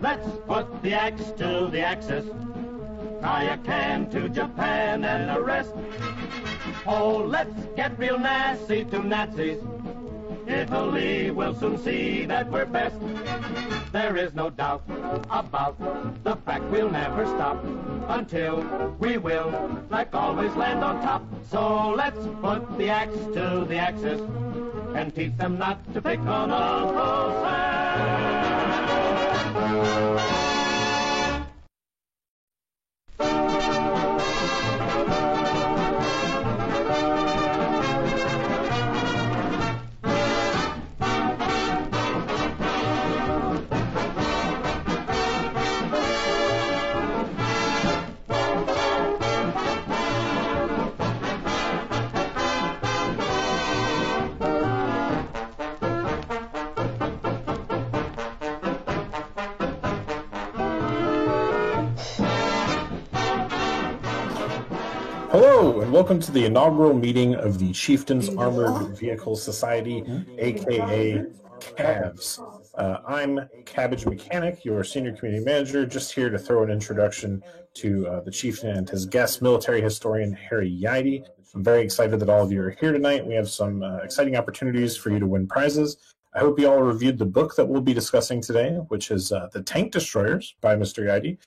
let's put the axe to the Axis. Tie a can to Japan and the rest. Oh, let's get real nasty to Nazis. Italy will soon see that we're best. There is no doubt about the fact we'll never stop until we will, like always, land on top. So let's put the axe to the Axis and teach them not to pick on us. Hello, and welcome to the inaugural meeting of the Chieftains Armored Vehicle Society, aka CAVS. I'm Cabbage Mechanic, your senior community manager, just here to throw an introduction to the chieftain and his guest, military historian Harry Yeide. I'm very excited that all of you are here tonight. We have some exciting opportunities for you to win prizes. I hope you all reviewed the book that we'll be discussing today, which is The Tank Destroyers by Mr. Yeide.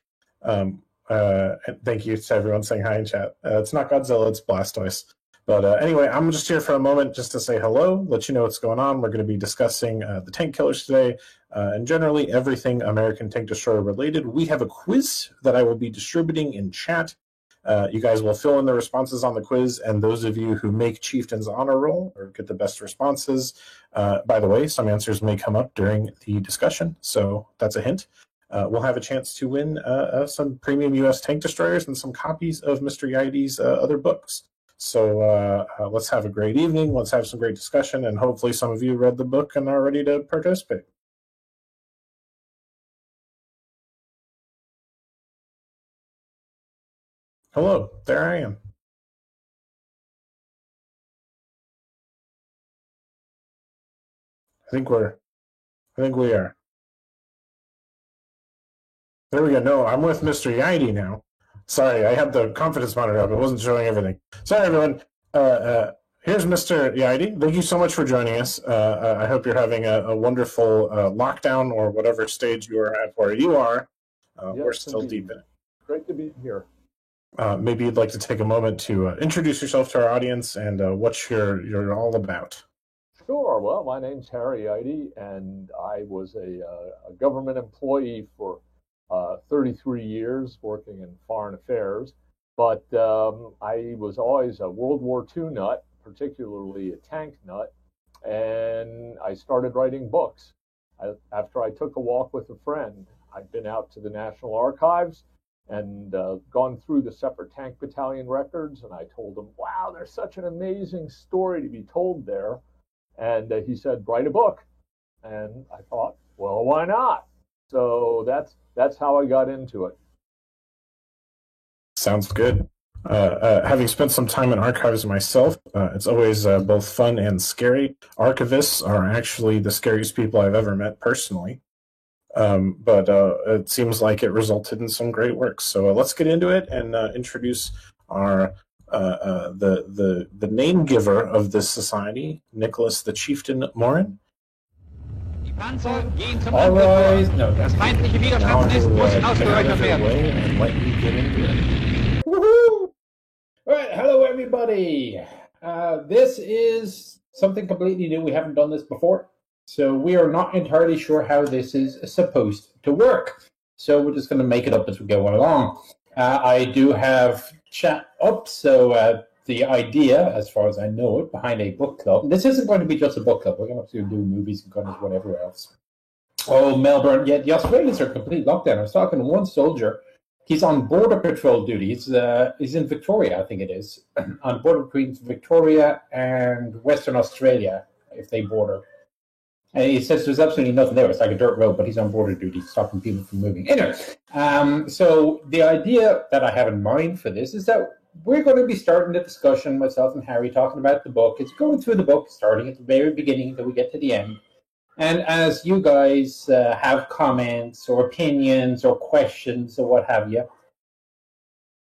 And thank you to everyone saying hi in chat. It's not Godzilla, it's Blastoise. But anyway, I'm just here for a moment just to say hello, let you know what's going on. We're going to be discussing the tank killers today, and generally everything American Tank Destroyer related. We have a quiz that I will be distributing in chat. You guys will fill in the responses on the quiz, and those of you who make Chieftain's honor roll or get the best responses, by the way, some answers may come up during the discussion, so that's a hint. We'll have a chance to win some premium U.S. tank destroyers and some copies of Mr. Yeide's other books. So let's have a great evening. Let's have some great discussion, and hopefully some of you read the book and are ready to participate. Hello, there I am. I think we are. There we go. No, I'm with Mr. Yeide now. Sorry, I had the confidence monitor up. It wasn't showing everything. Sorry, everyone. Here's Mr. Yeide. Thank you so much for joining us. I hope you're having a wonderful lockdown or whatever stage you are at where you are. Yes, we're still deep in it. Great to be here. Maybe you'd like to take a moment to introduce yourself to our audience and what you're all about. Sure. Well, my name's Harry Yeide, and I was a government employee for 33 years working in foreign affairs, but I was always a World War II nut, particularly a tank nut, and I started writing books. After I took a walk with a friend, I'd been out to the National Archives and gone through the separate tank battalion records, and I told him, wow, there's such an amazing story to be told there. And he said, write a book. And I thought, well, why not? So that's how I got into it. Sounds good. Having spent some time in archives myself, it's always both fun and scary. Archivists are actually the scariest people I've ever met personally. But it seems like it resulted in some great work. So let's get into it and introduce our the name giver of this society, Nicholas the Chieftain Morin. All right. No, das feindliche Widerstandsnest muss ausgeräuchert werden. Let you get into it. Woohoo! All right, hello everybody. This is something completely new. We haven't done this before, so we are not entirely sure how this is supposed to work. So we're just going to make it up as we go along. I do have chat up, so the idea, as far as I know it, behind a book club. This isn't going to be just a book club. We're going to do movies and guns, whatever else. Oh, Melbourne. Yeah, the Australians are complete lockdown. I was talking to one soldier. He's on border patrol duty. He's in Victoria, I think it is, on the border between Victoria and Western Australia, if they border. And he says there's absolutely nothing there. It's like a dirt road, but he's on border duty, stopping people from moving. Anyway, so the idea that I have in mind for this is that we're going to be starting the discussion, myself and Harry, talking about the book. It's going through the book, starting at the very beginning until we get to the end. And as you guys have comments or opinions or questions or what have you,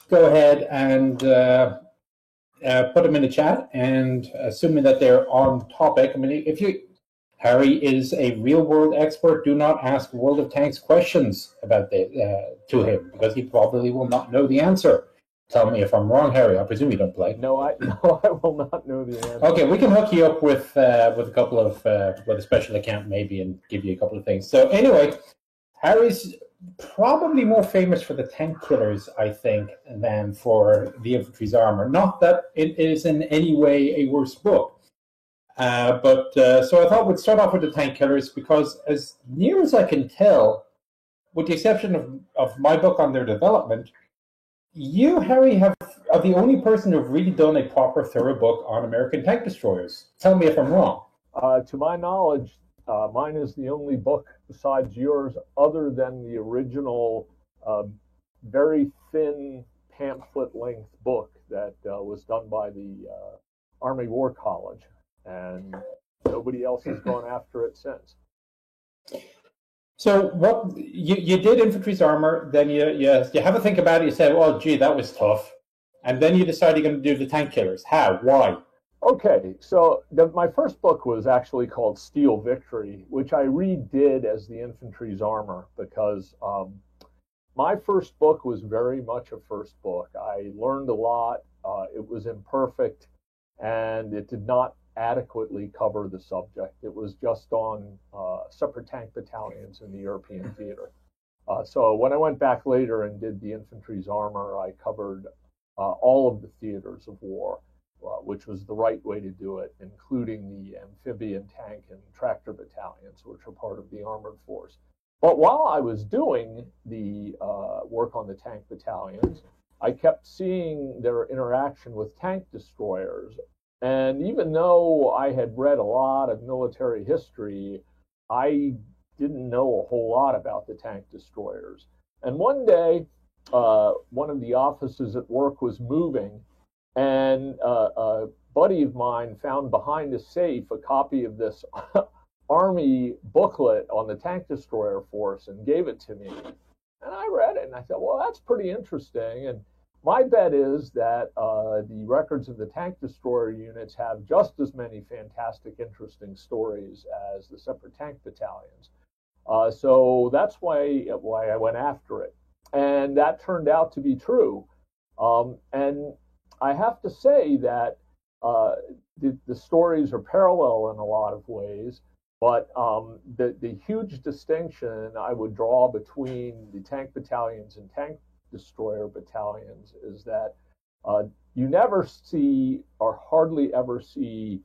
go ahead and put them in the chat. And assuming that they're on topic, I mean, Harry is a real-world expert. Do not ask World of Tanks questions about to him, because he probably will not know the answer. Tell me if I'm wrong, Harry. I presume you don't play. No, I will not know the answer. Okay, we can hook you up with a couple of with a special account maybe, and give you a couple of things. So anyway, Harry's probably more famous for the Tank Killers, I think, than for the Infantry's Armor. Not that it is in any way a worse book. So I thought we'd start off with the Tank Killers, because as near as I can tell, with the exception of my book on their development, you, Harry, are the only person who've really done a proper, thorough book on American tank destroyers. Tell me if I'm wrong. To my knowledge, mine is the only book besides yours, other than the original, very thin pamphlet-length book that was done by the Army War College. And nobody else has gone after it since. So what you did Infantry's Armor, then you have a think about it. You say, "Oh, gee, that was tough," and then you decide you're going to do the Tank Killers. How? Why? Okay, so my first book was actually called Steel Victory, which I redid as the Infantry's Armor, because my first book was very much a first book. I learned a lot. It was imperfect, and it did not adequately cover the subject. It was just on separate tank battalions in the European theater. So when I went back later and did the Infantry's Armor, I covered all of the theaters of war, which was the right way to do it, including the amphibian, tank, and tractor battalions, which are part of the armored force. But while I was doing the work on the tank battalions, I kept seeing their interaction with tank destroyers. And even though I had read a lot of military history, I didn't know a whole lot about the tank destroyers. And one day, one of the offices at work was moving, and a buddy of mine found behind a safe a copy of this Army booklet on the tank destroyer force and gave it to me. And I read it, and I thought, well, that's pretty interesting. And my bet is that the records of the tank destroyer units have just as many fantastic, interesting stories as the separate tank battalions. So that's why I went after it. And that turned out to be true. And I have to say that the stories are parallel in a lot of ways, but the huge distinction I would draw between the tank battalions and tank destroyer battalions is that you never see, or hardly ever see,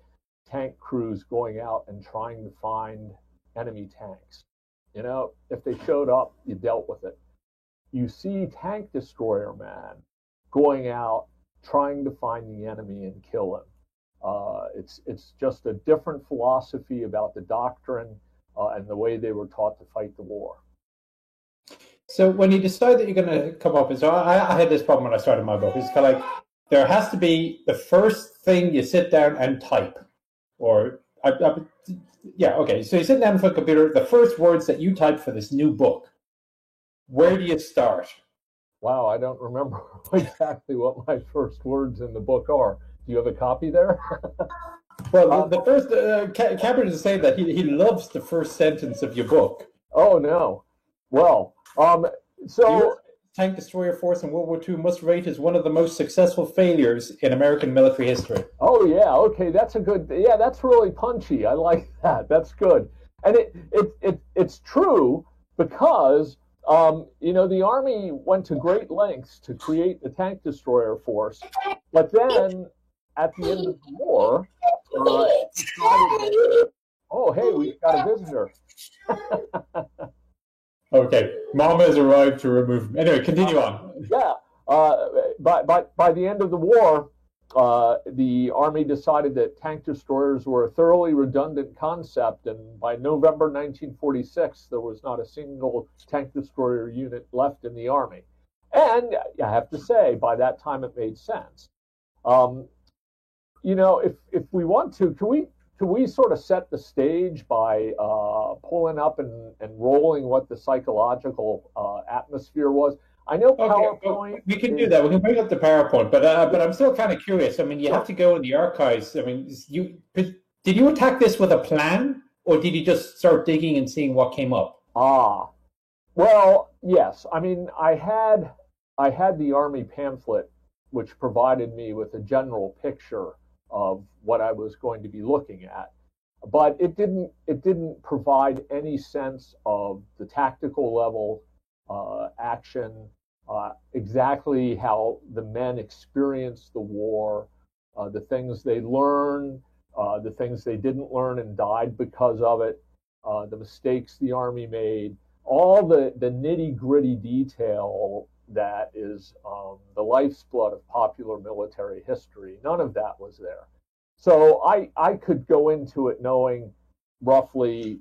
tank crews going out and trying to find enemy tanks. You know, if they showed up, you dealt with it. You see tank destroyer man going out trying to find the enemy and kill him. It's just a different philosophy about the doctrine and the way they were taught to fight the war. So when you decide that you're going to come up, so I had this problem when I started my book. It's kind of like there has to be the first thing you sit down and type, or yeah, okay. So you sit down for a computer. The first words that you type for this new book. Where do you start? Wow, I don't remember exactly what my first words in the book are. Do you have a copy there? Well, the first Cameron is saying that he loves the first sentence of your book. Oh no. Well. So tank destroyer force in World War II must rate as one of the most successful failures in American military history. Oh yeah, okay, that's a good. Yeah, that's really punchy. I like that. That's good, and it's true because you know, the Army went to great lengths to create the tank destroyer force, but then at the end of the war, oh hey, we've got a visitor. Okay, Mama has arrived to remove him. Anyway, continue on. Yeah, by the end of the war, the Army decided that tank destroyers were a thoroughly redundant concept, and by November 1946, there was not a single tank destroyer unit left in the Army. And I have to say, by that time, it made sense. You know, if we want to, can we sort of set the stage by pulling up and rolling what the psychological atmosphere was? I know PowerPoint. We can do that. We can bring up the PowerPoint, but I'm still kind of curious. I mean, you have to go in the archives. I mean, did you attack this with a plan, or did you just start digging and seeing what came up? Well, yes. I mean, I had the Army pamphlet, which provided me with a general picture of what I was going to be looking at, but it didn't provide any sense of the tactical level action, exactly how the men experienced the war, the things they learned, the things they didn't learn and died because of it, the mistakes the Army made, all the nitty-gritty detail that is the life's blood of popular military history. None of that was there. So I could go into it knowing roughly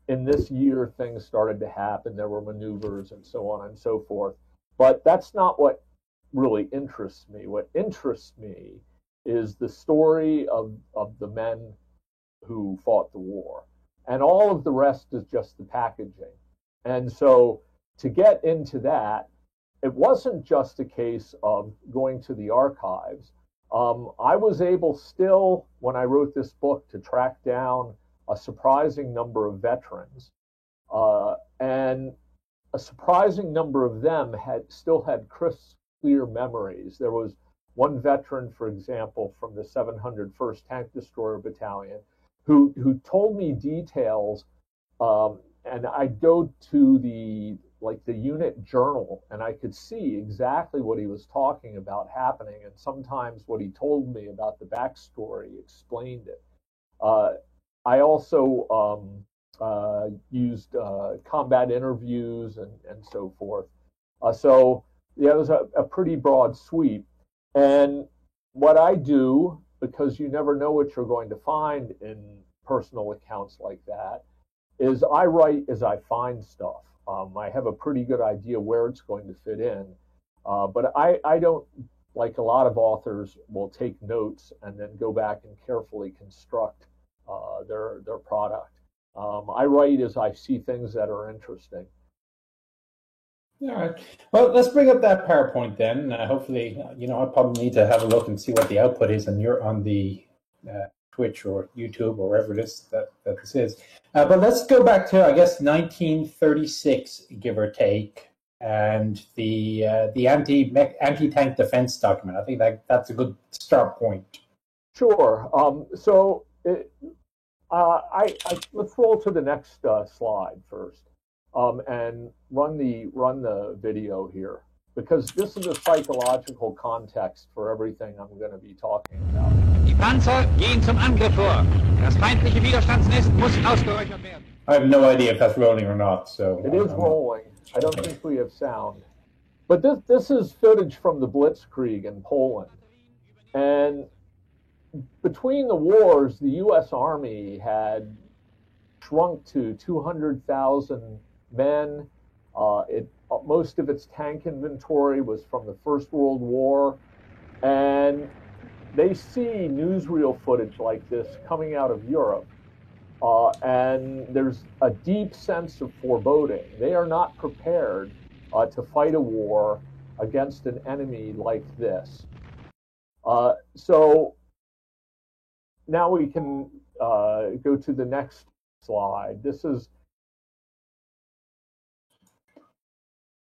in this year things started to happen. There were maneuvers and so on and so forth. But that's not what really interests me. What interests me is the story of the men who fought the war. And all of the rest is just the packaging. And so to get into that, it wasn't just a case of going to the archives. I was able still, when I wrote this book, to track down a surprising number of veterans. And a surprising number of them still had crisp, clear memories. There was one veteran, for example, from the 701st Tank Destroyer Battalion, who told me details, and I'd go to the unit journal, and I could see exactly what he was talking about happening, and sometimes what he told me about the backstory explained it. I also used combat interviews and so forth. So yeah, it was a pretty broad sweep. And what I do, because you never know what you're going to find in personal accounts like that, is I write as I find stuff. I have a pretty good idea where it's going to fit in, but I don't, like a lot of authors, will take notes and then go back and carefully construct their product. I write as I see things that are interesting. All right. Well, let's bring up that PowerPoint then. Hopefully, I probably need to have a look and see what the output is, and you're on the Twitch or YouTube or wherever it is that this is. But let's go back to, I guess, 1936, give or take, and the anti-tank defense document. I think that's a good start point. Sure. So let's roll to the next slide first, and run the video here, because this is a psychological context for everything I'm going to be talking about. Die Panzer gehen zum Angriff vor. Das feindliche Widerstandsnest muss ausgeräuchert werden. I have no idea if that's rolling or not. So it is rolling. I don't think we have sound, but this is footage from the Blitzkrieg in Poland, and between the wars, the U.S. Army had shrunk to 200,000 men. Most of its tank inventory was from the First World War, and they see newsreel footage like this coming out of Europe, and there's a deep sense of foreboding. They are not prepared to fight a war against an enemy like this. So now we can go to the next slide. This is,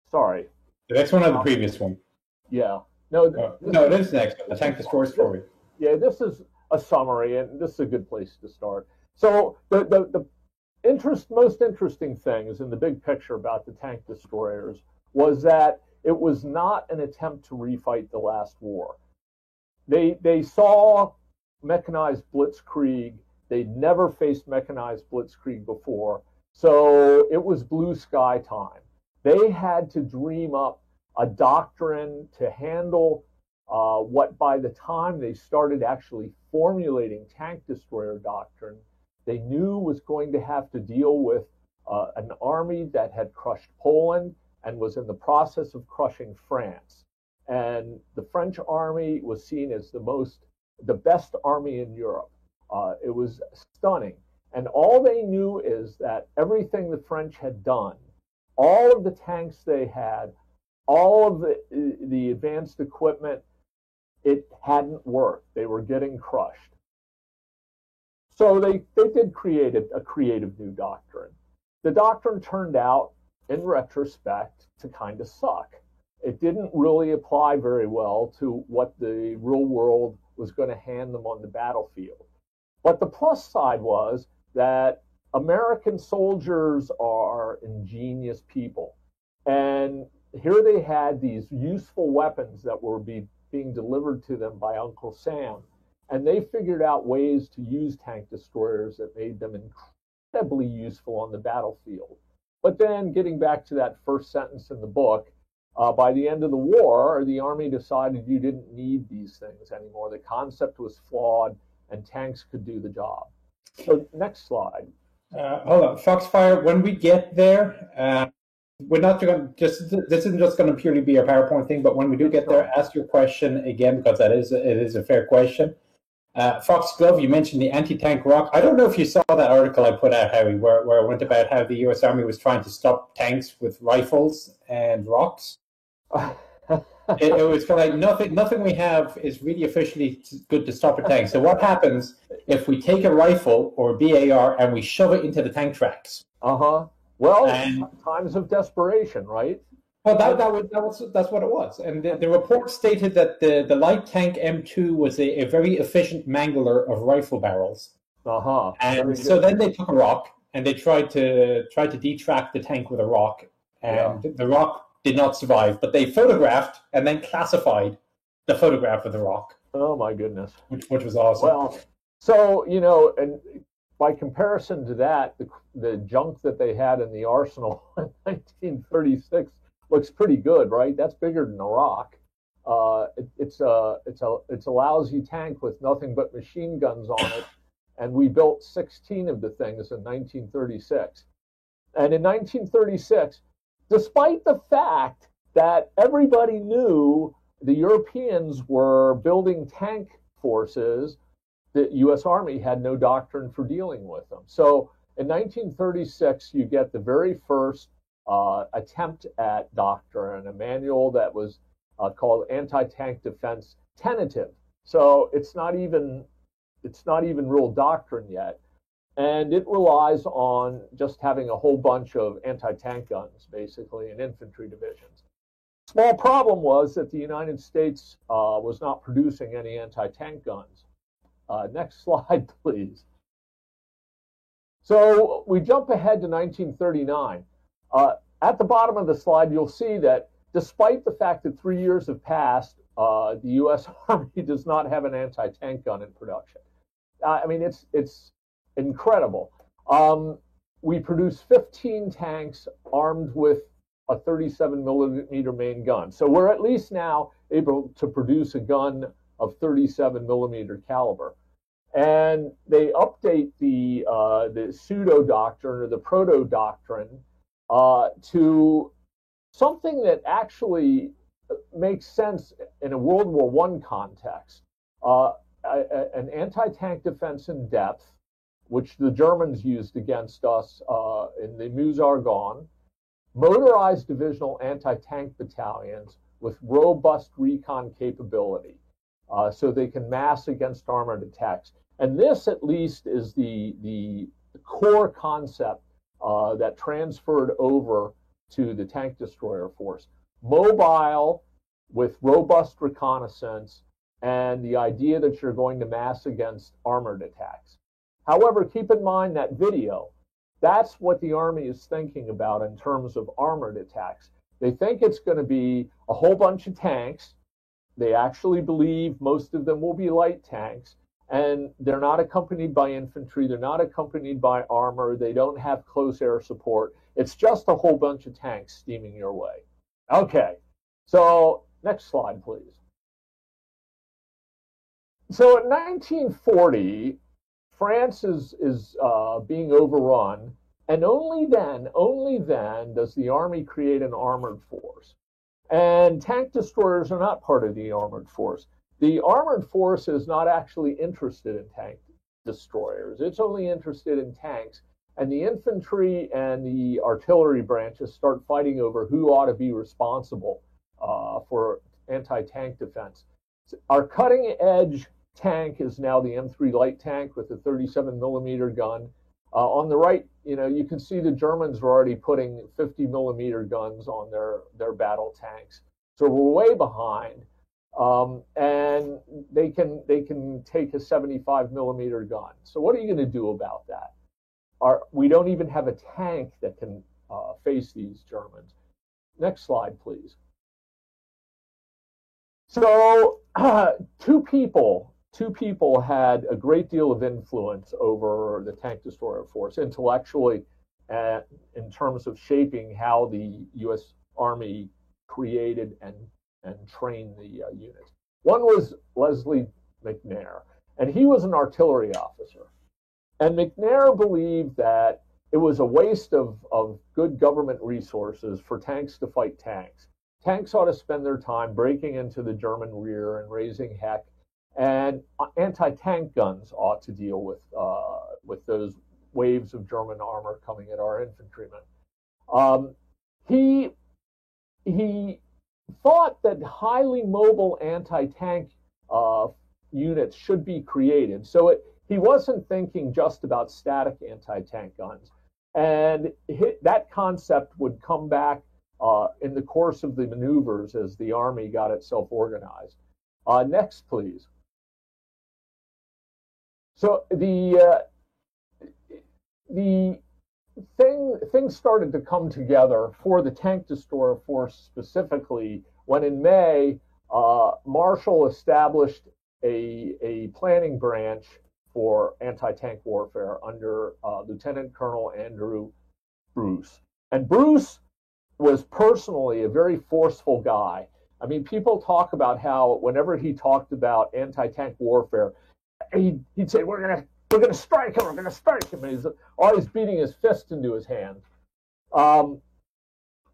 sorry. The next one or the previous one? Yeah. No, this is next. The Tank Destroyer story. Yeah, this is a summary, and this is a good place to start. So the most interesting things in the big picture about the tank destroyers was that it was not an attempt to refight the last war. They saw mechanized blitzkrieg. They'd never faced mechanized blitzkrieg before, so it was blue sky time. They had to dream up a doctrine to handle what, by the time they started actually formulating tank destroyer doctrine, they knew was going to have to deal with an army that had crushed Poland and was in the process of crushing France. And the French army was seen as the best army in Europe. It was stunning. And all they knew is that everything the French had done, all of the tanks they had, all of the advanced equipment, it hadn't worked. They were getting crushed. So they did create a creative new doctrine. The doctrine turned out, in retrospect, to kind of suck. It didn't really apply very well to what the real world was going to hand them on the battlefield. But the plus side was that American soldiers are ingenious people. And here they had these useful weapons that were being delivered to them by Uncle Sam. And they figured out ways to use tank destroyers that made them incredibly useful on the battlefield. But then, getting back to that first sentence in the book, by the end of the war, the Army decided you didn't need these things anymore. The concept was flawed, and tanks could do the job. So, next slide. Hold on, Foxfire. When we get there, we're not going to this isn't just going to purely be a PowerPoint thing. But when we do get there, ask your question again, because it is a fair question. Foxglove, you mentioned the anti-tank rock. I don't know if you saw that article I put out, Howie, where I went about how the U.S. Army was trying to stop tanks with rifles and rocks. It was kind of like nothing we have is really officially good to stop a tank. So what happens if we take a rifle or BAR and we shove it into the tank tracks? Well, times of desperation, right? Well, that's what it was. And the report stated that the light tank M2 was a very efficient mangler of rifle barrels. And so then they took a rock and they tried to detract the tank with a rock, and the rock did not survive. But they photographed and then classified the photograph of the rock. Oh my goodness, which was awesome. Well, so and by comparison to that, the junk that they had in the arsenal in 1936. Looks pretty good, right? That's bigger than a rock. It's a lousy tank with nothing but machine guns on it, and we built 16 of the things in 1936. And in 1936, despite the fact that everybody knew the Europeans were building tank forces, the U.S. Army had no doctrine for dealing with them. So in 1936, you get the very first attempt at doctrine, a manual that was called Anti-Tank Defense Tentative. So it's not even real doctrine yet, and it relies on just having a whole bunch of anti-tank guns, basically, in infantry divisions. Small problem was that the United States was not producing any anti-tank guns. Next slide, please. So we jump ahead to 1939. At the bottom of the slide, you'll see that despite the fact that 3 years have passed, the U.S. Army does not have an anti-tank gun in production. I mean, it's incredible. We produce 15 tanks armed with a 37 millimeter main gun. So we're at least now able to produce a gun of 37 millimeter caliber. And they update the pseudo doctrine or the proto doctrine to something that actually makes sense in a World War I context. An anti-tank defense in depth, which the Germans used against us in the Meuse-Argonne, motorized divisional anti-tank battalions with robust recon capability, so they can mass against armored attacks. And this, at least, is the core concept that transferred over to the tank destroyer force. Mobile with robust reconnaissance and the idea that you're going to mass against armored attacks. However, keep in mind that video. That's what the Army is thinking about in terms of armored attacks. They think it's going to be a whole bunch of tanks. They actually believe most of them will be light tanks. And they're not accompanied by infantry. They're not accompanied by armor. They don't have close air support. It's just a whole bunch of tanks steaming your way. Okay, so next slide, please. So in 1940, France is being overrun, and only then does the Army create an armored force. And tank destroyers are not part of the armored force. The armored force is not actually interested in destroyers. It's only interested in tanks. And the infantry and the artillery branches start fighting over who ought to be responsible for anti-tank defense. Our cutting-edge tank is now the M3 light tank with a 37-millimeter gun. On the right, you can see the Germans are already putting 50-millimeter guns on their battle tanks. So we're way behind, and they can take a 75-millimeter gun. So what are you going to do about that? We don't even have a tank that can face these Germans. Next slide, please. So two people had a great deal of influence over the tank destroyer force intellectually, and in terms of shaping how the U.S. Army created and trained the units. One was Leslie McNair, and he was an artillery officer. And McNair believed that it was a waste of good government resources for tanks to fight tanks. Tanks ought to spend their time breaking into the German rear and raising heck, and anti-tank guns ought to deal with those waves of German armor coming at our infantrymen. He thought that highly mobile anti-tank units should be created. So he wasn't thinking just about static anti-tank guns. And that concept would come back in the course of the maneuvers as the Army got itself organized. Next, please. So things started to come together for the tank destroyer force specifically when in May, Marshall established a planning branch for anti-tank warfare under Lieutenant Colonel Andrew Bruce. And Bruce was personally a very forceful guy. I mean, people talk about how whenever he talked about anti-tank warfare, he'd say, we're gonna strike him, we're gonna strike him. And he's always beating his fist into his hand.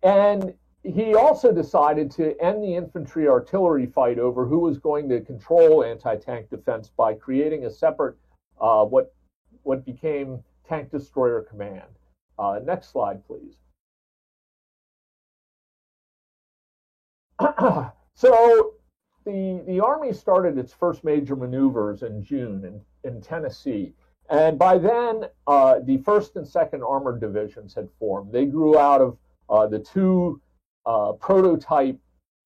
And he also decided to end the infantry artillery fight over who was going to control anti-tank defense by creating a separate what became Tank Destroyer Command. Next slide, please. So the Army started its first major maneuvers in June in Tennessee. And by then, the 1st and 2nd Armored Divisions had formed. They grew out of the two prototype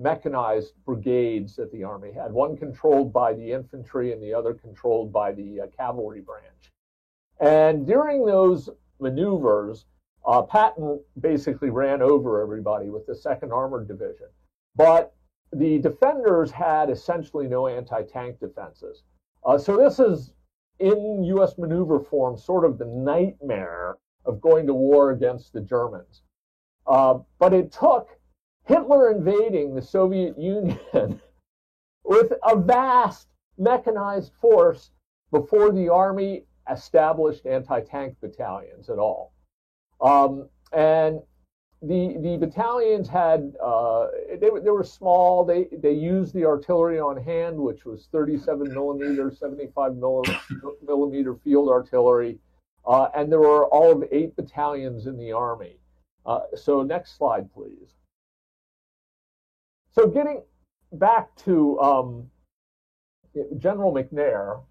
mechanized brigades that the Army had, one controlled by the infantry and the other controlled by the cavalry branch. And during those maneuvers, Patton basically ran over everybody with the 2nd Armored Division. But the defenders had essentially no anti-tank defenses. So this is, in U.S. maneuver form, sort of the nightmare of going to war against the Germans. But it took Hitler invading the Soviet Union with a vast mechanized force before the Army established anti-tank battalions at all. And the battalions had, they were small. They used the artillery on hand, which was 37 millimeter, 75 millimeter field artillery. And there were all of 8 battalions in the Army. So next slide, please. So getting back to General McNair,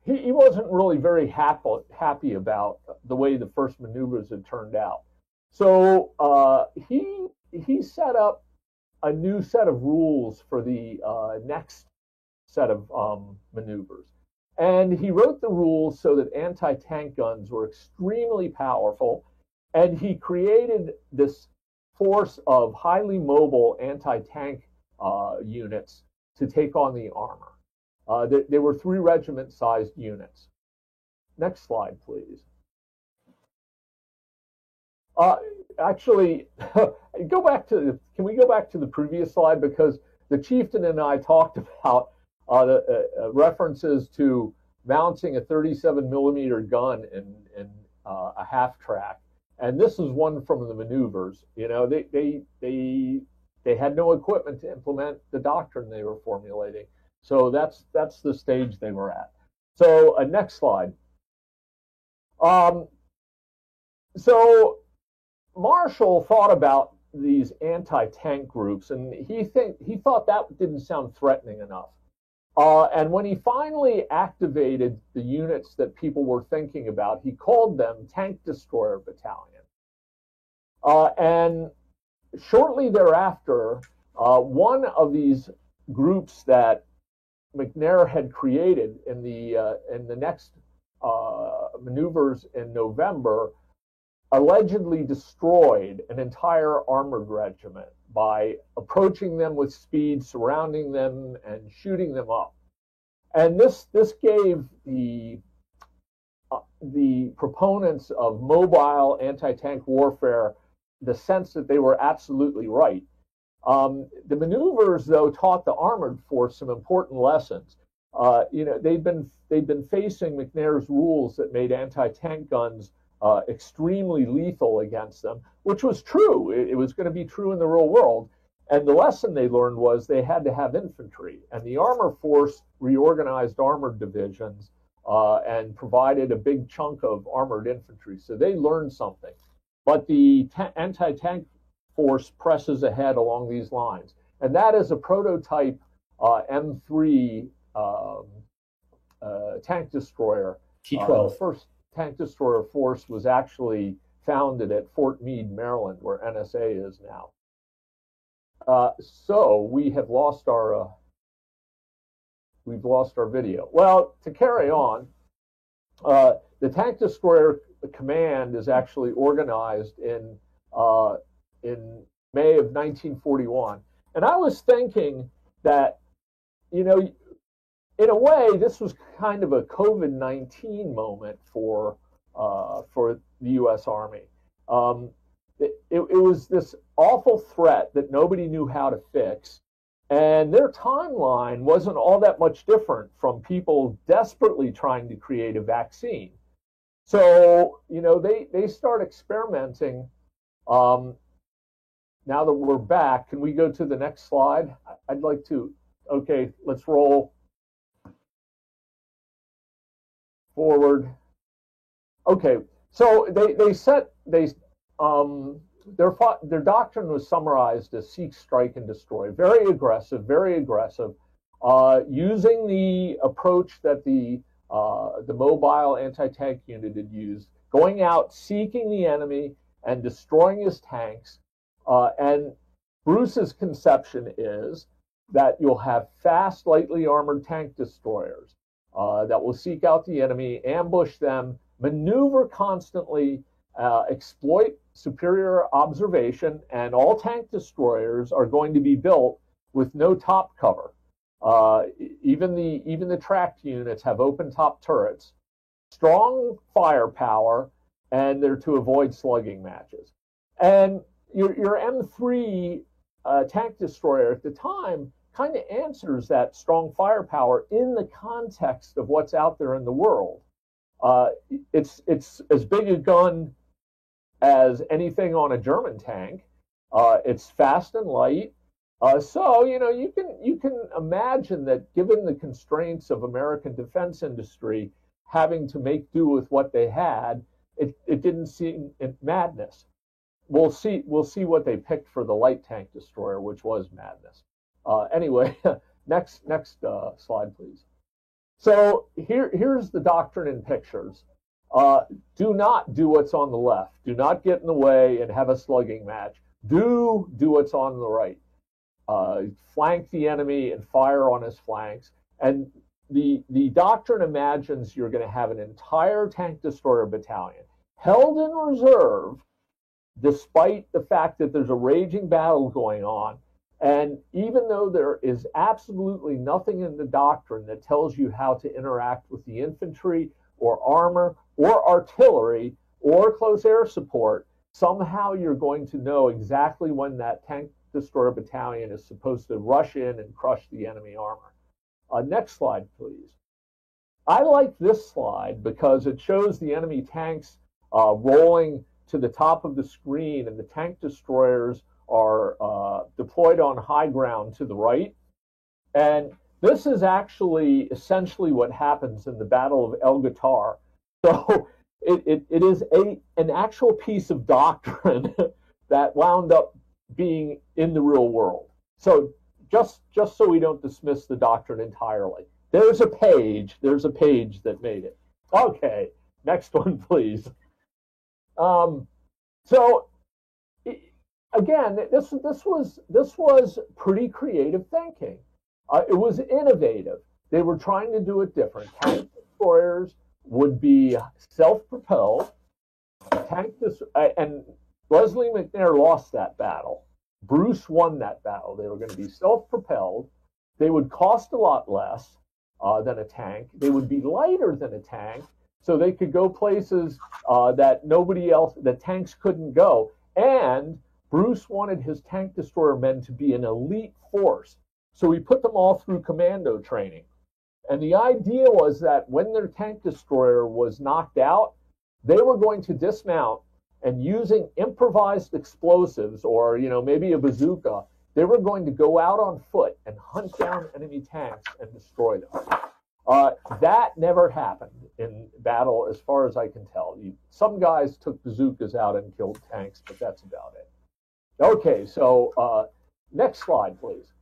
he wasn't really very happy about the way the first maneuvers had turned out. So he set up a new set of rules for the next set of maneuvers. And he wrote the rules so that anti-tank guns were extremely powerful, and he created this force of highly mobile anti-tank units to take on the armor. There were 3 regiment-sized units. Next slide, please. Actually, can we go back to the previous slide, because the chieftain and I talked about the references to mounting a 37 millimeter gun in a half track. And this is one from the maneuvers. You know, they had no equipment to implement the doctrine they were formulating. So that's the stage they were at. So next slide. So Marshall thought about these anti-tank groups, and he thought that didn't sound threatening enough. And when he finally activated the units that people were thinking about, he called them Tank Destroyer Battalion. And shortly thereafter, one of these groups that McNair had created in the next maneuvers in November allegedly destroyed an entire armored regiment by approaching them with speed, surrounding them, and shooting them up. And this gave the proponents of mobile anti-tank warfare the sense that they were absolutely right. The maneuvers, though, taught the armored force some important lessons. They'd been facing McNair's rules that made anti-tank guns extremely lethal against them, which was true. It was going to be true in the real world. And the lesson they learned was they had to have infantry. And the armor force reorganized armored divisions and provided a big chunk of armored infantry. So they learned something. But the anti-tank force presses ahead along these lines. And that is a prototype M3 tank destroyer. T-12. The first tank destroyer force was actually founded at Fort Meade, Maryland, where NSA is now. So we have lost our video. Well, to carry on, the tank destroyer command is actually organized in May of 1941, and I was thinking that, in a way, this was kind of a COVID-19 moment for the U.S. Army. It was this awful threat that nobody knew how to fix, and their timeline wasn't all that much different from people desperately trying to create a vaccine. So, they start experimenting. Now that we're back, can we go to the next slide? I'd like to. Okay, let's roll forward. Okay, so their doctrine was summarized as seek, strike, and destroy. Very aggressive, using the approach that the mobile anti-tank unit had used, going out, seeking the enemy, and destroying his tanks. And Bruce's conception is that you'll have fast, lightly armored tank destroyers that will seek out the enemy, ambush them, maneuver constantly, exploit superior observation, and all tank destroyers are going to be built with no top cover. Even the tracked units have open top turrets, strong firepower, and they're to avoid slugging matches. And your M3 tank destroyer at the time kind of answers that strong firepower in the context of what's out there in the world. It's as big a gun as anything on a German tank. It's fast and light. So you can imagine that, given the constraints of American defense industry, having to make do with what they had, it didn't seem madness. We'll see what they picked for the light tank destroyer, which was madness. Anyway, next slide, please. So here's the doctrine in pictures. Do not do what's on the left. Do not get in the way and have a slugging match. Do what's on the right. Flank the enemy and fire on his flanks. And the doctrine imagines you're going to have an entire tank destroyer battalion held in reserve, despite the fact that there's a raging battle going on. And even though there is absolutely nothing in the doctrine that tells you how to interact with the infantry or armor or artillery or close air support, somehow you're going to know exactly when that tank destroyer battalion is supposed to rush in and crush the enemy armor. Next slide, please. I like this slide because it shows the enemy tanks rolling to the top of the screen, and the tank destroyers are deployed on high ground to the right. And this is actually essentially what happens in the Battle of El Guetar. So it is an actual piece of doctrine that wound up being in the real world. So just so we don't dismiss the doctrine entirely, there's a page that made it. Okay, next one, please. So again, this was pretty creative thinking. It was innovative. They were trying to do it different. Tank destroyers would be self-propelled. And Leslie McNair lost that battle. Bruce won that battle. They were going to be self-propelled. They would cost a lot less than a tank. They would be lighter than a tank, so they could go places that tanks couldn't go. And Bruce wanted his tank destroyer men to be an elite force, so he put them all through commando training. And the idea was that when their tank destroyer was knocked out, they were going to dismount, and using improvised explosives, or maybe a bazooka, they were going to go out on foot and hunt down enemy tanks and destroy them. That never happened in battle, as far as I can tell. Some guys took bazookas out and killed tanks, but that's about it. Okay, so next slide, please.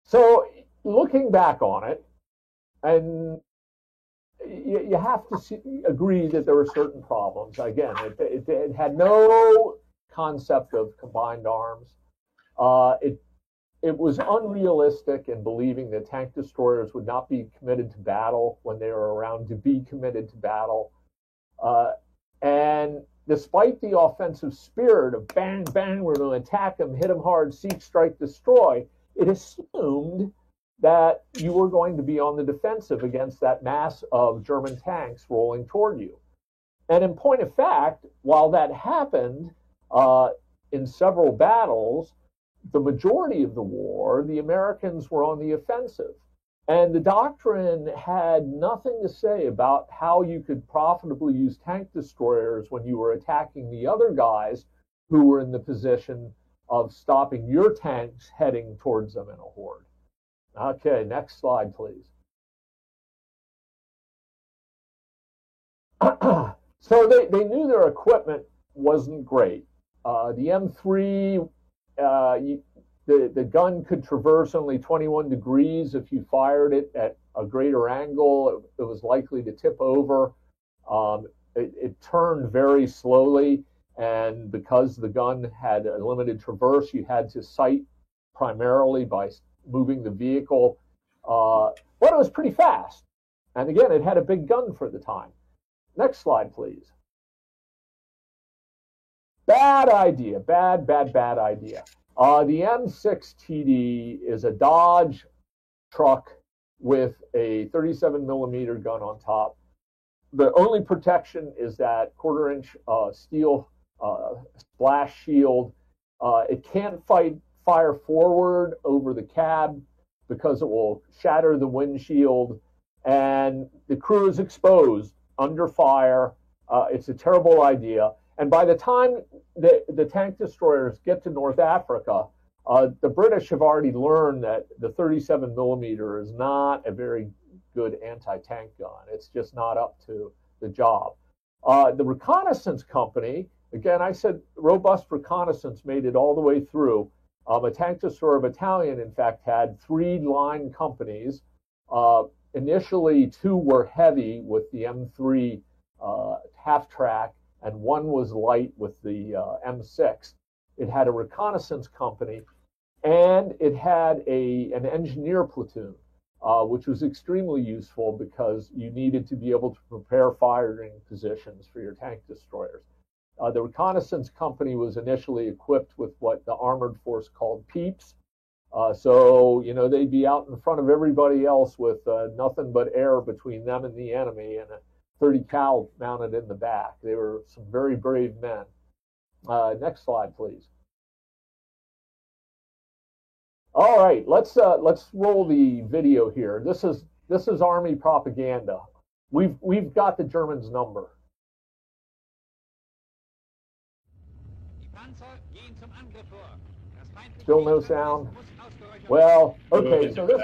So looking back on it, and you have to agree that there were certain problems. Again, it had no concept of combined arms. It was unrealistic in believing that tank destroyers would not be committed to battle when they were around to be committed to battle. And despite the offensive spirit of bang, bang, we're going to attack them, hit them hard, seek, strike, destroy, it assumed that you were going to be on the defensive against that mass of German tanks rolling toward you. And in point of fact, while that happened in several battles, the majority of the war, the Americans were on the offensive. And the doctrine had nothing to say about how you could profitably use tank destroyers when you were attacking the other guys who were in the position of stopping your tanks heading towards them in a horde. Okay, next slide, please. So they knew their equipment wasn't great. The M3, the gun could traverse only 21 degrees. If you fired it at a greater angle, it was likely to tip over. It turned very slowly, and because the gun had a limited traverse, you had to sight primarily by moving the vehicle, but it was pretty fast. And again, it had a big gun for the time. Next slide, please. Bad idea, bad idea. The M6 TD is a Dodge truck with a 37 millimeter gun on top. The only protection is that 1/4 inch steel splash shield. It can't fire forward over the cab because it will shatter the windshield, and the crew is exposed under fire. It's a terrible idea. And by the time the tank destroyers get to North Africa, the British have already learned that the 37 millimeter is not a very good anti-tank gun. It's just not up to the job. The reconnaissance company, again, I said robust reconnaissance made it all the way through. A tank destroyer battalion, in fact, had 3 line companies. Initially, 2 were heavy with the M3 half-track, and 1 was light with the M6. It had a reconnaissance company, and it had an engineer platoon, which was extremely useful because you needed to be able to prepare firing positions for your tank destroyers. The reconnaissance company was initially equipped with what the armored force called peeps. So, they'd be out in front of everybody else with nothing but air between them and the enemy, and a 30 cal mounted in the back. They were some very brave men. Next slide, please. All right, let's roll the video here. This is Army propaganda. We've got the Germans' number. Still no sound? Well, okay, so this,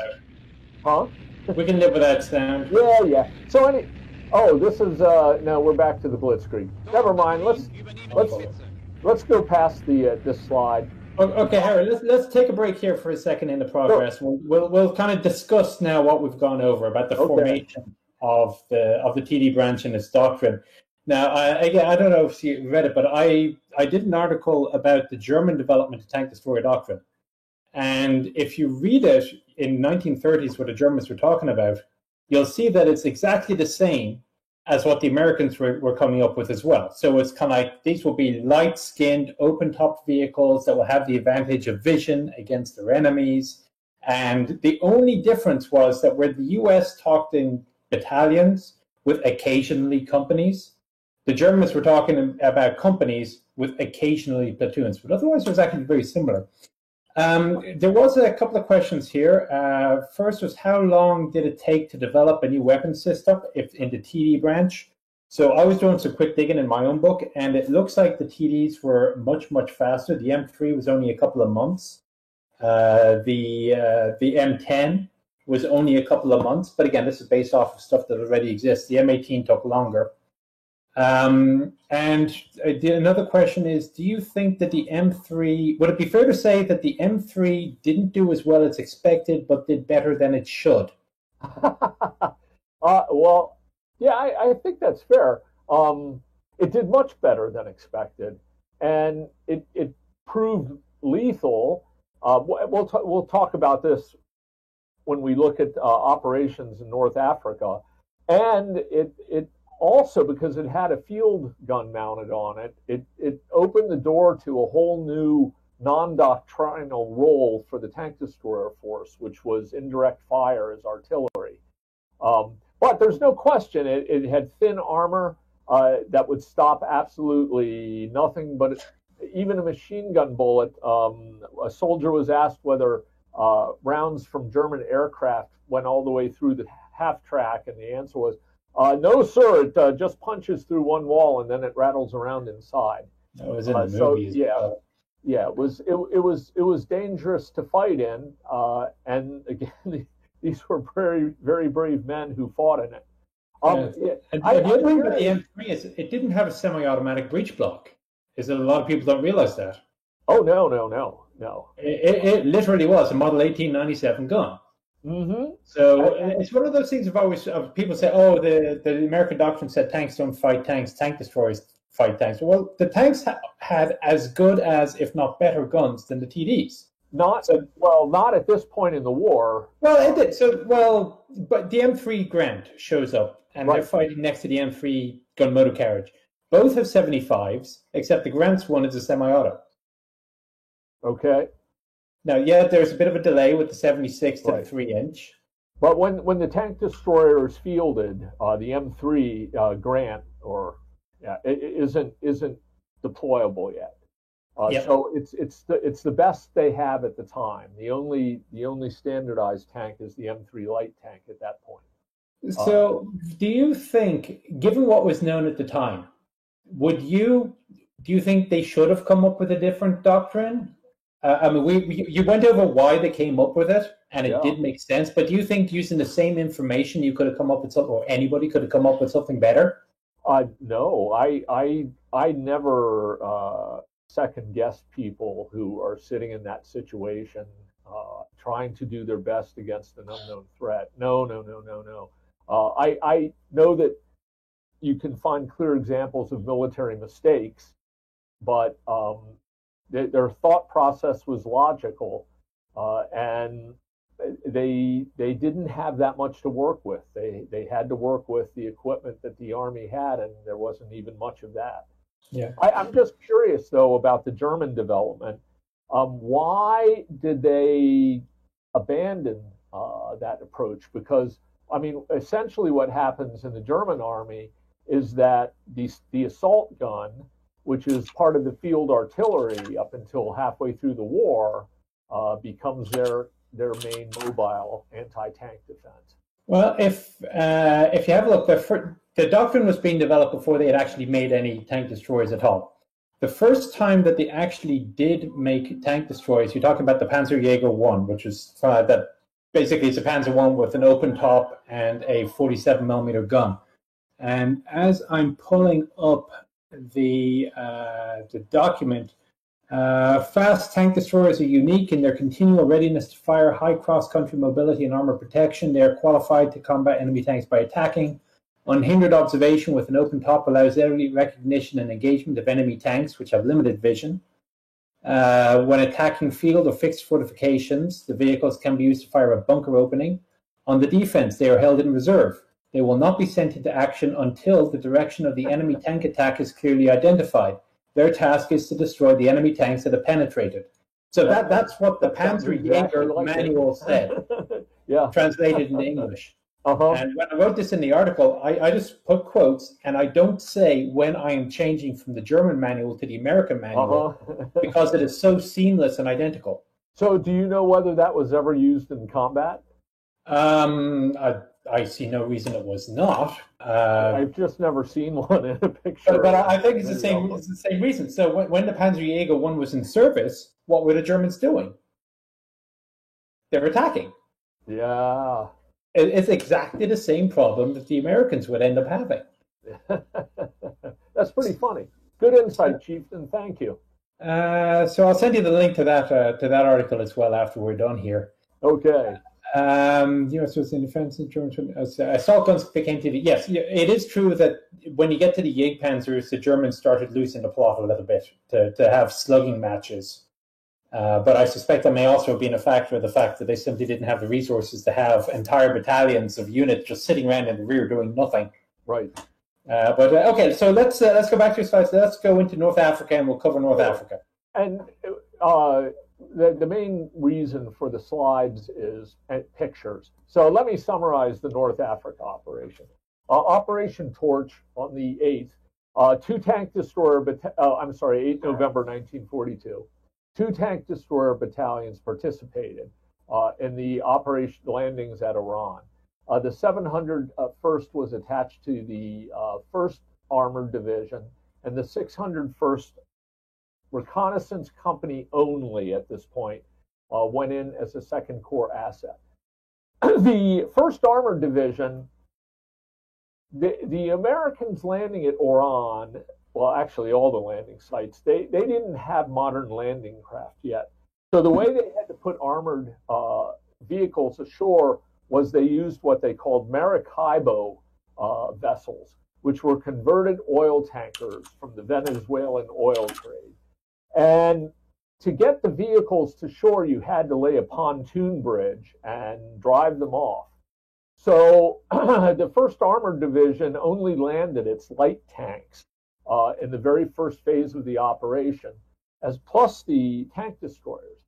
huh? We can live with that sound. Yeah. So Oh, this is no. We're back to the Blitzkrieg. Never mind. Let's go past the this slide. Okay, Harry. Let's take a break here for a second in the progress. Sure. We'll kind of discuss now what we've gone over about the formation of the TD branch and its doctrine. Now, again, I don't know if you read it, but I did an article about the German development of tank destroyer doctrine, and if you read it in 1930s, what the Germans were talking about, you'll see that it's exactly the same as what the Americans were coming up with as well. So it's kind of like these will be light-skinned, open-top vehicles that will have the advantage of vision against their enemies. And the only difference was that where the US talked in battalions with occasionally companies, the Germans were talking about companies with occasionally platoons. But otherwise, it was actually very similar. There was a couple of questions here. First was, how long did it take to develop a new weapon system in the TD branch? So I was doing some quick digging in my own book, and it looks like the TDs were much, much faster. The M3 was only a couple of months. The M10 was only a couple of months. But again, this is based off of stuff that already exists. The M18 took longer. And another question is, do you think that the M3, would it be fair to say that the M3 didn't do as well as expected, but did better than it should? Well, yeah, I think that's fair. It did much better than expected, and it proved lethal. We'll talk about this when we look at operations in North Africa, and it also, because it had a field gun mounted on it, it opened the door to a whole new non-doctrinal role for the tank destroyer force, which was indirect fire as artillery. But there's no question it had thin armor that would stop absolutely nothing but even a machine gun bullet. A soldier was asked whether rounds from German aircraft went all the way through the half track, and the answer was, no, sir, it just punches through one wall and then it rattles around inside. That was in the movies. So, yeah, it was dangerous to fight in, and again, these were very, very brave men who fought in it. The other thing about the M3 is it didn't have a semi-automatic breech block. Is that a lot of people don't realize that? Oh, no. It literally was a Model 1897 gun. Mm-hmm. So it's one of those things people say, oh, the American doctrine said tanks don't fight tanks, tank destroyers fight tanks. Well, the tanks had as good as, if not better, guns than the TDs. Not at this point in the war. Well, it did. But the M3 Grant shows up, and they're fighting next to the M3 gun motor carriage. Both have 75s, except the Grant's one is a semi-auto. Okay. Now, yeah, there's a bit of a delay with the 76 to the 3-inch. But when the tank destroyer is fielded, the M3 Grant isn't deployable yet. Yep. So it's the best they have at the time. The only standardized tank is the M3 light tank at that point. So, do you think, given what was known at the time, do you think they should have come up with a different doctrine? I mean, you went over why they came up with it, and it did make sense. But do you think using the same information, you could have come up with something, or anybody could have come up with something better? No, I never second guess people who are sitting in that situation, trying to do their best against an unknown threat. No. I know that you can find clear examples of military mistakes, but their thought process was logical, and they didn't have that much to work with. They had to work with the equipment that the Army had, and there wasn't even much of that. Yeah. I'm just curious, though, about the German development. Why did they abandon that approach? Because, I mean, essentially what happens in the German Army is that the assault gun, which is part of the field artillery up until halfway through the war, becomes their main mobile anti-tank defense. Well, if you have a look, the doctrine was being developed before they had actually made any tank destroyers at all. The first time that they actually did make tank destroyers, you're talking about the Panzerjäger 1, which is that basically it's a Panzer 1 with an open top and a 47mm gun. And as I'm pulling up the document, fast tank destroyers are unique in their continual readiness to fire, high cross-country mobility and armor protection. They are qualified to combat enemy tanks by attacking. Unhindered observation with an open top allows early recognition and engagement of enemy tanks, which have limited vision. When attacking field or fixed fortifications, the vehicles can be used to fire a bunker opening. On the defense, they are held in reserve. They will not be sent into action until the direction of the enemy tank attack is clearly identified. Their task is to destroy the enemy tanks that have penetrated. So that's what the Panzerjäger manual said, Yeah. translated into English. Uh-huh. And when I wrote this in the article, I just put quotes, and I don't say when I am changing from the German manual to the American manual, because it is so seamless and identical. So do you know whether that was ever used in combat? I see no reason it was not. I've just never seen one in a picture. But I think it's the same. It's the same reason. So when the Panzerjäger 1 was in service, what were the Germans doing? They're attacking. Yeah. It's exactly the same problem that the Americans would end up having. That's pretty funny. Good insight, Chieftain. Thank you. So I'll send you the link to that article as well after we're done here. Okay. US was in defense in German assault guns became to the yes. It is true that when you get to the Jagdpanzers, the Germans started losing the plot a little bit to have slugging matches. But I suspect that may also have been a factor of the fact that they simply didn't have the resources to have entire battalions of units just sitting around in the rear doing nothing. Right. Okay, so let's go back to your slides. Let's go into North Africa, and we'll cover North Africa. And the main reason for the slides is pictures. So let me summarize the North Africa operation. Operation Torch on the 8th, 8 November 1942. 2 tank destroyer battalions participated in the operation landings at Oran. The 701st was attached to the 1st Armored Division, and the 601st Reconnaissance Company only at this point went in as a 2nd Corps asset. The 1st Armored Division, the Americans landing at Oran, well, actually all the landing sites, they didn't have modern landing craft yet. So the way they had to put armored vehicles ashore was they used what they called Maracaibo vessels, which were converted oil tankers from the Venezuelan oil trade. And to get the vehicles to shore, you had to lay a pontoon bridge and drive them off. So the 1st Armored Division only landed its light tanks in the very first phase of the operation, as plus the tank destroyers.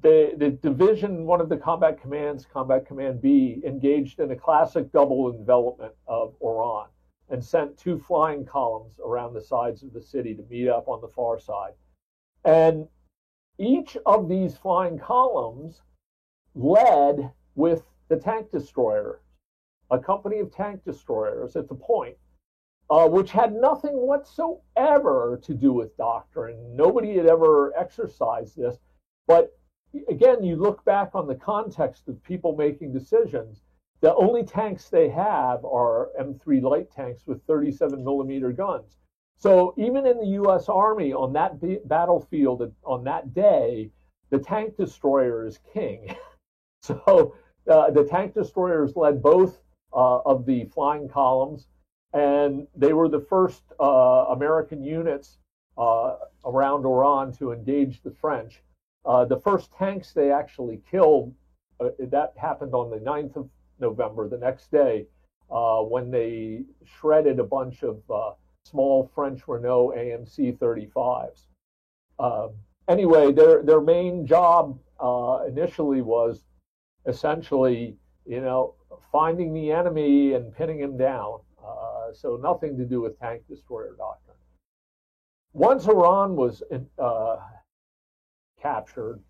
The division, one of the combat commands, Combat Command B, engaged in a classic double envelopment of Oran and sent 2 flying columns around the sides of the city to meet up on the far side. And each of these flying columns led with the tank destroyer, a company of tank destroyers at the point, which had nothing whatsoever to do with doctrine. Nobody had ever exercised this. But again, you look back on the context of people making decisions, the only tanks they have are M3 light tanks with 37 millimeter guns. So even in the U.S. Army on that battlefield on that day, the tank destroyer is king. So the tank destroyers led both of the flying columns, and they were the first American units around Oran to engage the French. The first tanks they actually killed, that happened on the 9th of November, the next day, when they shredded a bunch of small French Renault AMC 35s. Anyway, their main job initially was essentially, finding the enemy and pinning him down. So nothing to do with tank destroyer doctrine. Once Oran was captured,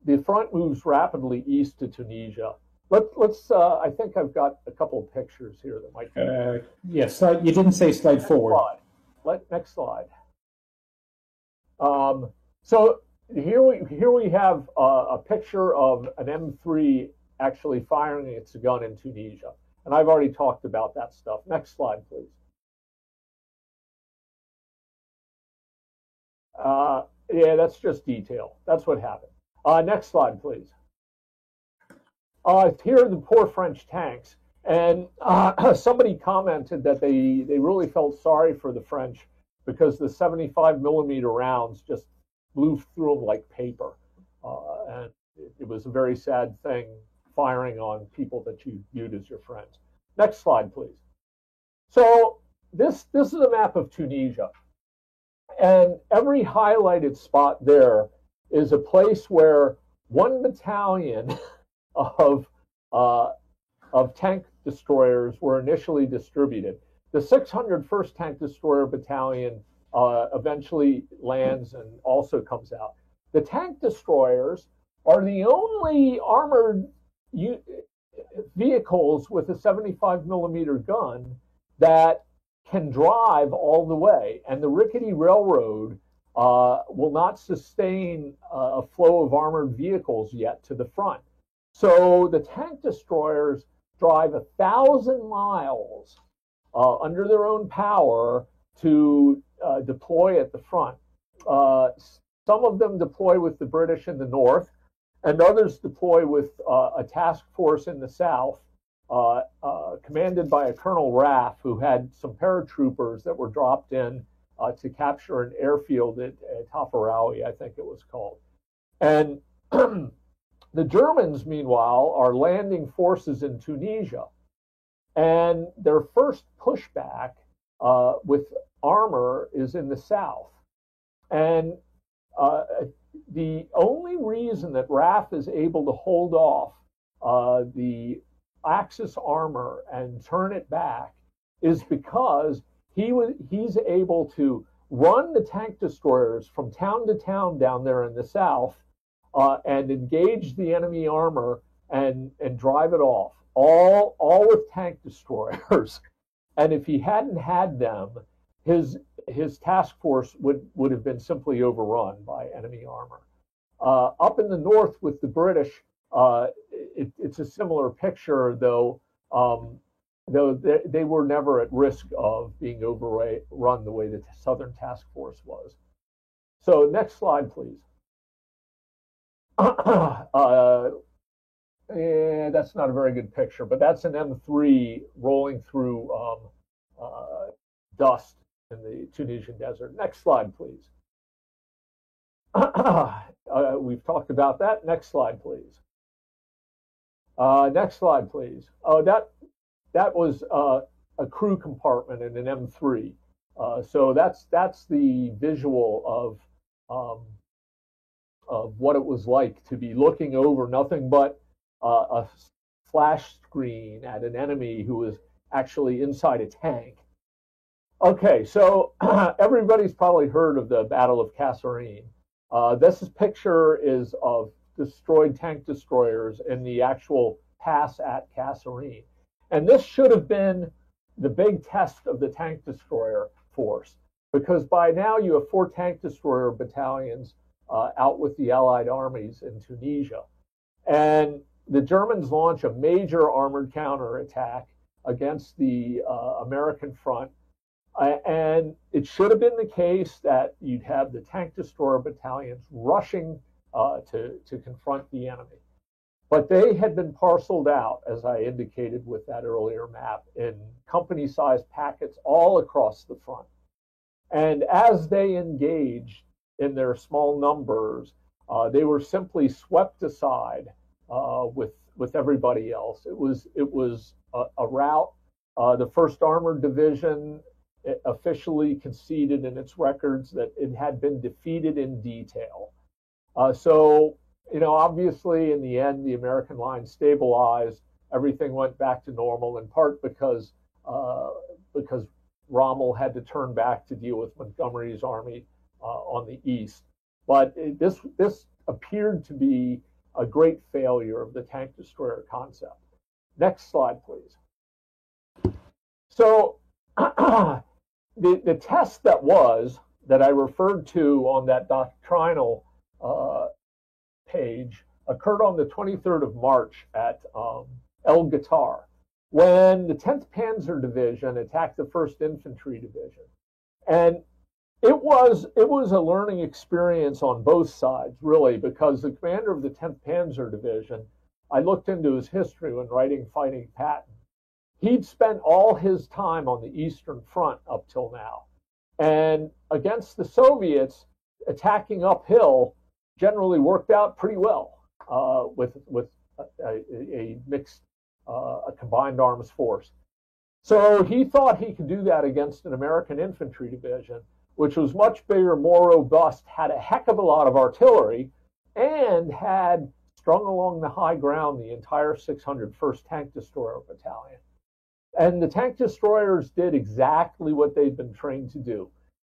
the front moves rapidly east to Tunisia. Let's. I think I've got a couple of pictures here that might. Yes, you didn't say slide forward. Next slide. So here we have a picture of an M3 actually firing its gun in Tunisia. And I've already talked about that stuff. Next slide, please. Yeah, that's just detail. That's what happened. Next slide, please. Here are the poor French tanks. And somebody commented that they really felt sorry for the French because the 75 millimeter rounds just blew through them like paper. And it was a very sad thing, firing on people that you viewed as your friends. Next slide, please. So this is a map of Tunisia. And every highlighted spot there is a place where one battalion of tank destroyers were initially distributed. The 601st Tank Destroyer Battalion eventually lands and also comes out. The tank destroyers are the only armored vehicles with a 75 millimeter gun that can drive all the way, and the rickety railroad will not sustain a flow of armored vehicles yet to the front. So the tank destroyers drive 1,000 miles under their own power to deploy at the front. Some of them deploy with the British in the north, and others deploy with a task force in the south, commanded by a Colonel Raff, who had some paratroopers that were dropped in to capture an airfield at Tafaraoui, I think it was called. And the Germans, meanwhile, are landing forces in Tunisia. And their first pushback with armor is in the south. And the only reason that RAF is able to hold off the Axis armor and turn it back is because he's able to run the tank destroyers from town to town down there in the south and engage the enemy armor and drive it off, all with tank destroyers. And if he hadn't had them, his task force would have been simply overrun by enemy armor. Up in the north with the British, it's a similar picture, though they were never at risk of being overrun the way the Southern Task Force was. So next slide, please. Yeah, that's not a very good picture, but that's an M3 rolling through dust in the Tunisian desert. Next slide, please. We've talked about that. Next slide, please. Next slide, please. Oh, that was a crew compartment in an M3. So that's the visual of what it was like to be looking over nothing but a flash screen at an enemy who was actually inside a tank. Okay, so everybody's probably heard of the Battle of Kasserine. This picture is of destroyed tank destroyers in the actual pass at Kasserine. And this should have been the big test of the tank destroyer force, because by now you have 4 tank destroyer battalions out with the Allied armies in Tunisia. And the Germans launch a major armored counterattack against the American front. And it should have been the case that you'd have the tank destroyer battalions rushing to confront the enemy. But they had been parceled out, as I indicated with that earlier map, in company-sized packets all across the front. And as they engaged in their small numbers, they were simply swept aside with everybody else. It was a rout. The 1st Armored Division officially conceded in its records that it had been defeated in detail. So, you know, obviously in the end, the American line stabilized. Everything went back to normal, in part because Rommel had to turn back to deal with Montgomery's army on the east. But this appeared to be a great failure of the tank destroyer concept. Next slide, please. So the test that I referred to on that doctrinal page occurred on the 23rd of March at El Ghoutar. when the 10th Panzer Division attacked the 1st Infantry Division. And it was a learning experience on both sides, really, because the commander of the 10th Panzer Division, I looked into his history when writing Fighting Patton. He'd spent all his time on the Eastern Front up till now. And against the Soviets, attacking uphill generally worked out pretty well with a mixed, a combined arms force. So he thought he could do that against an American infantry division, which was much bigger, more robust, had a heck of a lot of artillery, and had strung along the high ground the entire 601st Tank Destroyer Battalion. And the tank destroyers did exactly what they'd been trained to do.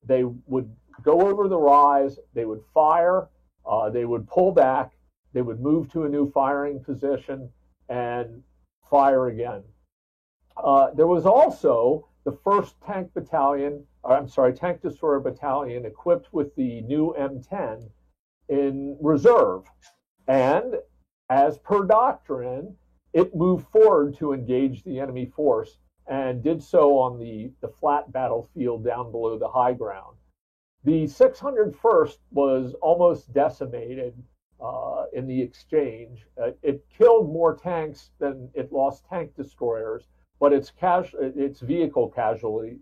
They would go over the rise, they would fire, they would pull back, they would move to a new firing position and fire again. There was also the 1st Tank Battalion, Tank Destroyer Battalion equipped with the new M10 in reserve. And as per doctrine, it moved forward to engage the enemy force and did so on the flat battlefield down below the high ground. The 601st was almost decimated in the exchange. It killed more tanks than it lost tank destroyers, but its vehicle casualty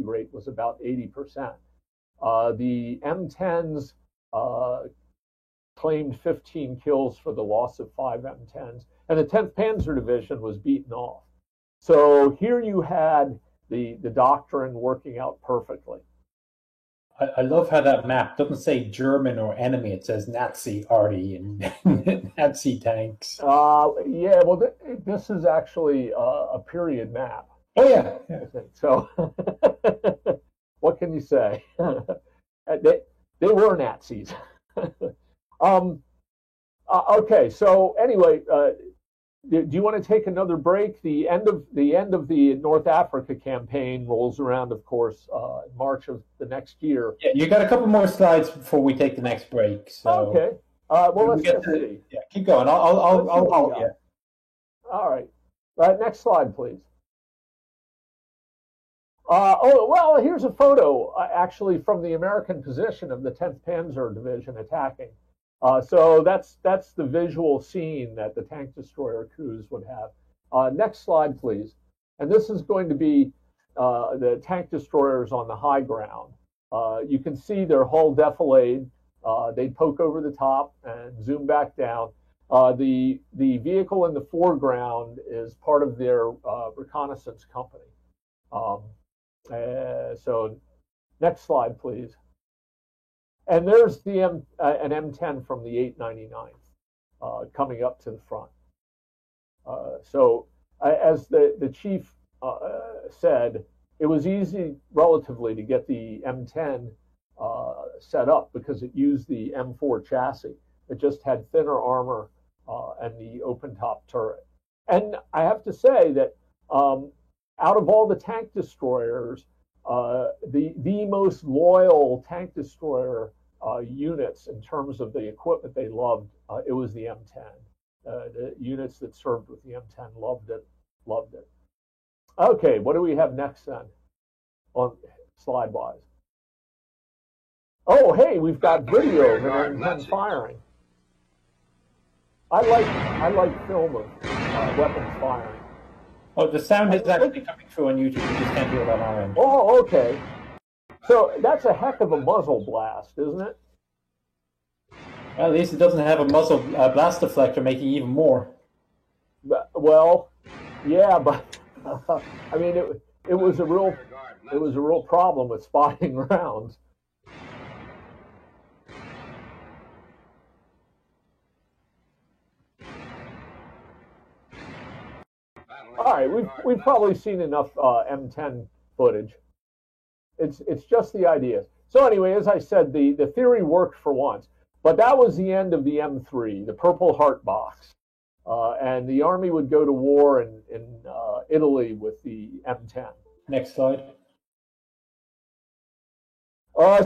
rate was about 80%. The M10s claimed 15 kills for the loss of 5 M10s, and the 10th Panzer Division was beaten off. So here you had the doctrine working out perfectly. I love how that map doesn't say German or enemy; it says Nazi arty and Nazi tanks. Yeah, well, this is actually a period map. Oh yeah. So what can you say? They were Nazis. Okay, so anyway, do you want to take another break? The end of the North Africa campaign rolls around, of course, in March of the next year. Yeah, you got a couple more slides before we take the next break. So okay. Well, let's see. Yeah, keep going. I'll hold you. All right. Next slide, please. Well, here's a photo actually from the American position of the 10th Panzer Division attacking. So that's the visual scene that the tank destroyer crews would have. Next slide, please. And this is going to be the tank destroyers on the high ground. You can see their hull defilade. They'd poke over the top and zoom back down. The vehicle in the foreground is part of their reconnaissance company. So next slide, please. And there's the an M10 from the 899th coming up to the front. So as the chief said, it was easy relatively to get the M10 set up because it used the M4 chassis. It just had thinner armor and the open top turret. And I have to say that out of all the tank destroyers, the most loyal tank destroyer units in terms of the equipment they loved, it was the M10. The units that served with the M10 loved it. Okay, what do we have next then on slide-wise? Oh, hey, we've got video of an M10 firing. I like film of weapons firing. Oh, the sound is actually coming through on YouTube. You just can't hear it on our end. Oh, okay. So that's a heck of a muzzle blast, isn't it? Well, at least it doesn't have a muzzle blast deflector, making even more. Well, yeah, but I mean, it was a real problem with spotting rounds. All right, we've probably seen enough M10 footage. It's just the idea. So anyway, as I said, the theory worked for once, but that was the end of the M3, the Purple Heart box, and the Army would go to war in Italy with the M10. Next slide.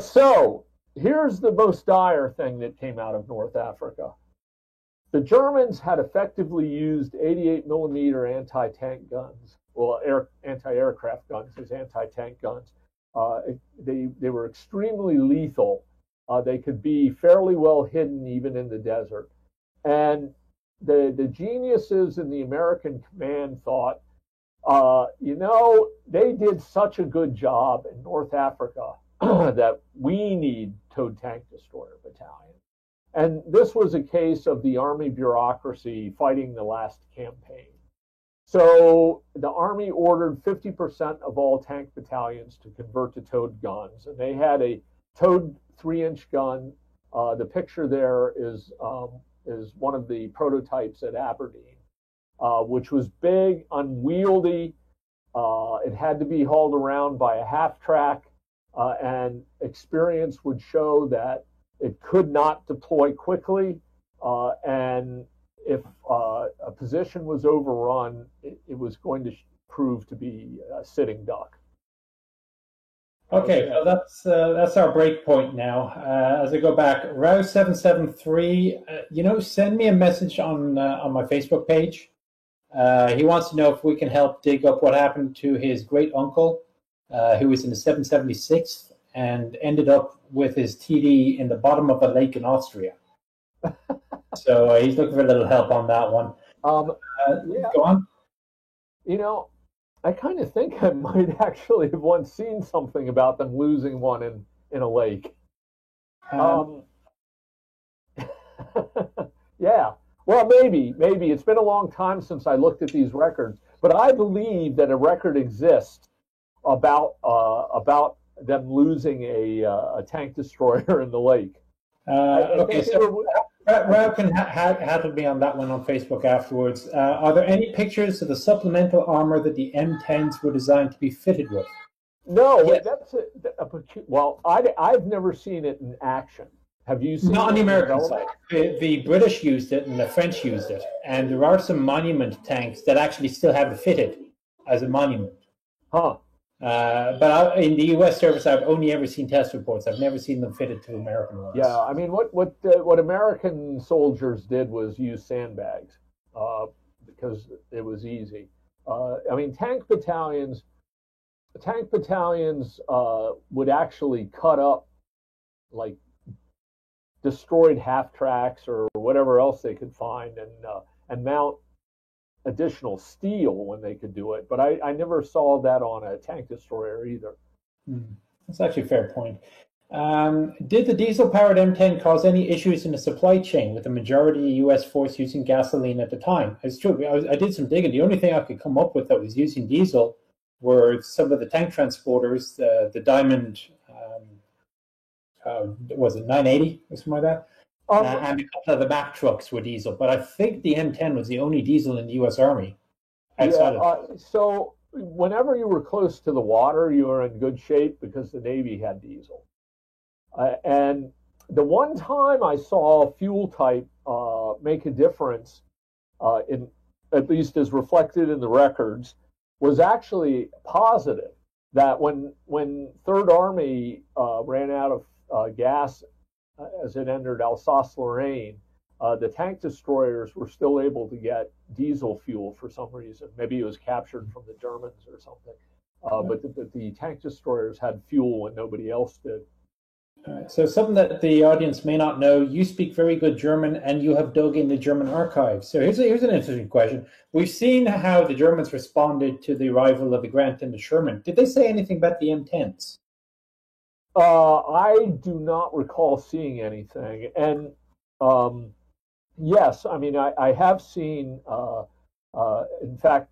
So here's the most dire thing that came out of North Africa. the Germans had effectively used 88 millimeter anti-tank guns, well, anti-aircraft guns as anti-tank guns. They were extremely lethal. They could be fairly well hidden even in the desert. And the geniuses in the American command thought, they did such a good job in North Africa that we need towed tank destroyer battalion. And this was a case of the Army bureaucracy fighting the last campaign. So the Army ordered 50% of all tank battalions to convert to towed guns. And they had a towed 3-inch gun. The picture there is one of the prototypes at Aberdeen, which was big, unwieldy. It had to be hauled around by a half-track, and experience would show that it could not deploy quickly, and if a position was overrun, it was going to prove to be a sitting duck. Okay, well, that's our break point now. As I go back, Rouse 773, send me a message on my Facebook page. He wants to know if we can help dig up what happened to his great uncle, who was in the 776th and ended up with his TD in the bottom of a lake in Austria. So he's looking for a little help on that one. Yeah. Go on. I kind of think I might actually have once seen something about them losing one in a lake. Yeah. Well, maybe. It's been a long time since I looked at these records, but I believe that a record exists about them losing a tank destroyer in the lake. Okay, so Rob can handle me on that one on Facebook afterwards. Are there any pictures of the supplemental armor that the M10s were designed to be fitted with? No, yes. Well, I've never seen it in action. Have you seen it? Not on the American side. The British used it and the French used it. And there are some monument tanks that actually still have it fitted as a monument. Huh. But in the U.S. service, I've only ever seen test reports. I've never seen them fitted to American ones. Yeah, I mean, what American soldiers did was use sandbags because it was easy. I mean, tank battalions would actually cut up like destroyed half tracks or whatever else they could find and mount additional steel when they could do it, but I never saw that on a tank destroyer either. That's actually a fair point. Did the diesel-powered M10 cause any issues in the supply chain with the majority of U.S. force using gasoline at the time? It's true. I did some digging. The only thing I could come up with that was using diesel were some of the tank transporters, the Diamond, was it 980 or something like that? And a couple of the Mack trucks were diesel, but I think the M10 was the only diesel in the U.S. Army. So whenever you were close to the water, you were in good shape because the Navy had diesel. And the one time I saw fuel type make a difference, in at least as reflected in the records, was actually positive. That when Third Army ran out of gas as it entered Alsace-Lorraine, the tank destroyers were still able to get diesel fuel for some reason. Maybe it was captured from the Germans or something. But the tank destroyers had fuel when nobody else did. All right. So something that the audience may not know, you speak very good German and you have dug in the German archives. So here's an interesting question. We've seen how the Germans responded to the arrival of the Grant and the Sherman. Did they say anything about the M10s? I do not recall seeing anything. And yes, I mean, I have seen, in fact,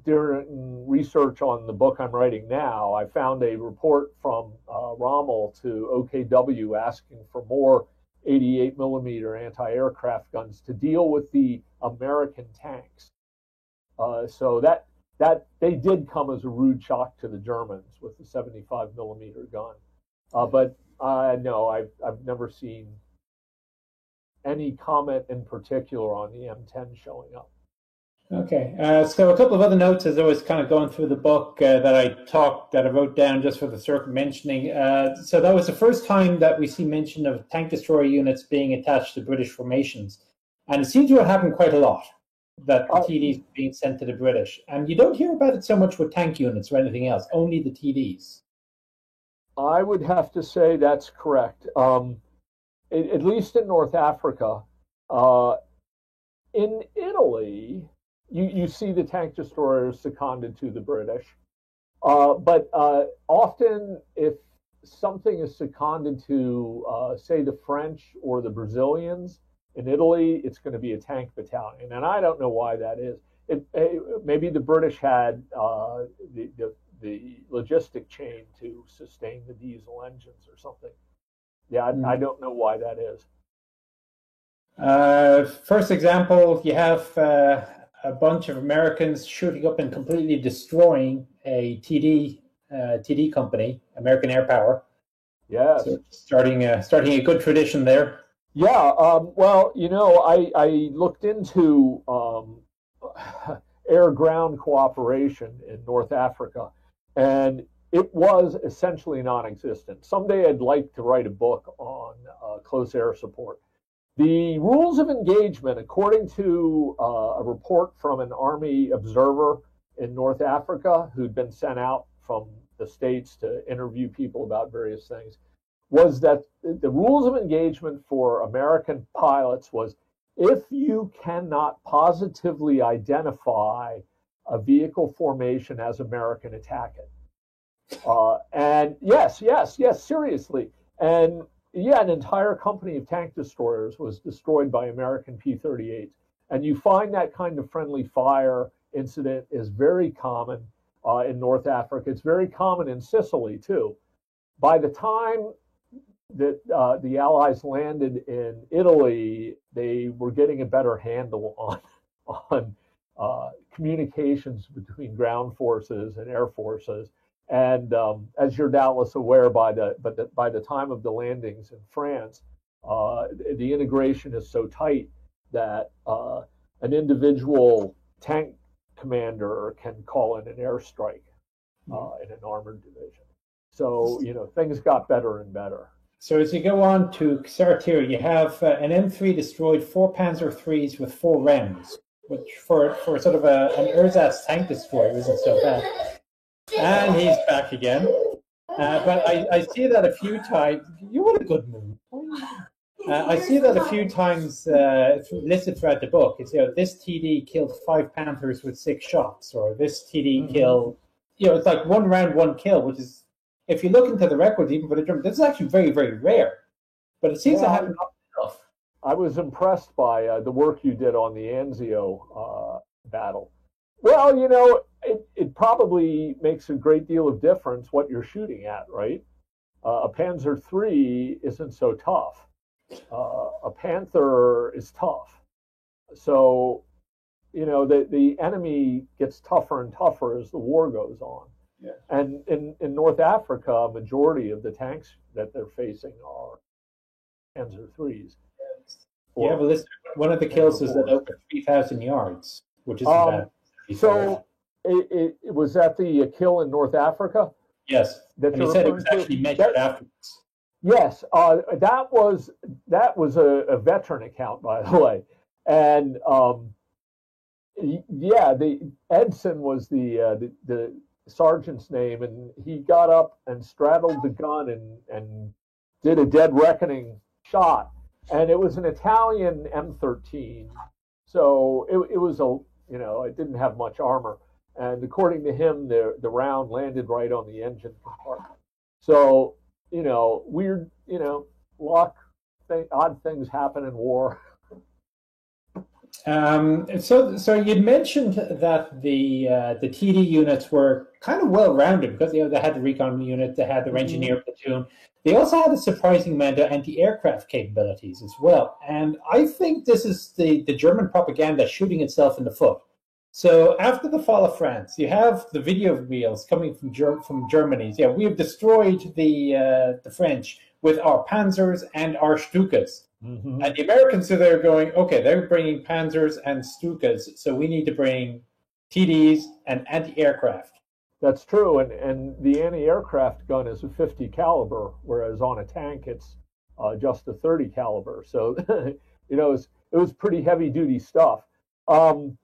during research on the book I'm writing now, I found a report from Rommel to OKW asking for more 88 millimeter anti-aircraft guns to deal with the American tanks. So that they did come as a rude shock to the Germans with the 75 millimeter gun. But no, I've never seen any comment in particular on the M10 showing up. Okay, so a couple of other notes as I was kind of going through the book that I wrote down just for the sake of mentioning. So that was the first time that we see mention of tank destroyer units being attached to British formations. And it seems to have happened quite a lot, that the TDs are being sent to the British. And you don't hear about it so much with tank units or anything else, only the TDs. I would have to say that's correct. At least in North Africa. In Italy, you see the tank destroyers seconded to the British. But often, if something is seconded to, say, the French or the Brazilians, in Italy, it's going to be a tank battalion. And I don't know why that is. Maybe the British had the logistic chain to sustain the diesel engines or something. Yeah, I don't know why that is. First example, you have a bunch of Americans shooting up and completely destroying a TD company, American Air Power. Yes. So starting a good tradition there. Yeah. Well, I looked into air-ground cooperation in North Africa, and it was essentially non-existent. Someday I'd like to write a book on close air support. The rules of engagement, according to a report from an Army observer in North Africa who'd been sent out from the States to interview people about various things, was that the rules of engagement for American pilots was if you cannot positively identify a vehicle formation as American, attack it. And yes, seriously. And yeah, an entire company of tank destroyers was destroyed by American P-38s. And you find that kind of friendly fire incident is very common in North Africa. It's very common in Sicily, too. By the time that the Allies landed in Italy, they were getting a better handle on communications between ground forces and air forces. And as you're doubtless aware, by the time of the landings in France, the integration is so tight that an individual tank commander can call in an airstrike in an armored division. So things got better and better. So as you go on to Sartir, you have an M3 destroyed 4 Panzer IIIs with 4 rounds, which for sort of an ersatz tank destroyer isn't so bad. And he's back again. But I see that a few times. You're in a good mood. I see that a few times listed throughout the book. It's this TD killed 5 Panthers with 6 shots, or this TD killed. It's like 1 round, 1 kill, which is, if you look into the records, even for the Germans, this is actually very, very rare. But it seems to happen enough. I was impressed by the work you did on the Anzio battle. Well, it probably makes a great deal of difference what you're shooting at, right? A Panzer III isn't so tough. A Panther is tough. So, the enemy gets tougher and tougher as the war goes on. Yeah. And in North Africa, a majority of the tanks that they're facing are Panzer IIIs. You have a list. One of the kills is at over 3,000 yards, which isn't bad. So it was at the kill in North Africa? Yes. And he said it was actually measured afterwards. Yes. That was a veteran account, by the way. And the Edson was the sergeant's name, and he got up and straddled the gun and did a dead reckoning shot. And it was an Italian M13. So it was it didn't have much armor. And according to him, the round landed right on the engine compartment. So, weird, luck, odd things happen in war. So you'd mentioned that the TD units were kind of well-rounded because they had the recon unit, they had the engineer platoon. They also had a surprising amount of anti-aircraft capabilities as well. And I think this is the German propaganda shooting itself in the foot. So after the fall of France, you have the video reels coming from Germany. Yeah, we have destroyed the French with our Panzers and our Stukas. Mm-hmm. And the Americans are there going, okay, they're bringing Panzers and Stukas, so we need to bring TDs and anti-aircraft. That's true, and the anti-aircraft gun is a 50 caliber, whereas on a tank it's just a 30 caliber. So it was pretty heavy duty stuff. In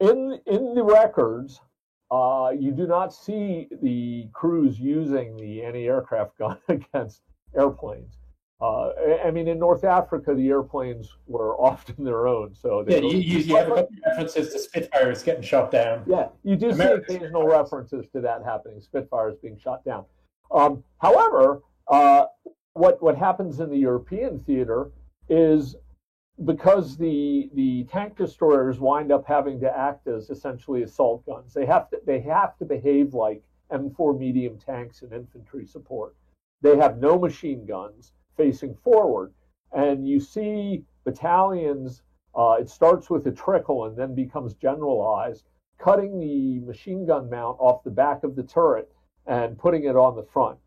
the records, you do not see the crews using the anti-aircraft gun against airplanes. I mean, in North Africa, the airplanes were often their own. So you have a couple of references to Spitfires getting shot down. Yeah, you do see occasional references to that happening, Spitfires being shot down. However, what happens in the European theater is because the tank destroyers wind up having to act as essentially assault guns. They have to behave like M4 medium tanks and infantry support. They have no machine guns facing forward, and you see battalions. It starts with a trickle and then becomes generalized, cutting the machine gun mount off the back of the turret and putting it on the front.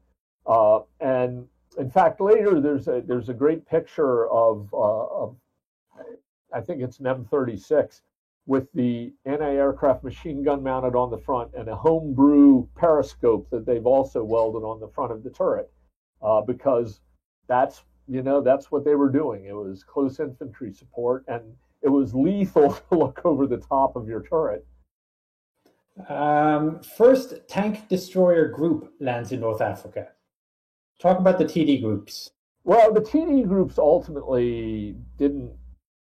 And in fact, later there's a great picture of I think it's an M36 with the anti-aircraft machine gun mounted on the front and a homebrew periscope that they've also welded on the front of the turret, because that's what they were doing. It was close infantry support, and it was lethal to look over the top of your turret. First tank destroyer group lands in North Africa. Talk about the TD groups. Well, the TD groups ultimately didn't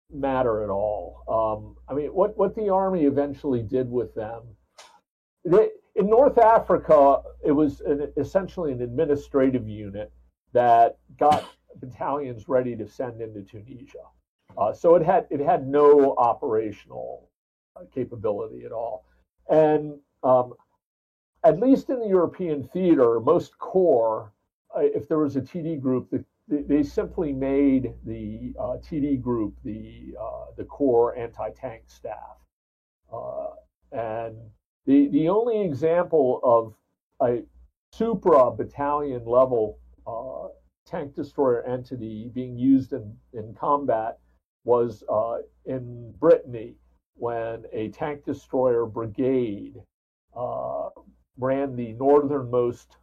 matter at all. I mean, what the Army eventually did with them, in North Africa, it was essentially an administrative unit that got battalions ready to send into Tunisia. So it had no operational capability at all. And at least in the European theater, most corps, if there was a TD group, they simply made the TD group the corps anti-tank staff. And the only example of a supra battalion level tank destroyer entity being used in combat was in Brittany, when a tank destroyer brigade ran the northernmost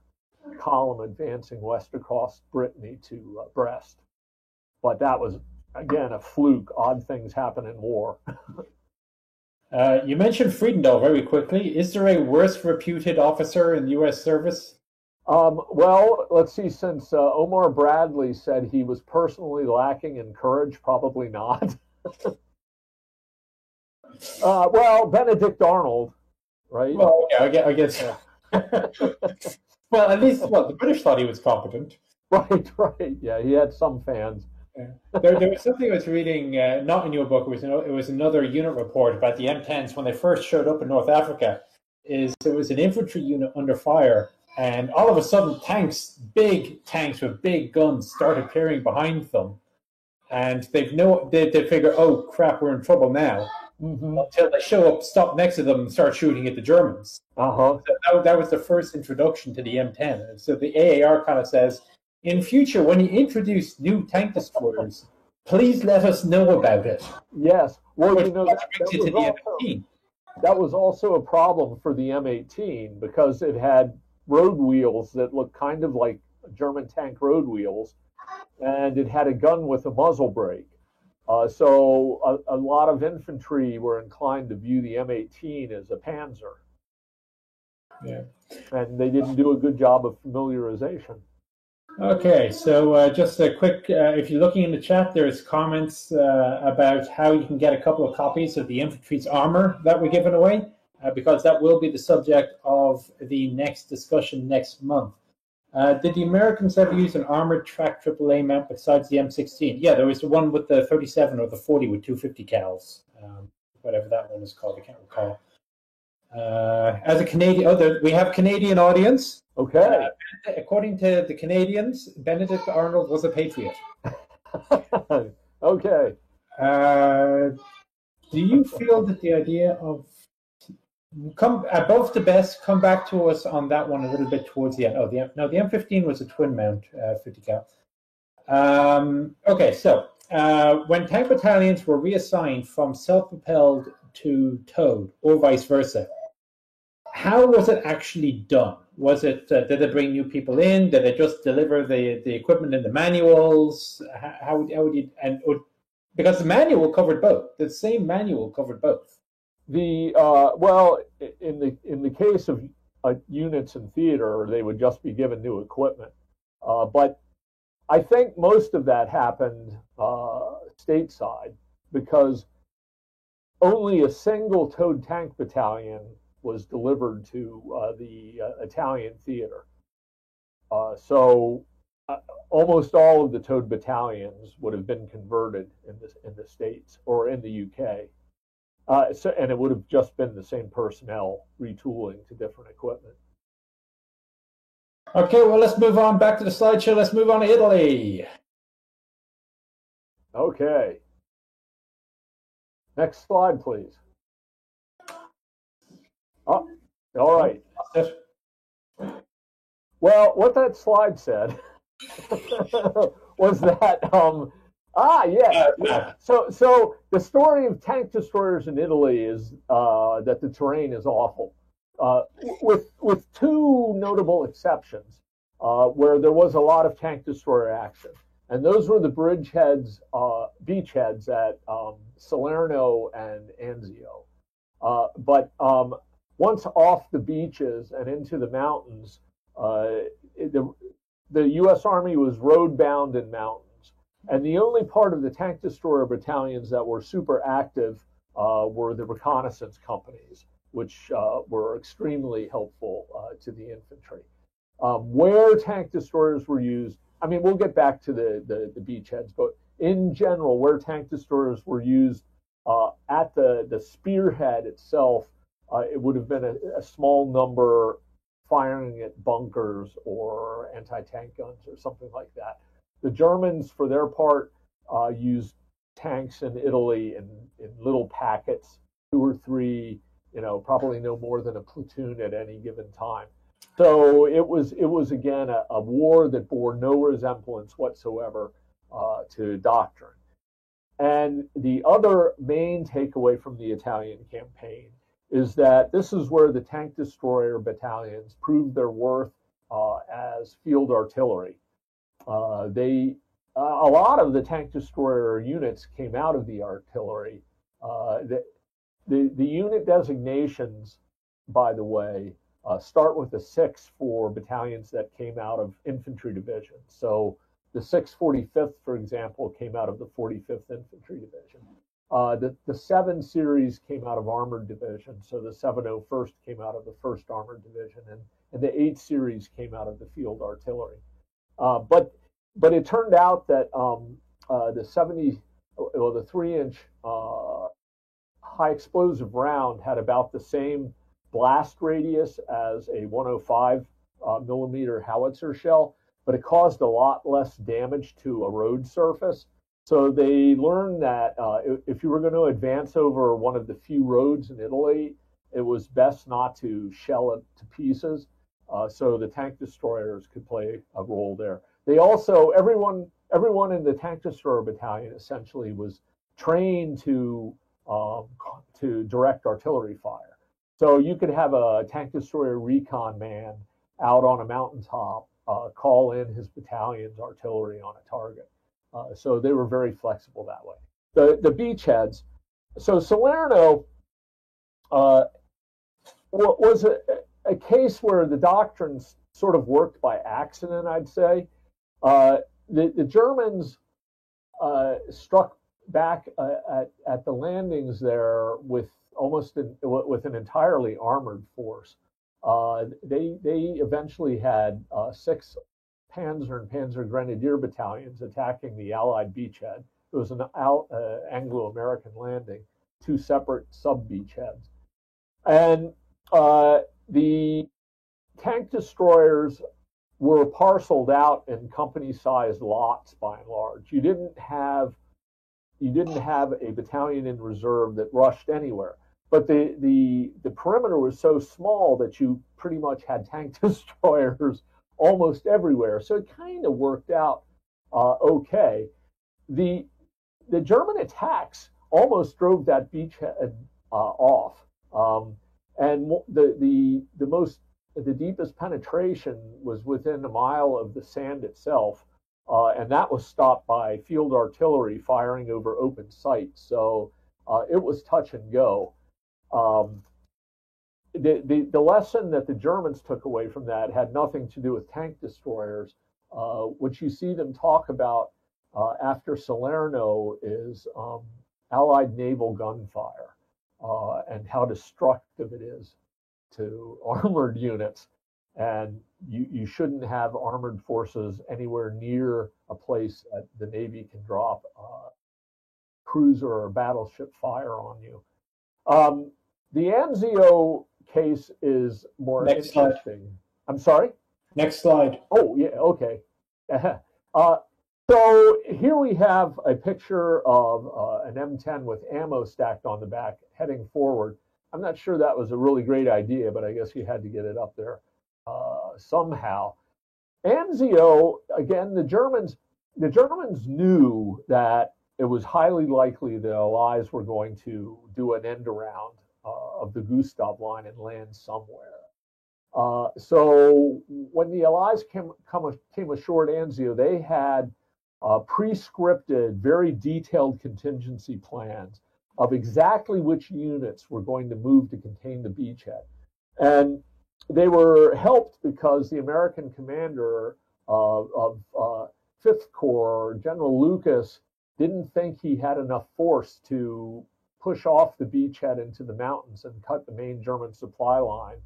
column advancing west across Brittany to Brest. But that was, again, a fluke. Odd things happen in war. You mentioned Friedendall very quickly. Is there a worse reputed officer in U.S. service? Well, let's see. Since Omar Bradley said he was personally lacking in courage, probably not. Well, Benedict Arnold, right? Well, yeah, I guess. Well, at least, the British thought he was competent. Right. Yeah, he had some fans. Yeah. There was something I was reading, not in your book. It was another unit report about the M10s when they first showed up in North Africa. It was an infantry unit under fire, and all of a sudden, big tanks with big guns, start appearing behind them, and they figure, oh crap, we're in trouble now. Mm-hmm. Until they show up, stop next to them, and start shooting at the Germans. So that was the first introduction to the M10. And so the AAR kind of says, in future, when you introduce new tank destroyers, please let us know about it. Yes. Well, that was also a problem for the M18 because it had road wheels that looked kind of like German tank road wheels, and it had a gun with a muzzle brake. So a lot of infantry were inclined to view the M18 as a Panzer. Yeah. And they didn't do a good job of familiarization. Okay, so just a quick, if you're looking in the chat, there's comments about how you can get a couple of copies of the infantry's armor that we're giving away, because that will be the subject of the next discussion next month. Did the Americans ever use an armored track AAA mount besides the M16? Yeah, there was the one with the 37 or the 40 with 250 cals, whatever that one is called, I can't recall. As a Canadian, we have Canadian audience. Okay. According to the Canadians, Benedict Arnold was a patriot. Okay. Do you feel that the idea of come above the best, come back to us on that one a little bit towards the end. Oh, the M15 was a twin mount 50 cal. Okay, so when tank battalions were reassigned from self-propelled to towed, or vice versa, how was it actually done? Was it did they bring new people in? Did they just deliver the equipment in the manuals? How would you Because the manual covered both. The same manual covered both. Well, in the case of units in theater, they would just be given new equipment. But I think most of that happened stateside because only a single towed tank battalion was delivered to the Italian theater. So almost all of the towed battalions would have been converted in the States or in the UK. And it would have just been the same personnel retooling to different equipment. Okay, well, let's move on back to the slideshow. Let's move on to Italy. Okay. Next slide, please. Oh, all right. Well, what that slide said was that, So the story of tank destroyers in Italy is that the terrain is awful, with two notable exceptions, where there was a lot of tank destroyer action, and those were the beachheads at Salerno and Anzio. But once off the beaches and into the mountains, the U.S. Army was road-bound in mountains, and the only part of the tank destroyer battalions that were super active were the reconnaissance companies, which were extremely helpful to the infantry. Where tank destroyers were used, I mean, we'll get back to the beachheads, but in general, where tank destroyers were used at the spearhead itself, it would have been a small number firing at bunkers or anti-tank guns or something like that. The Germans, for their part, used tanks in Italy in little packets, 2 or 3, probably no more than a platoon at any given time. So it was again a war that bore no resemblance whatsoever to doctrine. And the other main takeaway from the Italian campaign is that this is where the tank destroyer battalions proved their worth as field artillery. A lot of the tank destroyer units came out of the artillery. The unit designations, by the way, start with a 6 for battalions that came out of infantry divisions. So the 645th, for example, came out of the 45th Infantry Division. The 7 series came out of Armored Division, so the 701st came out of the 1st Armored Division, and the 8 series came out of the Field Artillery. But it turned out that the 3-inch high explosive round had about the same blast radius as a 105 millimeter howitzer shell, but it caused a lot less damage to a road surface. So they learned that if you were going to advance over one of the few roads in Italy, it was best not to shell it to pieces. So the tank destroyers could play a role there. They also, everyone in the tank destroyer battalion essentially was trained to direct artillery fire. So you could have a tank destroyer recon man out on a mountaintop call in his battalion's artillery on a target. So they were very flexible that way. The beachheads. So Salerno was a case where the doctrines sort of worked by accident, I'd say. The Germans struck back at the landings there with with an entirely armored force. They eventually had 6 Panzer and Panzer Grenadier battalions attacking the Allied beachhead. It was an Anglo-American landing, 2 separate sub-beachheads. And the tank destroyers were parceled out in company-sized lots by and large. You didn't have a battalion in reserve that rushed anywhere. But the perimeter was so small that you pretty much had tank destroyers almost everywhere. So it kind of worked out okay. The German attacks almost drove that beachhead off. And the deepest penetration was within a mile of the sand itself, and that was stopped by field artillery firing over open sights. So it was touch and go. The lesson that the Germans took away from that had nothing to do with tank destroyers. What you see them talk about after Salerno is Allied naval gunfire and how destructive it is to armored units. And you shouldn't have armored forces anywhere near a place that the Navy can drop cruiser or battleship fire on you. The Anzio case is more Next interesting. slide. I'm sorry? Next slide. Oh, yeah, okay. So here we have a picture of an M10 with ammo stacked on the back heading forward. I'm not sure that was a really great idea, but I guess you had to get it up there somehow. Anzio, again, the Germans knew that it was highly likely the Allies were going to do an end around of the Gustav line and land somewhere. So when the Allies came ashore at Anzio, they had pre-scripted, very detailed contingency plans of exactly which units were going to move to contain the beachhead. And they were helped because the American commander of 5th Corps, General Lucas, didn't think he had enough force to push off the beachhead into the mountains and cut the main German supply line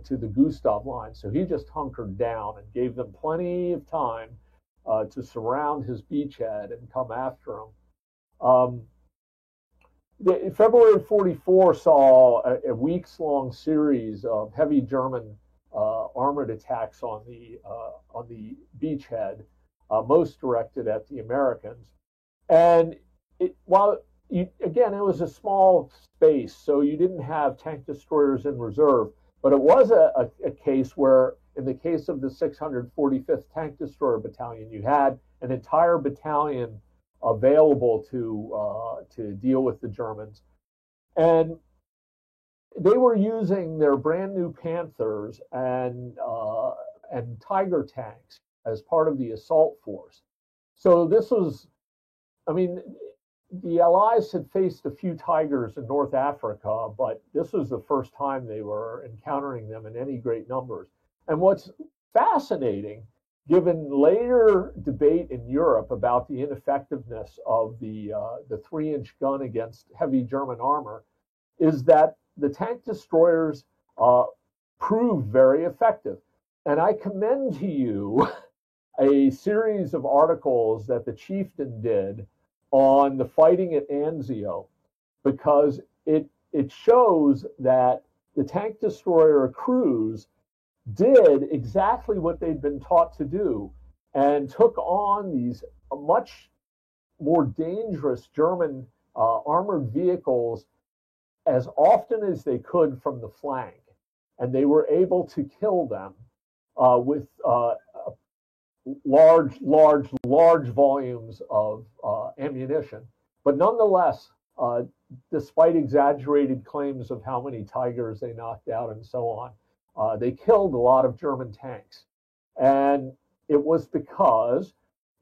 to the Gustav line. So he just hunkered down and gave them plenty of time to surround his beachhead and come after him. February 44 saw a weeks-long series of heavy German armored attacks on the beachhead, most directed at the Americans. And while again, it was a small space, so you didn't have tank destroyers in reserve, but it was a case where, in the case of the 645th Tank Destroyer Battalion, you had an entire battalion available to deal with the Germans. And they were using their brand new Panthers and Tiger tanks as part of the assault force. So this was, I mean, the Allies had faced a few Tigers in North Africa, but this was the first time they were encountering them in any great numbers. And what's fascinating, given later debate in Europe about the ineffectiveness of the 3-inch gun against heavy German armor, is that the tank destroyers proved very effective. And I commend to you a series of articles that the Chieftain did on the fighting at Anzio, because it shows that the tank destroyer crews did exactly what they'd been taught to do and took on these much more dangerous German armored vehicles as often as they could from the flank. And they were able to kill them with large volumes of ammunition. But nonetheless, despite exaggerated claims of how many Tigers they knocked out and so on, they killed a lot of German tanks. And it was because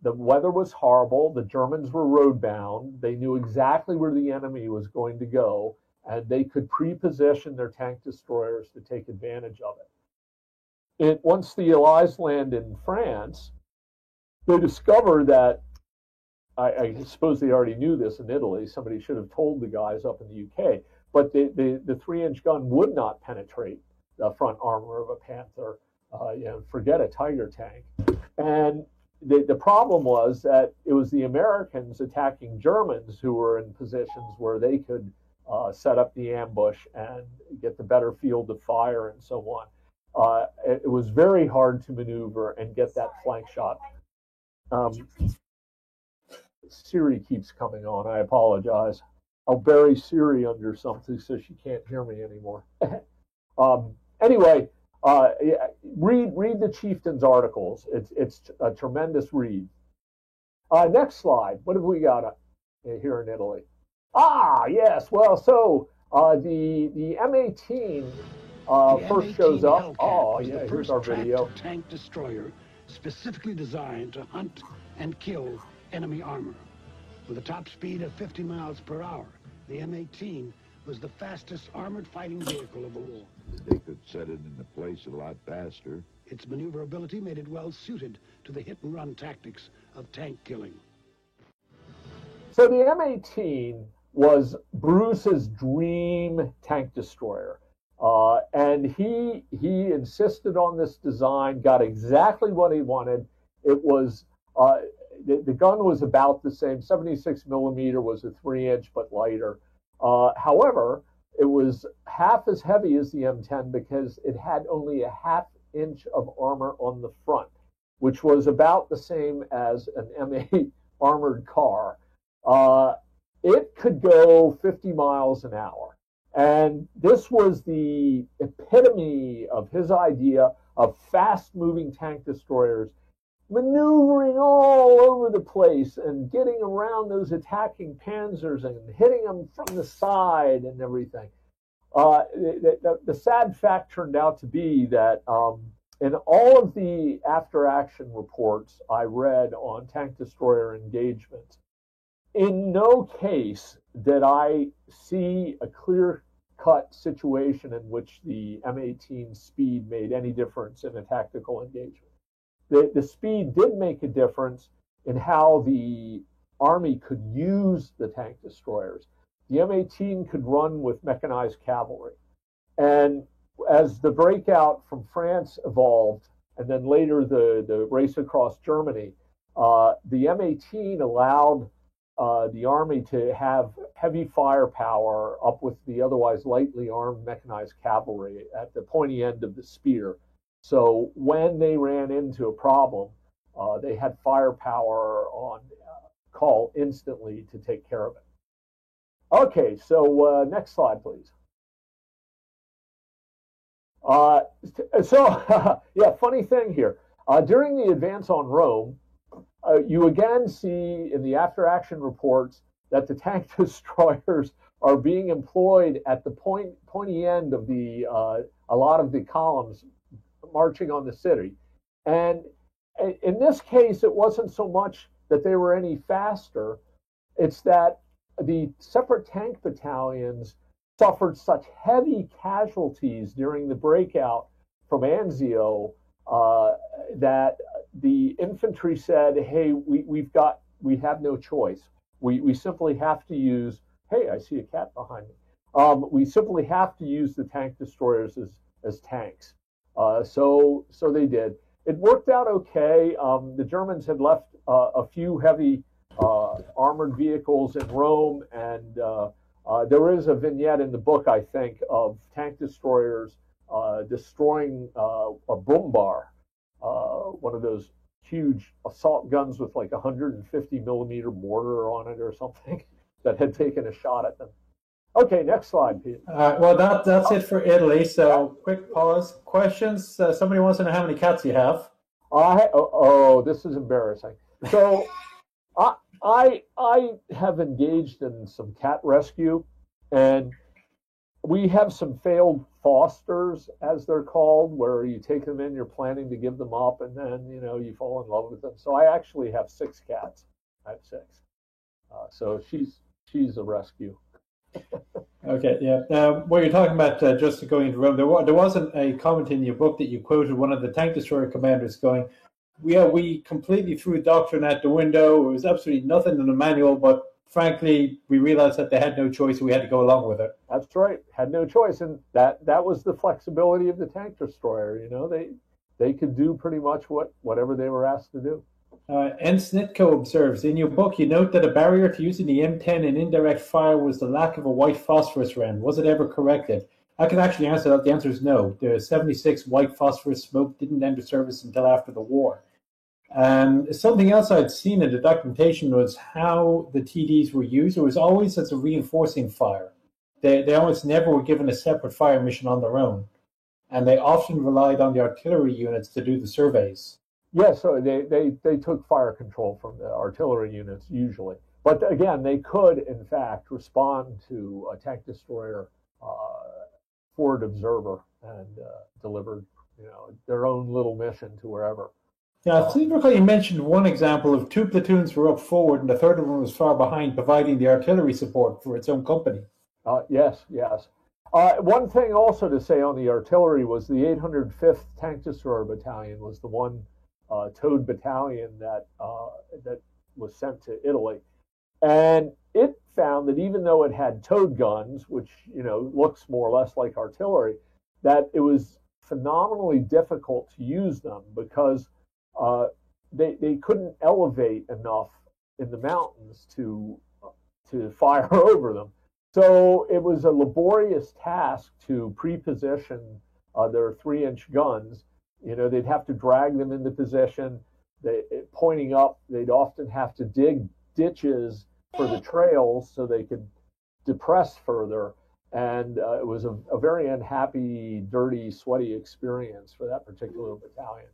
the weather was horrible, the Germans were road-bound, they knew exactly where the enemy was going to go, and they could pre-position their tank destroyers to take advantage of it. Once the Allies land in France, they discover that, I suppose they already knew this in Italy, somebody should have told the guys up in the UK, but the 3-inch gun would not penetrate the front armor of a Panther, forget a Tiger tank. And the problem was that it was the Americans attacking Germans who were in positions where they could set up the ambush and get the better field of fire and so on. It was very hard to maneuver and get that flank shot. Siri keeps coming on. I apologize. I'll bury Siri under something so she can't hear me anymore. Anyway, read the Chieftain's articles. It's a tremendous read. Next slide. What have we got here in Italy? Ah, yes. Well, so the M18 first shows up. Oh, yeah, here's our video. Tank destroyer specifically designed to hunt and kill enemy armor. With a top speed of 50 miles per hour, the M18 was the fastest armored fighting vehicle of the war. They could set it into place a lot faster. Its maneuverability made it well suited to the hit-and-run tactics of tank killing. So the M18 was Bruce's dream tank destroyer. And he insisted on this design, got exactly what he wanted. It was, the gun was about the same. 76 millimeter was a 3-inch, but lighter. However, it was half as heavy as the M10 because it had only a half-inch of armor on the front, which was about the same as an M8 armored car. It could go 50 miles an hour. And this was the epitome of his idea of fast-moving tank destroyers, maneuvering all over the place and getting around those attacking panzers and hitting them from the side and everything. The sad fact turned out to be that in all of the after-action reports I read on tank destroyer engagements, in no case did I see a clear-cut situation in which the M18 speed made any difference in a tactical engagement. The speed did make a difference in how the Army could use the tank destroyers. The M18 could run with mechanized cavalry. And as the breakout from France evolved, and then later the race across Germany, the M18 allowed the Army to have heavy firepower up with the otherwise lightly armed mechanized cavalry at the pointy end of the spear. So when they ran into a problem, they had firepower on call instantly to take care of it. Okay, so next slide, please. Yeah, funny thing here. During the advance on Rome, you again see in the after-action reports that the tank destroyers are being employed at the pointy end of the a lot of the columns marching on the city. And in this case, it wasn't so much that they were any faster, it's that the separate tank battalions suffered such heavy casualties during the breakout from Anzio that the infantry said, hey, we have no choice. We simply have to use, hey, I see a cat behind me. We simply have to use the tank destroyers as tanks. So they did. It worked out okay. The Germans had left a few heavy armored vehicles in Rome, and there is a vignette in the book, I think, of tank destroyers destroying a Brummbär, one of those huge assault guns with like 150 millimeter mortar on it or something that had taken a shot at them. Okay, next slide, Pete. Well, that's it for Italy. So, quick pause. Questions? Somebody wants to know how many cats you have. This is embarrassing. So, I have engaged in some cat rescue, and we have some failed fosters, as they're called, where you take them in, you're planning to give them up, and then you fall in love with them. So I actually have 6 cats. I have 6. So she's a rescue. Okay, yeah. What you're talking about, just going into Rome, there wasn't a comment in your book that you quoted one of the tank destroyer commanders going, we completely threw doctrine out the window. It was absolutely nothing in the manual, but frankly, we realized that they had no choice, so we had to go along with it. That's right. Had no choice, and that was the flexibility of the tank destroyer. They could do pretty much whatever they were asked to do. Ensnitko observes, in your book, you note that a barrier to using the M10 in indirect fire was the lack of a white phosphorus round. Was it ever corrected? I can actually answer that. The answer is no. The 76 white phosphorus smoke didn't enter service until after the war. Something else I'd seen in the documentation was how the TDs were used. It was always as a reinforcing fire. They almost never were given a separate fire mission on their own. And they often relied on the artillery units to do the surveys. Yes, so they took fire control from the artillery units usually. But again, they could, in fact, respond to a tank destroyer forward observer and delivered their own little mission to wherever. Yeah, I seem to recall you mentioned one example of two platoons were up forward and the third one was far behind, providing the artillery support for its own company. Yes, yes. One thing also to say on the artillery was the 805th Tank Destroyer Battalion was the one towed battalion that was sent to Italy, and it found that even though it had towed guns, which looks more or less like artillery, that it was phenomenally difficult to use them because uh, they couldn't elevate enough in the mountains to fire over them. So it was a laborious task to pre-position their 3-inch guns. They'd have to drag them into position. Pointing up, they'd often have to dig ditches for the trails so they could depress further. And it was a very unhappy, dirty, sweaty experience for that particular battalion.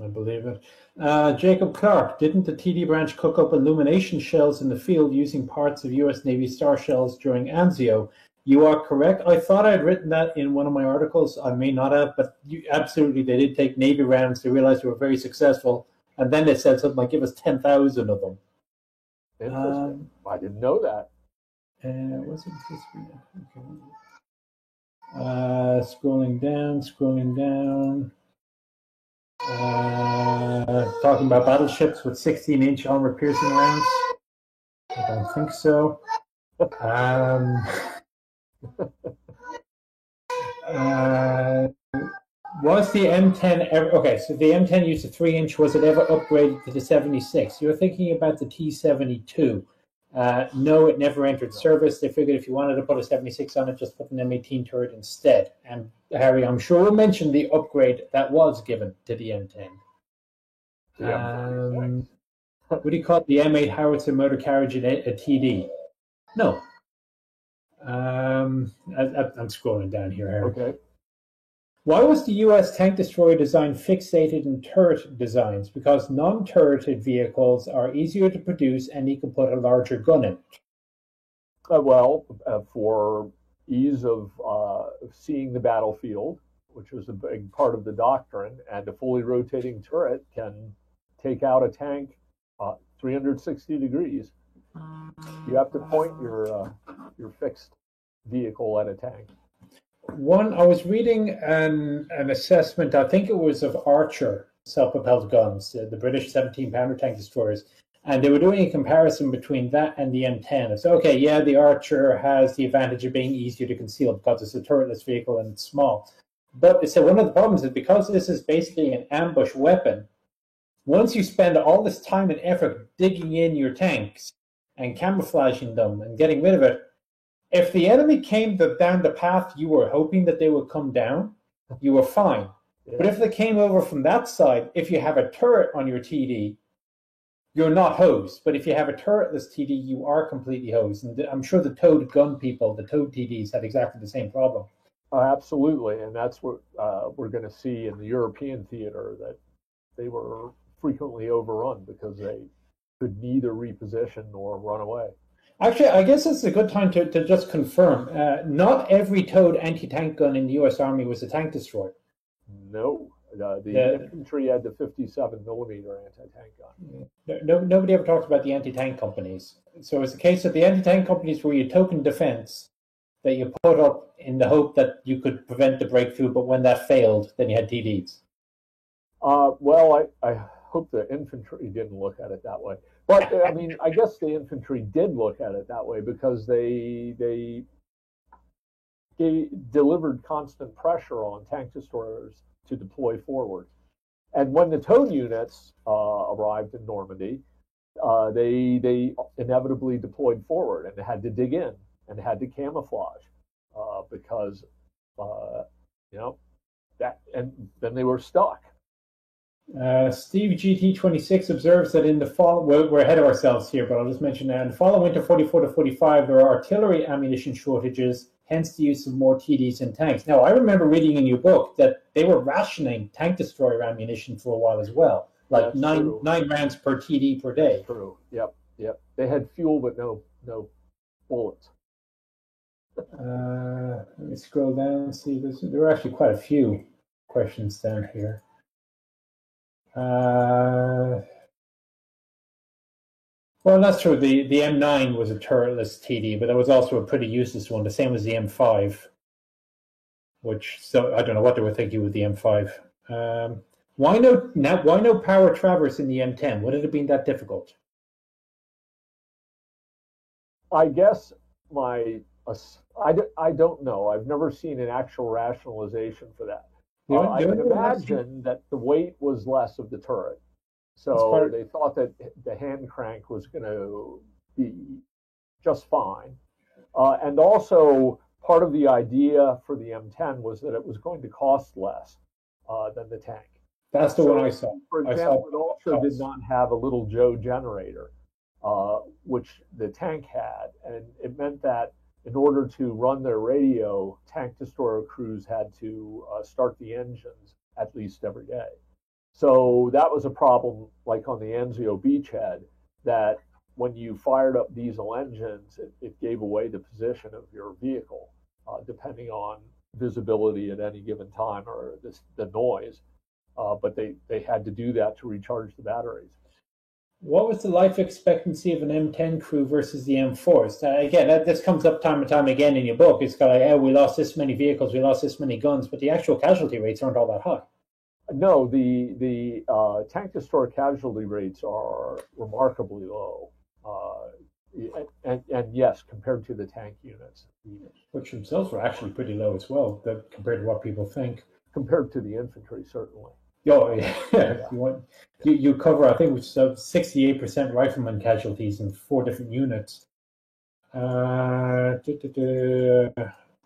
I believe it. Jacob Clark, didn't the TD branch cook up illumination shells in the field using parts of U.S. Navy star shells during Anzio? You are correct. I thought I'd written that in one of my articles. I may not have, but absolutely, they did take Navy rounds. They realized they were very successful. And then they said something like, give us 10,000 of them. Interesting. I didn't know that. Wasn't this? Okay. Scrolling down. Talking about battleships with 16-inch armor-piercing rounds. I don't think so. Was the M10 ever... Okay, so the M10 used a 3-inch. Was it ever upgraded to the 76? You're thinking about the T-72. No, it never entered service. They figured if you wanted to put a 76 on it, just put an M18 turret instead. And Harry, I'm sure we'll mention the upgrade that was given to the M10. What do you call it? The M8 howitzer motor carriage at TD? No. I'm scrolling down here, Harry. Okay. Why was the U.S. tank destroyer design fixated in turret designs? Because non-turreted vehicles are easier to produce and you can put a larger gun in it. For ease of seeing the battlefield, which was a big part of the doctrine, and a fully rotating turret can take out a tank 360 degrees. You have to point your fixed vehicle at a tank. I was reading an assessment, I think it was of Archer self-propelled guns, the British 17-pounder tank destroyers, and they were doing a comparison between that and the M10. It's okay, yeah, the Archer has the advantage of being easier to conceal because it's a turretless vehicle and it's small. But they said one of the problems is because this is basically an ambush weapon, once you spend all this time and effort digging in your tanks and camouflaging them and getting rid of it, if the enemy came down the path you were hoping that they would come down, you were fine. Yeah. But if they came over from that side, if you have a turret on your TD, you're not hosed. But if you have a turretless TD, you are completely hosed. And I'm sure the towed gun people, the towed TDs, had exactly the same problem. Absolutely. And that's what we're going to see in the European theater, that they were frequently overrun because they could neither reposition nor run away. Actually, I guess it's a good time to just confirm. Not every towed anti-tank gun in the U.S. Army was a tank destroyer. No. The infantry had the 57-millimeter anti-tank gun. Nobody ever talks about the anti-tank companies. So it's a case of the anti-tank companies were your token defense that you put up in the hope that you could prevent the breakthrough, but when that failed, then you had TDs. I hope the infantry didn't look at it that way. But I mean, I guess the infantry did look at it that way because they delivered constant pressure on tank destroyers to deploy forward. And when the towed units arrived in Normandy, they inevitably deployed forward and had to dig in and had to camouflage because that, and then they were stuck. Steve GT26 observes that in the fall, we're ahead of ourselves here, but I'll just mention that in the fall and winter 44 to 45, there are artillery ammunition shortages, hence the use of more TDs in tanks. Now, I remember reading in your book that they were rationing tank destroyer ammunition for a while as well, like nine rounds per TD per day. That's true. Yep. They had fuel, but no bullets. Let me scroll down and see. There are actually quite a few questions down here. Well, that's true. The M9 was a turretless TD, but that was also a pretty useless one. The same as the M5, which so I don't know what they were thinking with the M5. Why no power traverse in the M10? Would it have been that difficult? I guess I don't know. I've never seen an actual rationalization for that. I would imagine that the weight was less of the turret. So they thought that the hand crank was going to be just fine. And also, part of the idea for the M10 was that it was going to cost less than the tank. That's the one I saw. For example, it also did not have a little Joe generator, which the tank had. And it meant that in order to run their radio, tank destroyer crews had to start the engines at least every day. So that was a problem, like on the Anzio beachhead, that when you fired up diesel engines, it gave away the position of your vehicle, depending on visibility at any given time or the noise. But they had to do that to recharge the batteries. What was the life expectancy of an M10 crew versus the M4s? Again, this comes up time and time again in your book. It's got like, oh, we lost this many vehicles, we lost this many guns, but the actual casualty rates aren't all that high. No, the tank destroyer casualty rates are remarkably low, and yes, compared to the tank units, which themselves were actually pretty low as well, compared to what people think. Compared to the infantry, certainly. Oh, yeah. You cover, I think, 68% rifleman casualties in 4 different units.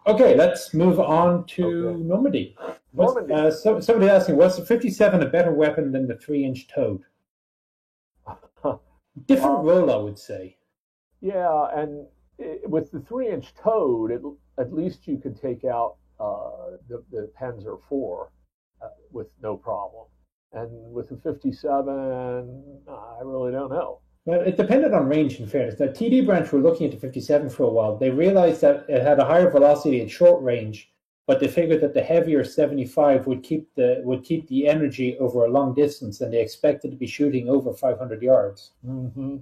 Okay, let's move on to Normandy. Somebody asking, was the 57 a better weapon than the 3-inch Toad? Different role, I would say. Yeah, and with the 3-inch Toad, at least you could take out the Panzer IV with no problem. And with the 57, I really don't know. Well, it depended on range, in fairness. The TD branch were looking at the 57 for a while. They realized that it had a higher velocity at short range, but they figured that the heavier 75 would keep the energy over a long distance, and they expected to be shooting over 500 yards,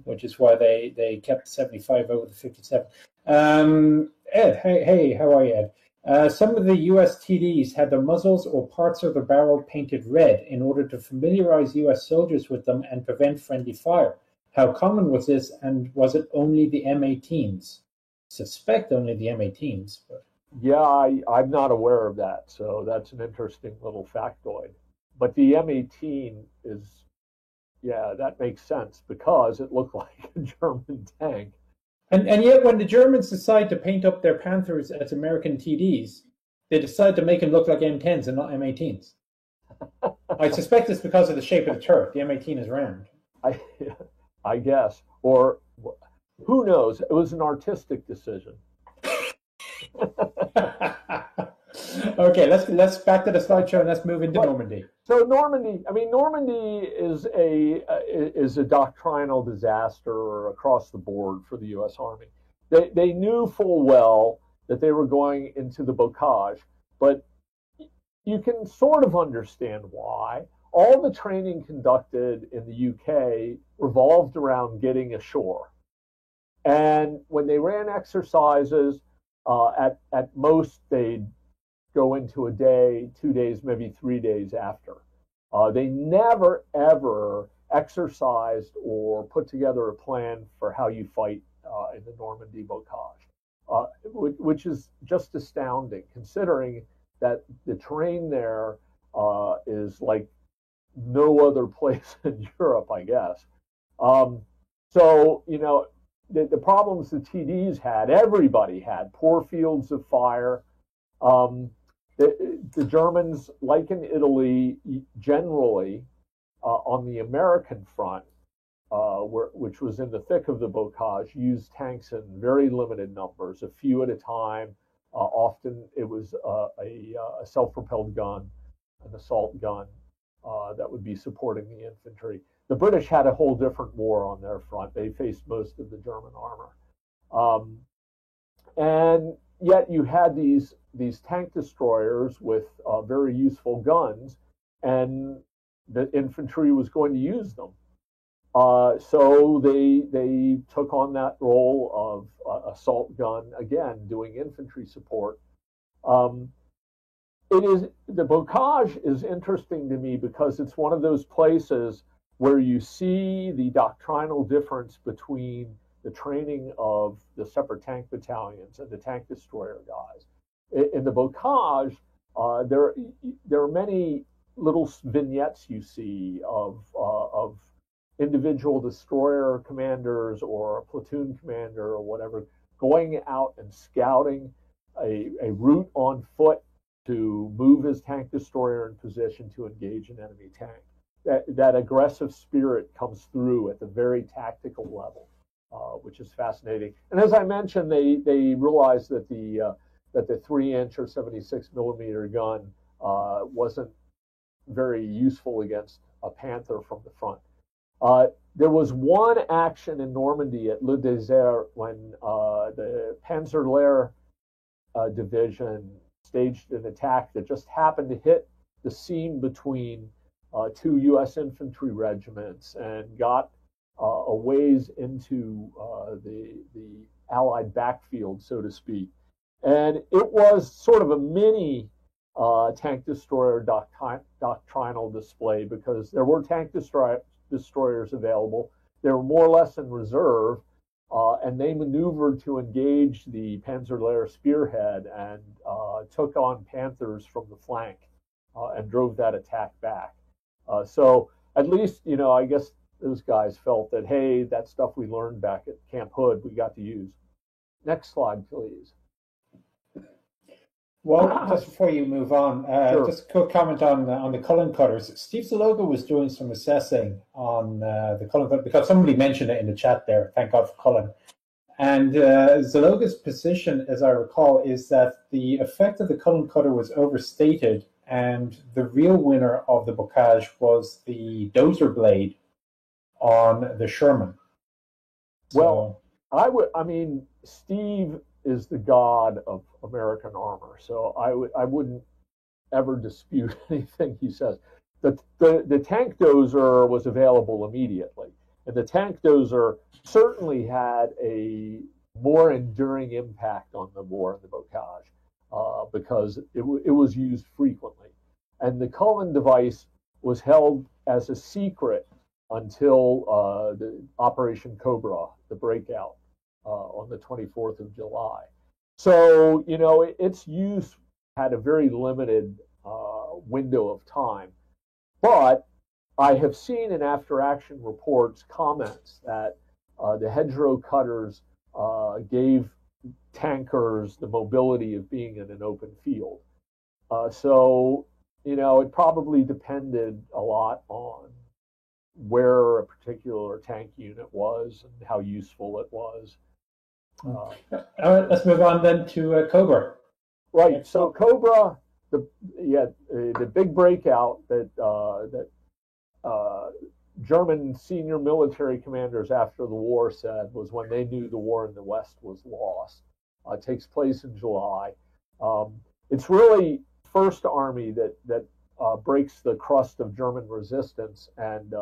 which is why they kept the 75 over the 57. Ed, hey, how are you, Ed? Some of the US TDs had their muzzles or parts of the barrel painted red in order to familiarize US soldiers with them and prevent friendly fire. How common was this, and was it only the M18s? Suspect only the M18s. But... Yeah, I'm not aware of that, so that's an interesting little factoid. But the M18 is, yeah, that makes sense because it looked like a German tank. And yet when the Germans decide to paint up their Panthers as American TDs, they decide to make them look like M10s and not M18s. I suspect it's because of the shape of the turret. The M18 is round. I guess. Or who knows? It was an artistic decision. Okay, let's back to the slideshow and let's move into Normandy. So Normandy is a doctrinal disaster across the board for the U.S. Army. They knew full well that they were going into the bocage, but you can sort of understand why. All the training conducted in the UK revolved around getting ashore. And when they ran exercises, at most they'd go into a day, 2 days, maybe 3 days after. They never, ever exercised or put together a plan for how you fight in the Normandy bocage, which is just astounding, considering that the terrain there is like no other place in Europe, I guess. So, you know, the problems the TDs had, everybody had, poor fields of fire. The Germans, like in Italy, generally on the American front, which was in the thick of the bocage, used tanks in very limited numbers, a few at a time. Often it was a self-propelled gun, an assault gun that would be supporting the infantry. The British had a whole different war on their front. They faced most of the German armor. And yet you had these tank destroyers with very useful guns, and the infantry was going to use them. So they took on that role of assault gun, again, doing infantry support. The bocage is interesting to me because it's one of those places where you see the doctrinal difference between the training of the separate tank battalions and the tank destroyer guys. In the bocage, there are many little vignettes you see of individual destroyer commanders or a platoon commander or whatever going out and scouting a route on foot to move his tank destroyer in position to engage an enemy tank. That aggressive spirit comes through at the very tactical level, which is fascinating. And as I mentioned, they realized that the 3-inch or 76-millimeter gun wasn't very useful against a Panther from the front. There was one action in Normandy at Le Désert when the Panzerlehr division staged an attack that just happened to hit the seam between two U.S. infantry regiments and got a ways into the Allied backfield, so to speak. And it was sort of a mini tank destroyer doctrinal display because there were tank destroyers available. They were more or less in reserve, and they maneuvered to engage the Panzerlehr spearhead and took on Panthers from the flank and drove that attack back. So at least, I guess those guys felt that, hey, that stuff we learned back at Camp Hood, we got to use. Next slide, please. Well, just before you move on, Sure. Just a quick comment on the Cullen cutters. Steve Zaloga was doing some assessing on the Cullen cutter because somebody mentioned it in the chat there. Thank God for Cullen. And Zaloga's position, as I recall, is that the effect of the Cullen cutter was overstated, and the real winner of the bocage was the dozer blade on the Sherman. Well, Steve is the god of American armor, so I wouldn't ever dispute anything he says. The tank dozer was available immediately, and the tank dozer certainly had a more enduring impact on the war in the bocage because it was used frequently. And the Cullen device was held as a secret until the Operation Cobra, the breakout on the 24th of July. So, its use had a very limited window of time. But I have seen in after-action reports comments that the hedgerow cutters gave tankers the mobility of being in an open field. So, it probably depended a lot on where a particular tank unit was and how useful it was. All right, let's move on then to Cobra. Right. So Cobra, the big breakout that German senior military commanders after the war said was when they knew the war in the West was lost. It takes place in July. It's really First Army that breaks the crust of German resistance, and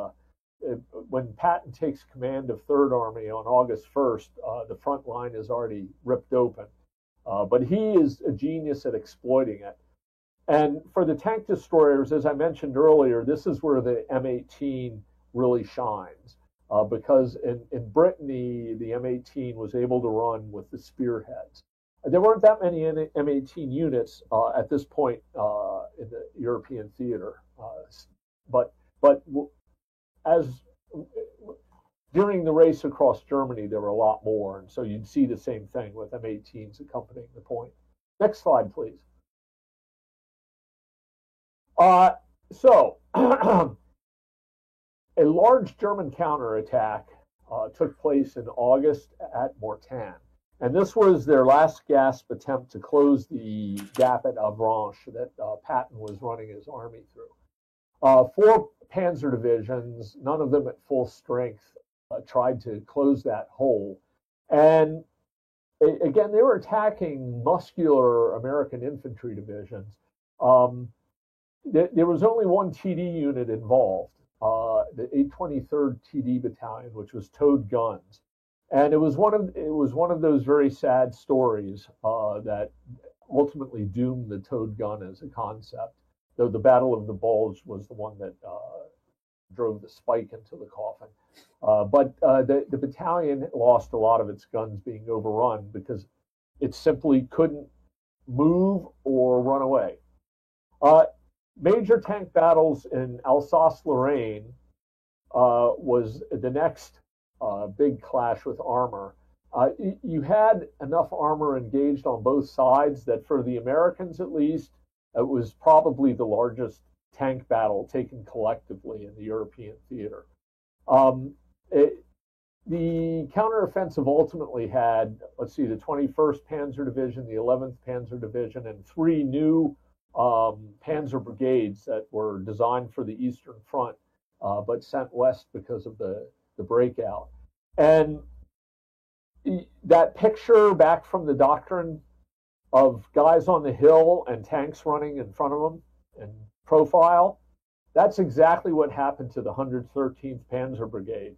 when Patton takes command of Third Army on August 1st, the front line is already ripped open. But he is a genius at exploiting it. And for the tank destroyers, as I mentioned earlier, this is where the M18 really shines. Because in Brittany, the M18 was able to run with the spearheads. There weren't that many M18 units at this point in the European theater. But as during the race across Germany, there were a lot more, and so you'd see the same thing with M18s accompanying the point. Next slide, please. So, a large German counterattack took place in August at Mortain, and this was their last gasp attempt to close the gap at Avranches that Patton was running his army through. 4 panzer divisions, none of them at full strength, tried to close that hole. And again, they were attacking muscular American infantry divisions. there was only one TD unit involved, the 823rd TD Battalion, which was towed guns, and it was one of those very sad stories that ultimately doomed the towed gun as a concept. Though the Battle of the Bulge was the one that drove the spike into the coffin. But the battalion lost a lot of its guns being overrun because it simply couldn't move or run away. Major tank battles in Alsace-Lorraine was the next big clash with armor. You had enough armor engaged on both sides that for the Americans at least, it was probably the largest tank battle taken collectively in the European theater. The counteroffensive ultimately had, let's see, the 21st Panzer Division, the 11th Panzer Division, and 3 new Panzer brigades that were designed for the Eastern Front, but sent west because of the breakout. And that picture back from the doctrine of guys on the hill and tanks running in front of them and profile, that's exactly what happened to the 113th Panzer Brigade.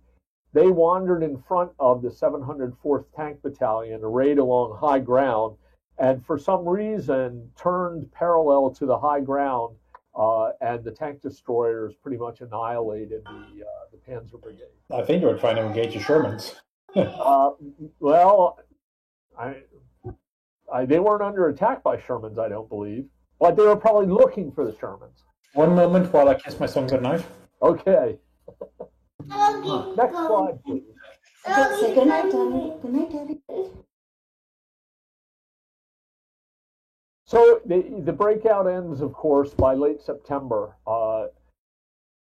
They wandered in front of the 704th Tank Battalion, arrayed along high ground, and for some reason turned parallel to the high ground, and the tank destroyers pretty much annihilated the Panzer Brigade. I think they were trying to engage the Shermans. Well, they weren't under attack by Shermans, I don't believe, but they were probably looking for the Shermans. One moment while I kiss my son goodnight. Okay. Next slide, please. Say good night, Daddy. Good night, Daddy. So the breakout ends, of course, by late September.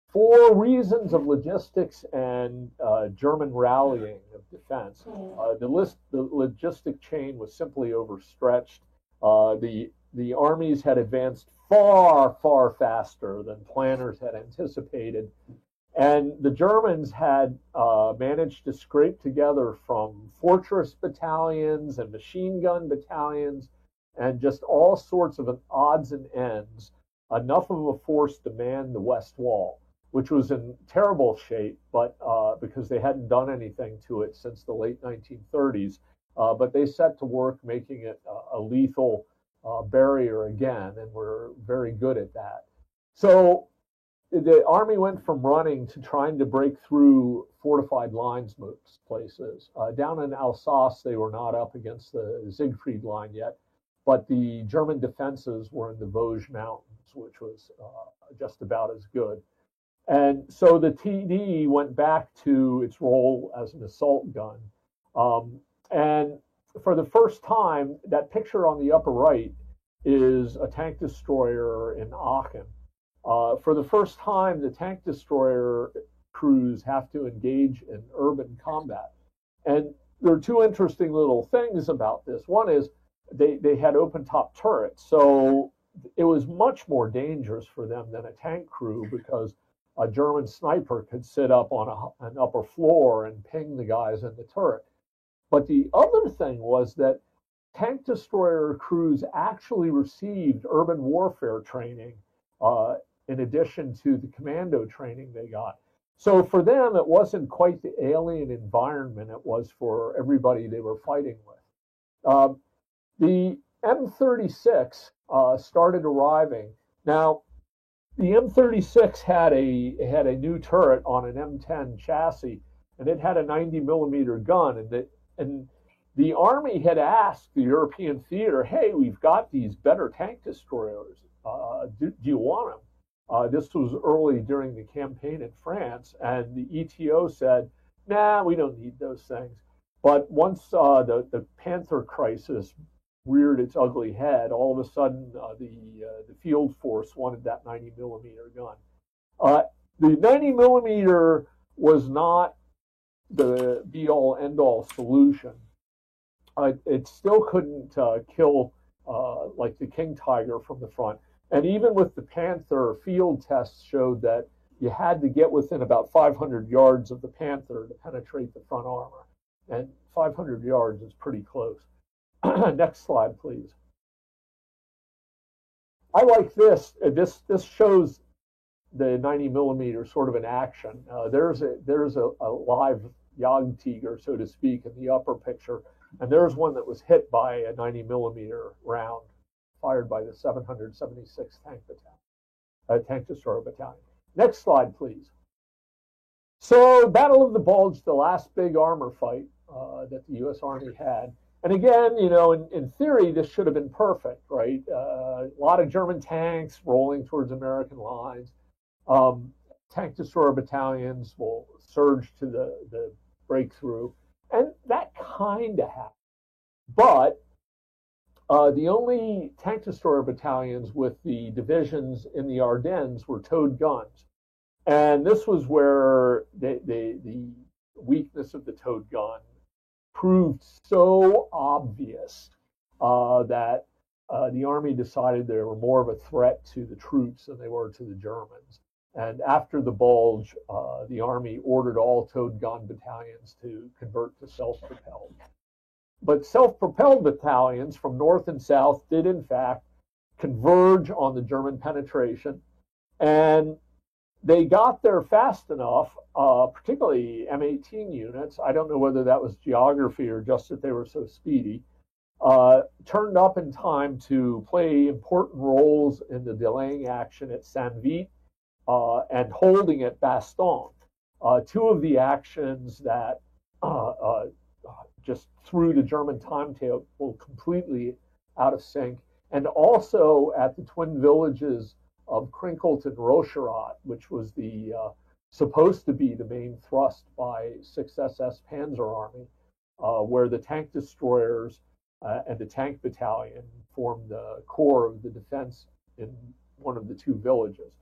For reasons of logistics and German rallying of defense, the logistic chain was simply overstretched. The armies had advanced far, far faster than planners had anticipated. And the Germans had managed to scrape together from fortress battalions and machine gun battalions and just all sorts of odds and ends, enough of a force to man the West Wall, which was in terrible shape, but because they hadn't done anything to it since the late 1930s. But they set to work making it a lethal barrier again, and were very good at that. So the army went from running to trying to break through fortified lines most places. Down in Alsace, they were not up against the Siegfried line yet, but the German defenses were in the Vosges Mountains, which was just about as good. And so the TD went back to its role as an assault gun. And for the first time, that picture on the upper right is a tank destroyer in Aachen. For the first time, the tank destroyer crews have to engage in urban combat. And there are two interesting little things about this. One is they had open top turrets, so it was much more dangerous for them than a tank crew because a German sniper could sit up on an upper floor and ping the guys in the turret. But the other thing was that tank destroyer crews actually received urban warfare training in addition to the commando training they got. So for them, it wasn't quite the alien environment it was for everybody they were fighting with. The M36 started arriving. Now, the M36 had a new turret on an M10 chassis, and it had a 90 millimeter gun. And the Army had asked the European theater, "Hey, we've got these better tank destroyers. Do you want them?" This was early during the campaign in France, and the ETO said, "Nah, we don't need those things." But once the Panther crisis reared its ugly head, all of a sudden the field force wanted that 90 millimeter gun. The 90 millimeter was not the be-all, end-all solution. It still couldn't kill like the King Tiger from the front. And even with the Panther, field tests showed that you had to get within about 500 yards of the Panther to penetrate the front armor. And 500 yards is pretty close. Next slide, please. I like this. This shows the 90 millimeter sort of in action. There's a live Jagdtiger, so to speak, in the upper picture, and there's one that was hit by a 90 millimeter round fired by the 776th Tank Destroyer Battalion. Next slide, please. So, Battle of the Bulge, the last big armor fight that the U.S. Army had. And again, you know, in theory, this should have been perfect, right? A lot of German tanks rolling towards American lines. Tank destroyer battalions will surge to the breakthrough. And that kind of happened. But the only tank destroyer battalions with the divisions in the Ardennes were towed guns. And this was where the weakness of the towed gun proved so obvious that the Army decided they were more of a threat to the troops than they were to the Germans. And after the Bulge, the Army ordered all towed gun battalions to convert to self-propelled. But self-propelled battalions from north and south did, in fact, converge on the German penetration. And they got there fast enough, particularly M18 units. I don't know whether that was geography or just that they were so speedy. Turned up in time to play important roles in the delaying action at Saint-Vit and holding at Bastogne. Two of the actions that just threw the German timetable completely out of sync, and also at the twin villages of Krinkelt and Rocherat, which was the supposed to be the main thrust by 6th SS Panzer Army, where the tank destroyers and the tank battalion formed the core of the defense in one of the two villages.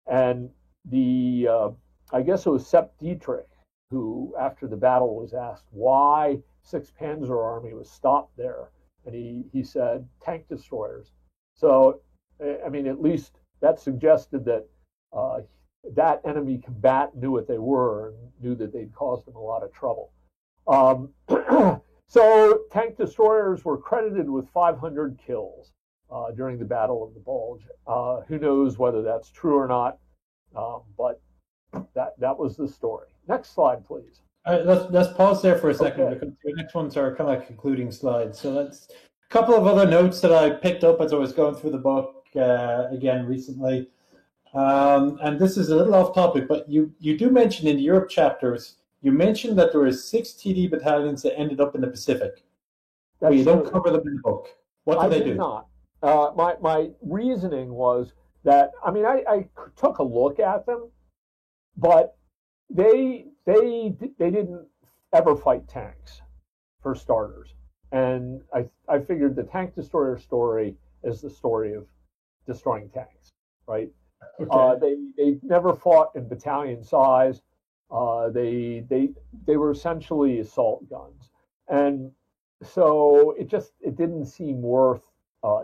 And I guess it was Sepp Dietrich who, after the battle, was asked why 6th Panzer Army was stopped there. And he said, tank destroyers. So, I mean, at least that suggested that that enemy combatant knew what they were and knew that they'd caused them a lot of trouble. So tank destroyers were credited with 500 kills during the Battle of the Bulge. Who knows whether that's true or not, but that was the story. Next slide, please. Let's pause there for a second, Okay. because the next ones are kind of like concluding slides. So let's a couple of other notes that I picked up as I was going through the book again recently. And this is a little off topic, but you do mention in the Europe chapters, you mentioned that there were 6 TD battalions that ended up in the Pacific. But you don't cover them in the book. What do they do? Not. My reasoning was that, I mean, I took a look at them, but they didn't ever fight tanks, for starters. And I figured the tank destroyer story is the story of destroying tanks, right? Okay. They never fought in battalion size. They were essentially assault guns, and so it didn't seem worth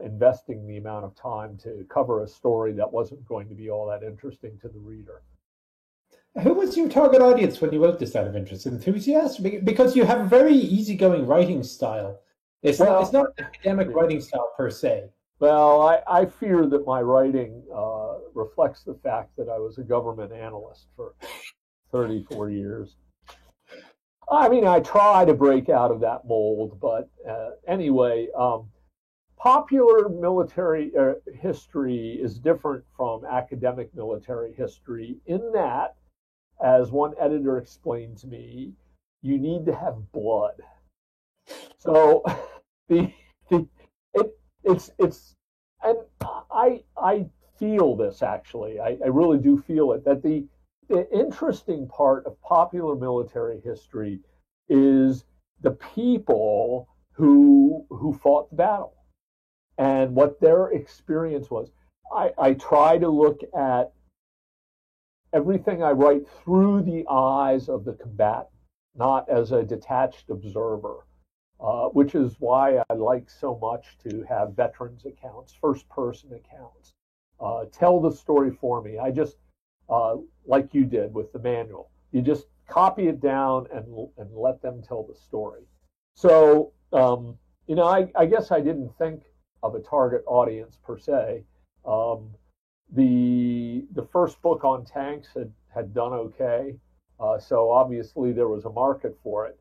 investing the amount of time to cover a story that wasn't going to be all that interesting to the reader. Who was your target audience when you wrote this out of interest? Enthusiasts? Because you have a very easygoing writing style. It's not an academic writing style per se. Well, I fear that my writing reflects the fact that I was a government analyst for 34 years. I mean, I try to break out of that mold, but anyway, popular military history is different from academic military history in that, as one editor explained to me, you need to have blood. So and I feel this actually. I really do feel it, that the interesting part of popular military history is the people who fought the battle and what their experience was. I try to look at everything I write through the eyes of the combatant, not as a detached observer, which is why I like so much to have veterans accounts, first-person accounts. Tell the story for me. I just, like you did with the manual, you just copy it down and let them tell the story. So, I guess I didn't think of a target audience per se. The first book on tanks had done okay, so obviously there was a market for it.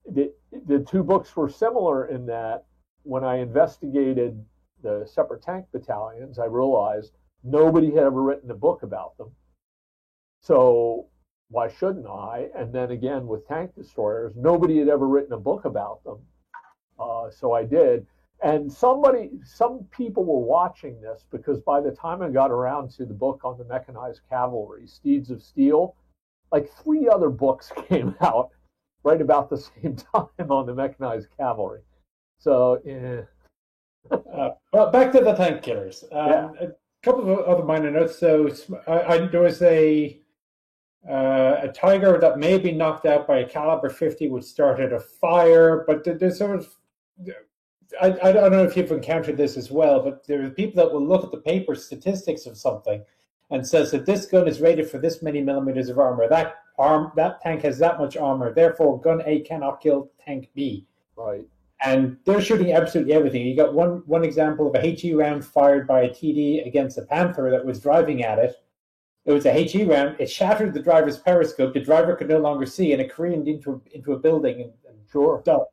The two books were similar in that when I investigated the separate tank battalions, I realized nobody had ever written a book about them. So why shouldn't I? And then again with tank destroyers, nobody had ever written a book about them. So I did. And some people were watching this, because by the time I got around to the book on the mechanized cavalry, Steeds of Steel, like 3 other books came out right about the same time on the mechanized cavalry. So, well, back to the tank killers. A couple of other minor notes. So there was a Tiger that may be knocked out by a caliber 50, which started a fire, but there's sort of, I don't know if you've encountered this as well, but there are people that will look at the paper statistics of something and says that this gun is rated for this many millimeters of armor. That tank has that much armor. Therefore, gun A cannot kill tank B. Right. And they're shooting absolutely everything. You got one example of a HE round fired by a TD against a Panther that was driving at it. It was a HE round. It shattered the driver's periscope. The driver could no longer see, and it careened into a building. And sure. Died.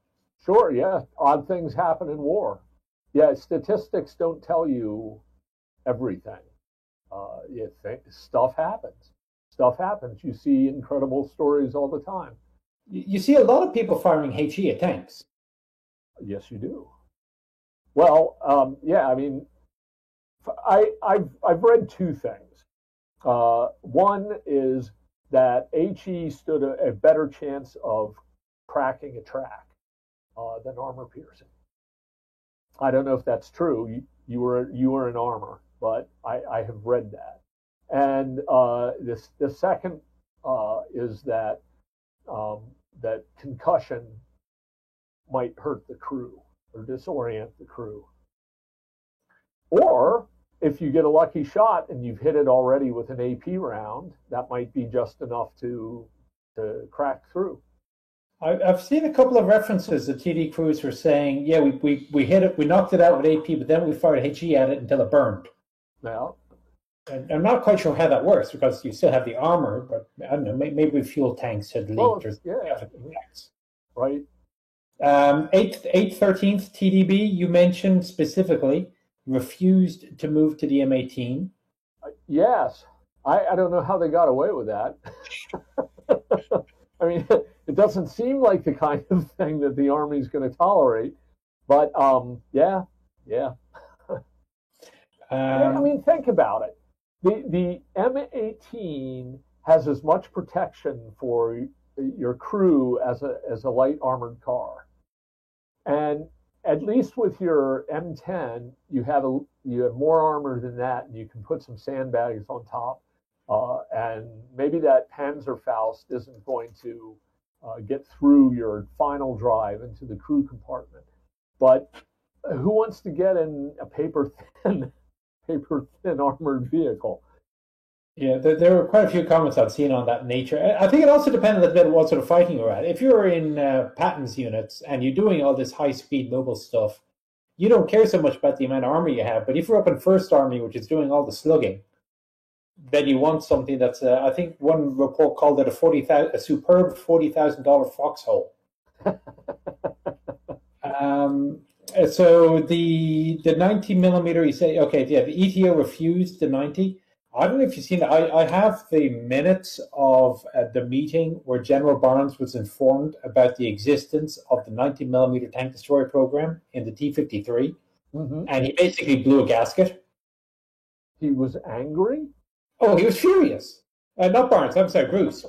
Sure, yeah. Odd things happen in war. Yeah, statistics don't tell you everything. Stuff happens. Stuff happens. You see incredible stories all the time. You see a lot of people firing HE at tanks. Yes, you do. Well, yeah. I mean, I've read 2 things. One is that HE stood a better chance of cracking a track than armor piercing. I don't know if that's true. You were in armor, but I have read that. And the second is that that concussion might hurt the crew or disorient the crew. Or if you get a lucky shot and you've hit it already with an AP round, that might be just enough to crack through. I've seen a couple of references that TD crews were saying, yeah, we hit it, we knocked it out with AP, but then we fired HE at it until it burned. Yeah. And I'm not quite sure how that works, because you still have the armor, but I don't know, maybe fuel tanks had leaked. Tanks. Right. 813th TDB, you mentioned specifically, refused to move to the M18. Yes. I don't know how they got away with that. I mean, it doesn't seem like the kind of thing that the Army's going to tolerate. But, yeah. I mean, think about it. The M18 has as much protection for your crew as a light armored car. And at least with your M10, you have more armor than that, and you can put some sandbags on top. And maybe that Panzerfaust isn't going to get through your final drive into the crew compartment. But who wants to get in a paper thin armored vehicle? Yeah, there were quite a few comments I've seen on that nature. I think it also depends a little bit on what sort of fighting you're at. If you're in Patton's units and you're doing all this high-speed mobile stuff, you don't care so much about the amount of armor you have. But if you're up in First Army, which is doing all the slugging, then you want something that's, I think one report called it a superb $40,000 foxhole. So the 90 millimeter, you say, okay, yeah, the ETO refused the 90. I don't know if you've seen it. I have the minutes of the meeting where General Barnes was informed about the existence of the 90 millimeter tank destroyer program in the T-53, and he basically blew a gasket. He was angry? Oh, he was furious. Not Barnes, I'm sorry, Bruce.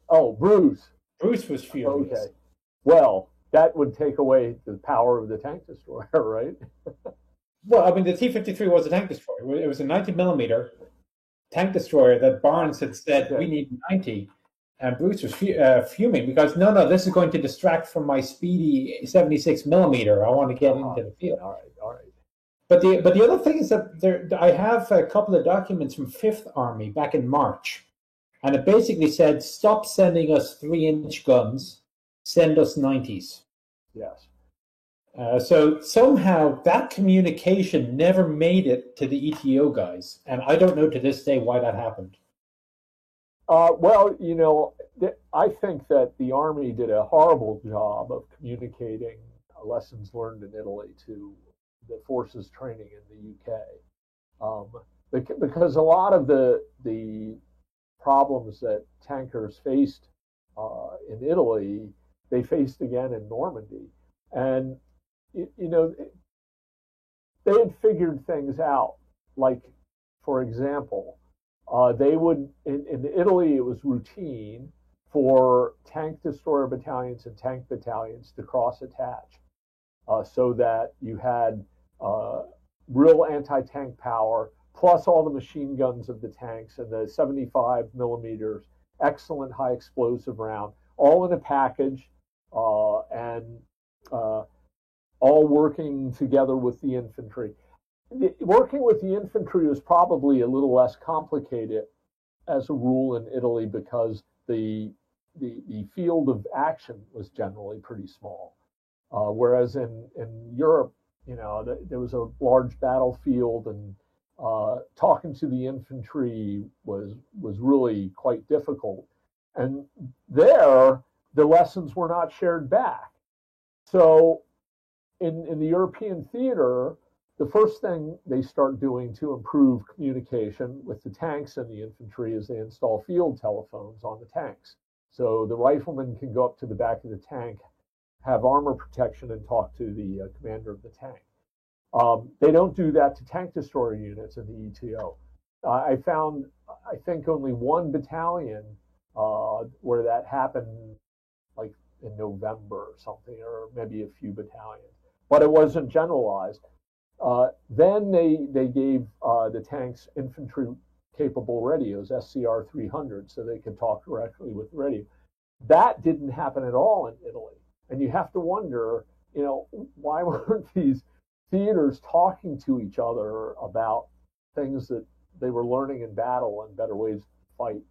Oh, Bruce. Bruce was furious. Okay. Well, that would take away the power of the tank destroyer, right? Well, I mean, the T-53 was a tank destroyer. It was a 90 millimeter tank destroyer that Barnes had said, we need 90. And Bruce was fuming because, no, this is going to distract from my speedy 76 millimeter. I want to get into the field. All right. But the other thing is that I have a couple of documents from 5th Army back in March. And it basically said, stop sending us 3-inch guns, send us 90s. Yes. So somehow that communication never made it to the ETO guys, and I don't know to this day why that happened. Well, I think that the Army did a horrible job of communicating lessons learned in Italy to the forces training in the UK, because a lot of the problems that tankers faced in Italy, they faced again in Normandy, and they had figured things out. Like, for example, they would in Italy it was routine for tank destroyer battalions and tank battalions to cross attach, so that you had real anti-tank power plus all the machine guns of the tanks and the 75 millimeters, excellent high explosive round, all in a package, and all working together with the infantry. Working with the infantry was probably a little less complicated as a rule in Italy because the field of action was generally pretty small. Whereas in Europe, there was a large battlefield, and talking to the infantry was really quite difficult. And there, the lessons were not shared back. So in the European theater, the first thing they start doing to improve communication with the tanks and the infantry is they install field telephones on the tanks. So the rifleman can go up to the back of the tank, have armor protection, and talk to the commander of the tank. They don't do that to tank destroyer units in the ETO. I found, I think, only one battalion where that happened, like in November or something, or maybe a few battalions, but it wasn't generalized. Then they gave the tanks infantry capable radios, SCR 300, so they could talk directly with the radio. That didn't happen at all in Italy. And you have to wonder, why weren't these theaters talking to each other about things that they were learning in battle and better ways to fight?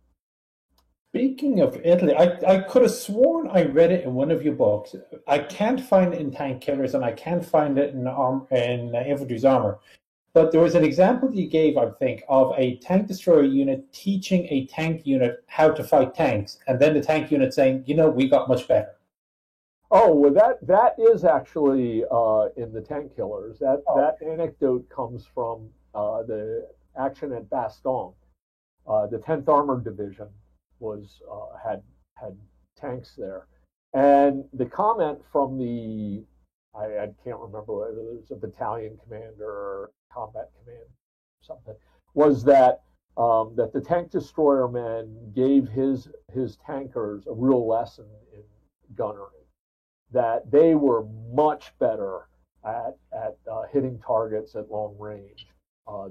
Speaking of Italy, I could have sworn I read it in one of your books. I can't find it in Tank Killers, and I can't find it in Infantry's Armor. But there was an example you gave, I think, of a tank destroyer unit teaching a tank unit how to fight tanks, and then the tank unit saying, we got much better. Oh, well, that is actually in the Tank Killers. That anecdote comes from the action at Bastogne. The 10th Armored Division was had tanks there, and the comment from the I can't remember whether it was a battalion commander or combat command or something, was that that the tank destroyer men gave his tankers a real lesson in gunnery, that they were much better at hitting targets at long range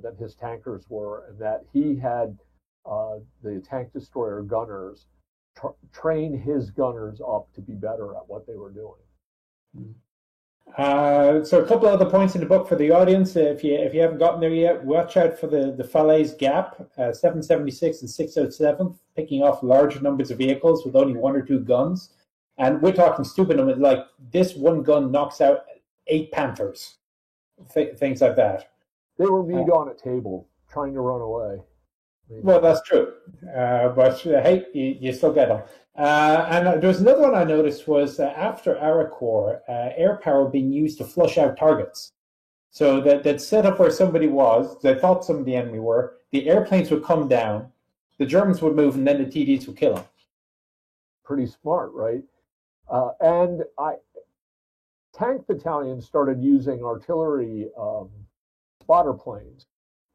than his tankers were, and that he had the tank destroyer gunners train his gunners up to be better at what they were doing. So a couple of other points in the book for the audience. If you haven't gotten there yet, watch out for the Falaise Gap, 776 and 607, picking off large numbers of vehicles with only one or two guns. And we're talking stupid numbers, like this one gun knocks out 8 Panthers, things like that. They were meat on a table, trying to run away. Well, that's true. But hey, you still get them. And there was another one I noticed was after Arracore, air power being used to flush out targets. So they'd set up where somebody was, they thought some of the enemy were, the airplanes would come down, the Germans would move, and then the TDs would kill them. Pretty smart, right? And tank battalions started using artillery spotter planes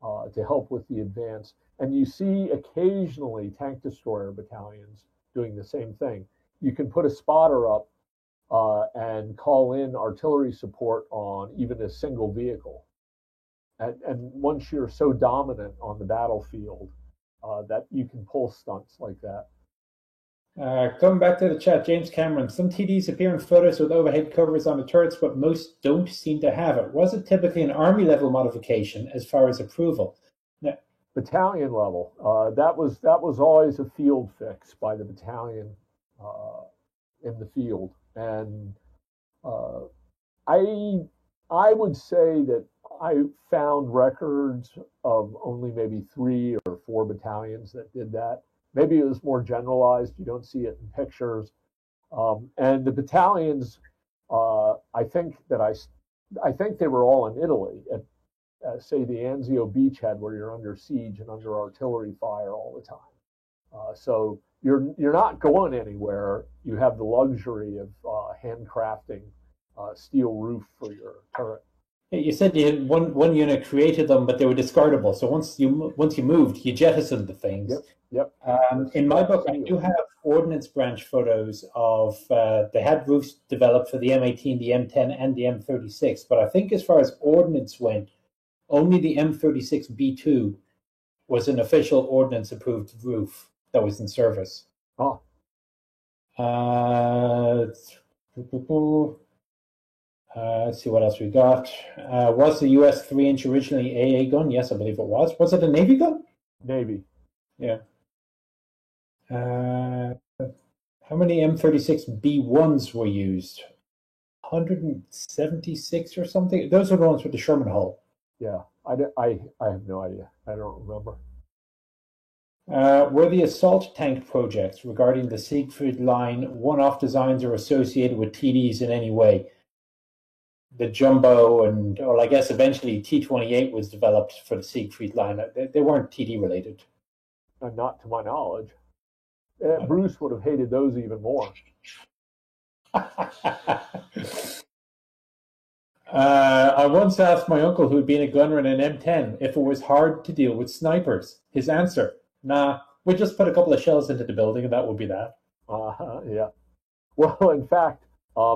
to help with the advance. And you see occasionally tank destroyer battalions doing the same thing. You can put a spotter up and call in artillery support on even a single vehicle. And once you're so dominant on the battlefield, that you can pull stunts like that. Coming back to the chat, James Cameron, some TDs appear in photos with overhead covers on the turrets, but most don't seem to have it. Was it typically an Army level modification as far as approval? Now, battalion level. That was always a field fix by the battalion in the field, and I would say that I found records of only maybe 3 or 4 battalions that did that. Maybe it was more generalized. You don't see it in pictures. And the battalions, I think they were all in Italy at say the Anzio beachhead, where you're under siege and under artillery fire all the time. So you're not going anywhere. You have the luxury of handcrafting steel roof for your turret. You said you had one unit created them, but they were discardable. So once you moved, you jettisoned the things. Yep. In my book, I do have Ordnance Branch photos of they had roofs developed for the M18, the M10, and the M36. But I think as far as ordnance went, only the M36B2 was an official ordnance approved roof that was in service. Oh. Let's see what else we got. Was the US 3-inch originally AA gun? Yes, I believe it was. Was it a Navy gun? Navy. Yeah. How many M36B1s were used? 176 or something? Those are the ones with the Sherman hull. Yeah, I have no idea. I don't remember. Were the assault tank projects regarding the Siegfried line one-off designs or associated with TDs in any way? The Jumbo or I guess eventually T-28 was developed for the Siegfried line. They weren't TD related. Not to my knowledge. Bruce would have hated those even more. I once asked my uncle, who had been a gunner in an M10, if it was hard to deal with snipers. His answer, nah, we just put a couple of shells into the building and that would be that. Yeah. Well, in fact,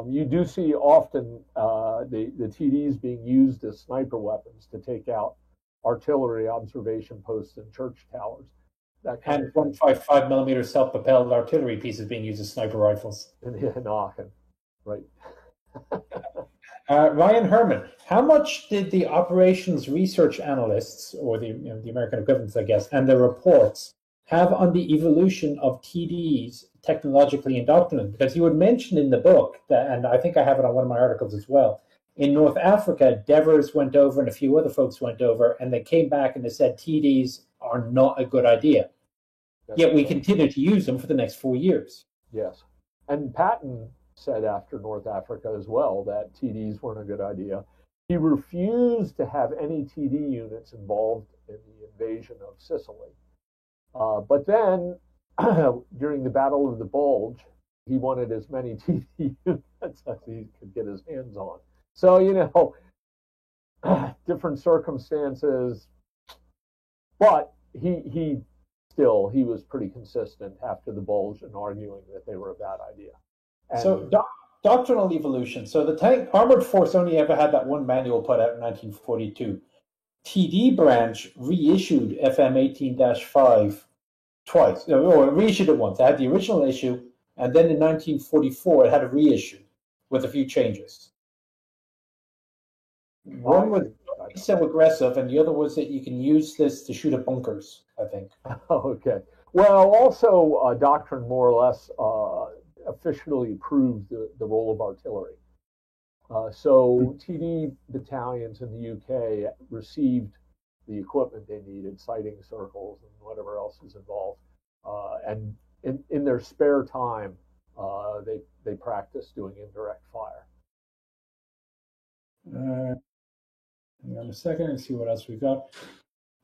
you do see often the TDs being used as sniper weapons to take out artillery observation posts and church towers. That kind and 155 millimeter self-propelled artillery pieces being used as sniper rifles. In Aachen, right. Ryan Herman, how much did the operations research analysts, or the American equivalents, I guess, and their reports have on the evolution of TDs technologically in doctrine? Because you had mentioned in the book, that, and I think I have it on one of my articles as well, in North Africa, Devers went over and a few other folks went over, and they came back and they said TDs are not a good idea. Yet we continue to use them for the next 4 years. Yes. And Patton said after North Africa as well that TDs weren't a good idea. He refused to have any TD units involved in the invasion of Sicily. But then, during the Battle of the Bulge, he wanted as many TD units as he could get his hands on. So, different circumstances. But he was pretty consistent after the Bulge in arguing that they were a bad idea. And so doctrinal evolution. So the tank armored force only ever had that one manual put out in 1942. TD branch reissued FM 18-5 twice, or reissued it once. It had the original issue, and then in 1944 it had a reissue with a few changes. One was so aggressive, and the other was that you can use this to shoot at bunkers, I think. Okay. Well, also doctrine more or less officially approved the role of artillery. So TD battalions in the UK received the equipment they needed, sighting circles and whatever else is involved. And in their spare time, they practice doing indirect fire. Hang on a second and see what else we've got.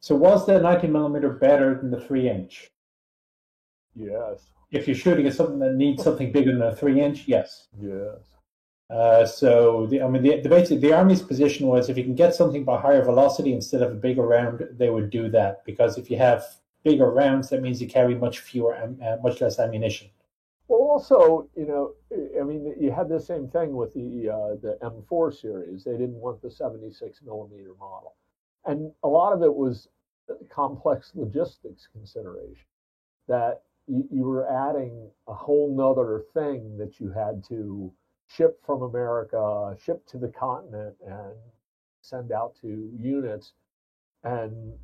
So was the 90mm better than the 3-inch? Yes. If you're shooting at something that needs something bigger than a 3-inch, yes. Yes. So the Army's position was if you can get something by higher velocity instead of a bigger round, they would do that, because if you have bigger rounds, that means you carry much less ammunition. Well, also, you had the same thing with the M4 series. They didn't want the 76mm model, and a lot of it was complex logistics consideration. That you were adding a whole nother thing that you had to ship from America, ship to the continent, and send out to units. And,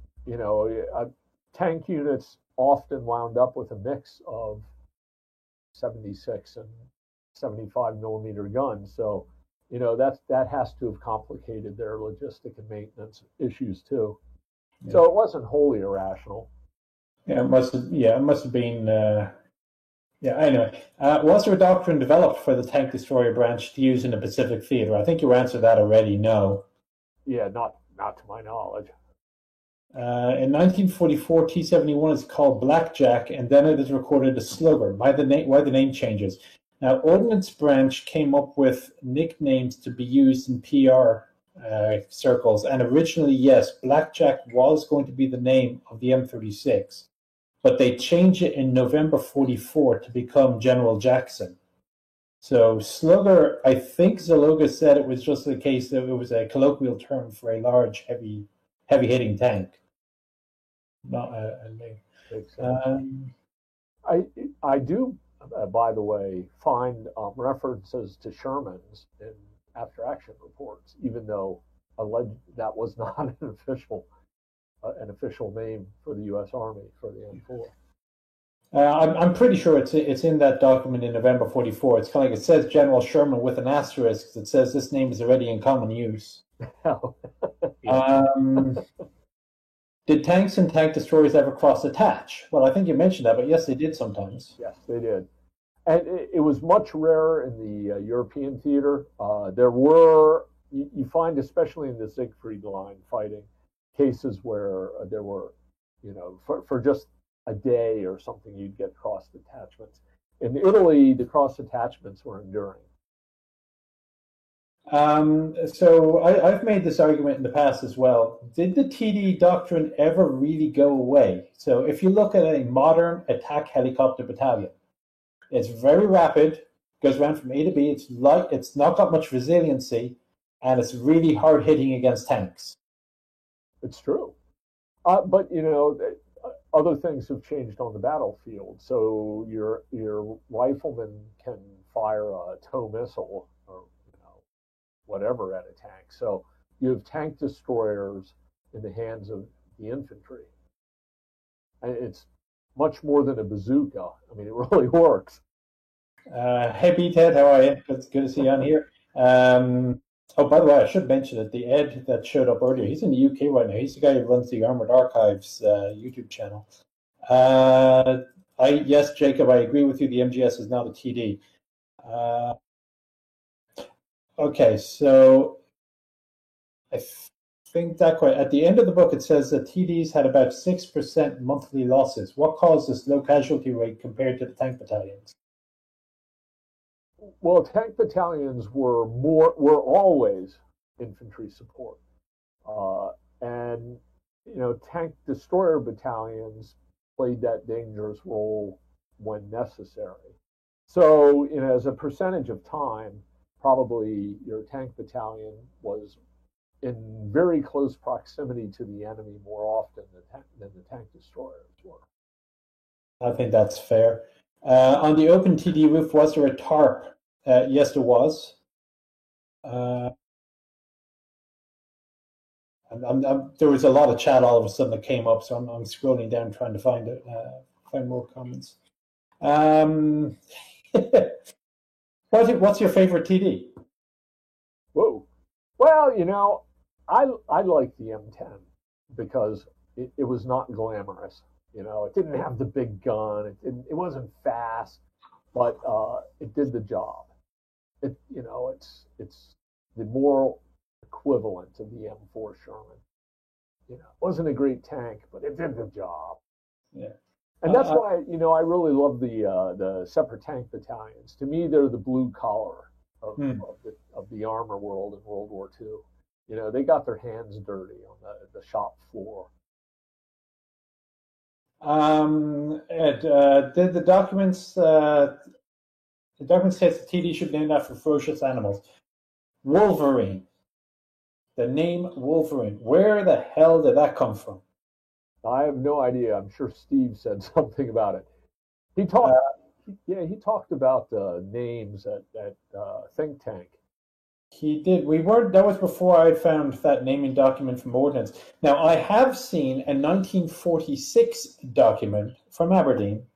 tank units often wound up with a mix of 76 and 75mm guns. So that has to have complicated their logistic and maintenance issues too. Yeah. So it wasn't wholly irrational. Yeah, it must have. Yeah, it must have been. Yeah, anyway. Was there a doctrine developed for the tank destroyer branch to use in the Pacific theater? I think you answered that already. No. Yeah, not to my knowledge. In 1944, T-71 is called Blackjack, and then it is recorded as Slugger. Why the name changes? Now, Ordnance Branch came up with nicknames to be used in PR circles, and originally, yes, Blackjack was going to be the name of the M36, but they changed it in November 44 to become General Jackson. So Slugger, I think Zaloga said it was just a case that it was a colloquial term for a large, heavy-hitting tank. Not a name. I do, by the way, find references to Sherman's in after-action reports, even though that was not an official name for the U.S. Army for the M4. I'm pretty sure it's in that document in November 44. It's kind of like it says General Sherman with an asterisk that says this name is already in common use. Did tanks and tank destroyers ever cross attach? Well, I think you mentioned that, but yes, they did sometimes. Yes, they did. And it was much rarer in the European theater. There were, you find, especially in the Siegfried Line fighting, cases where there were, for just a day or something, you'd get cross attachments. In Italy, the cross attachments were enduring. So I've made this argument in the past as well. Did the TD doctrine ever really go away? So if you look at a modern attack helicopter battalion, it's very rapid, goes around from A to B. It's not got much resiliency, and it's really hard hitting against tanks. It's true, but other things have changed on the battlefield. So your rifleman can fire a tow missile or whatever at a tank. So you have tank destroyers in the hands of the infantry, and it's much more than a bazooka. I mean, it really works. Hey, B-Ted, how are you? It's good to see you on here. Oh, by the way, I should mention that the Ed that showed up earlier, he's in the UK right now. He's the guy who runs the Armored Archives YouTube channel. Yes, Jacob, I agree with you. The MGS is not a TD. Okay, so I think that quite at the end of the book, it says that TDs had about 6% monthly losses. What caused this low casualty rate compared to the tank battalions? Well, tank battalions were always infantry support, and tank destroyer battalions played that dangerous role when necessary. So, as a percentage of time, probably your tank battalion was in very close proximity to the enemy more often than the tank destroyers were. I think that's fair. On the open TD roof, was there a tarp? Yes, there was. There was a lot of chat all of a sudden that came up, so I'm scrolling down trying to find more comments. What's your favorite TD? Whoa. Well, I like the M10 because it was not glamorous. It didn't have the big gun. It wasn't fast, but it did the job. It's the moral equivalent of the M4 Sherman. It wasn't a great tank, but it did the job. Yeah. And that's why, I really love the separate tank battalions. To me, they're the blue collar of the armor world in World War II. They got their hands dirty on the shop floor. Ed, did the documents says the TD should name after ferocious animals. Wolverine. The name Wolverine. Where the hell did that come from? I have no idea. I'm sure Steve said something about it. He talked about names at Think Tank. He did. That was before I had found that naming document from Ordnance. Now, I have seen a 1946 document from Aberdeen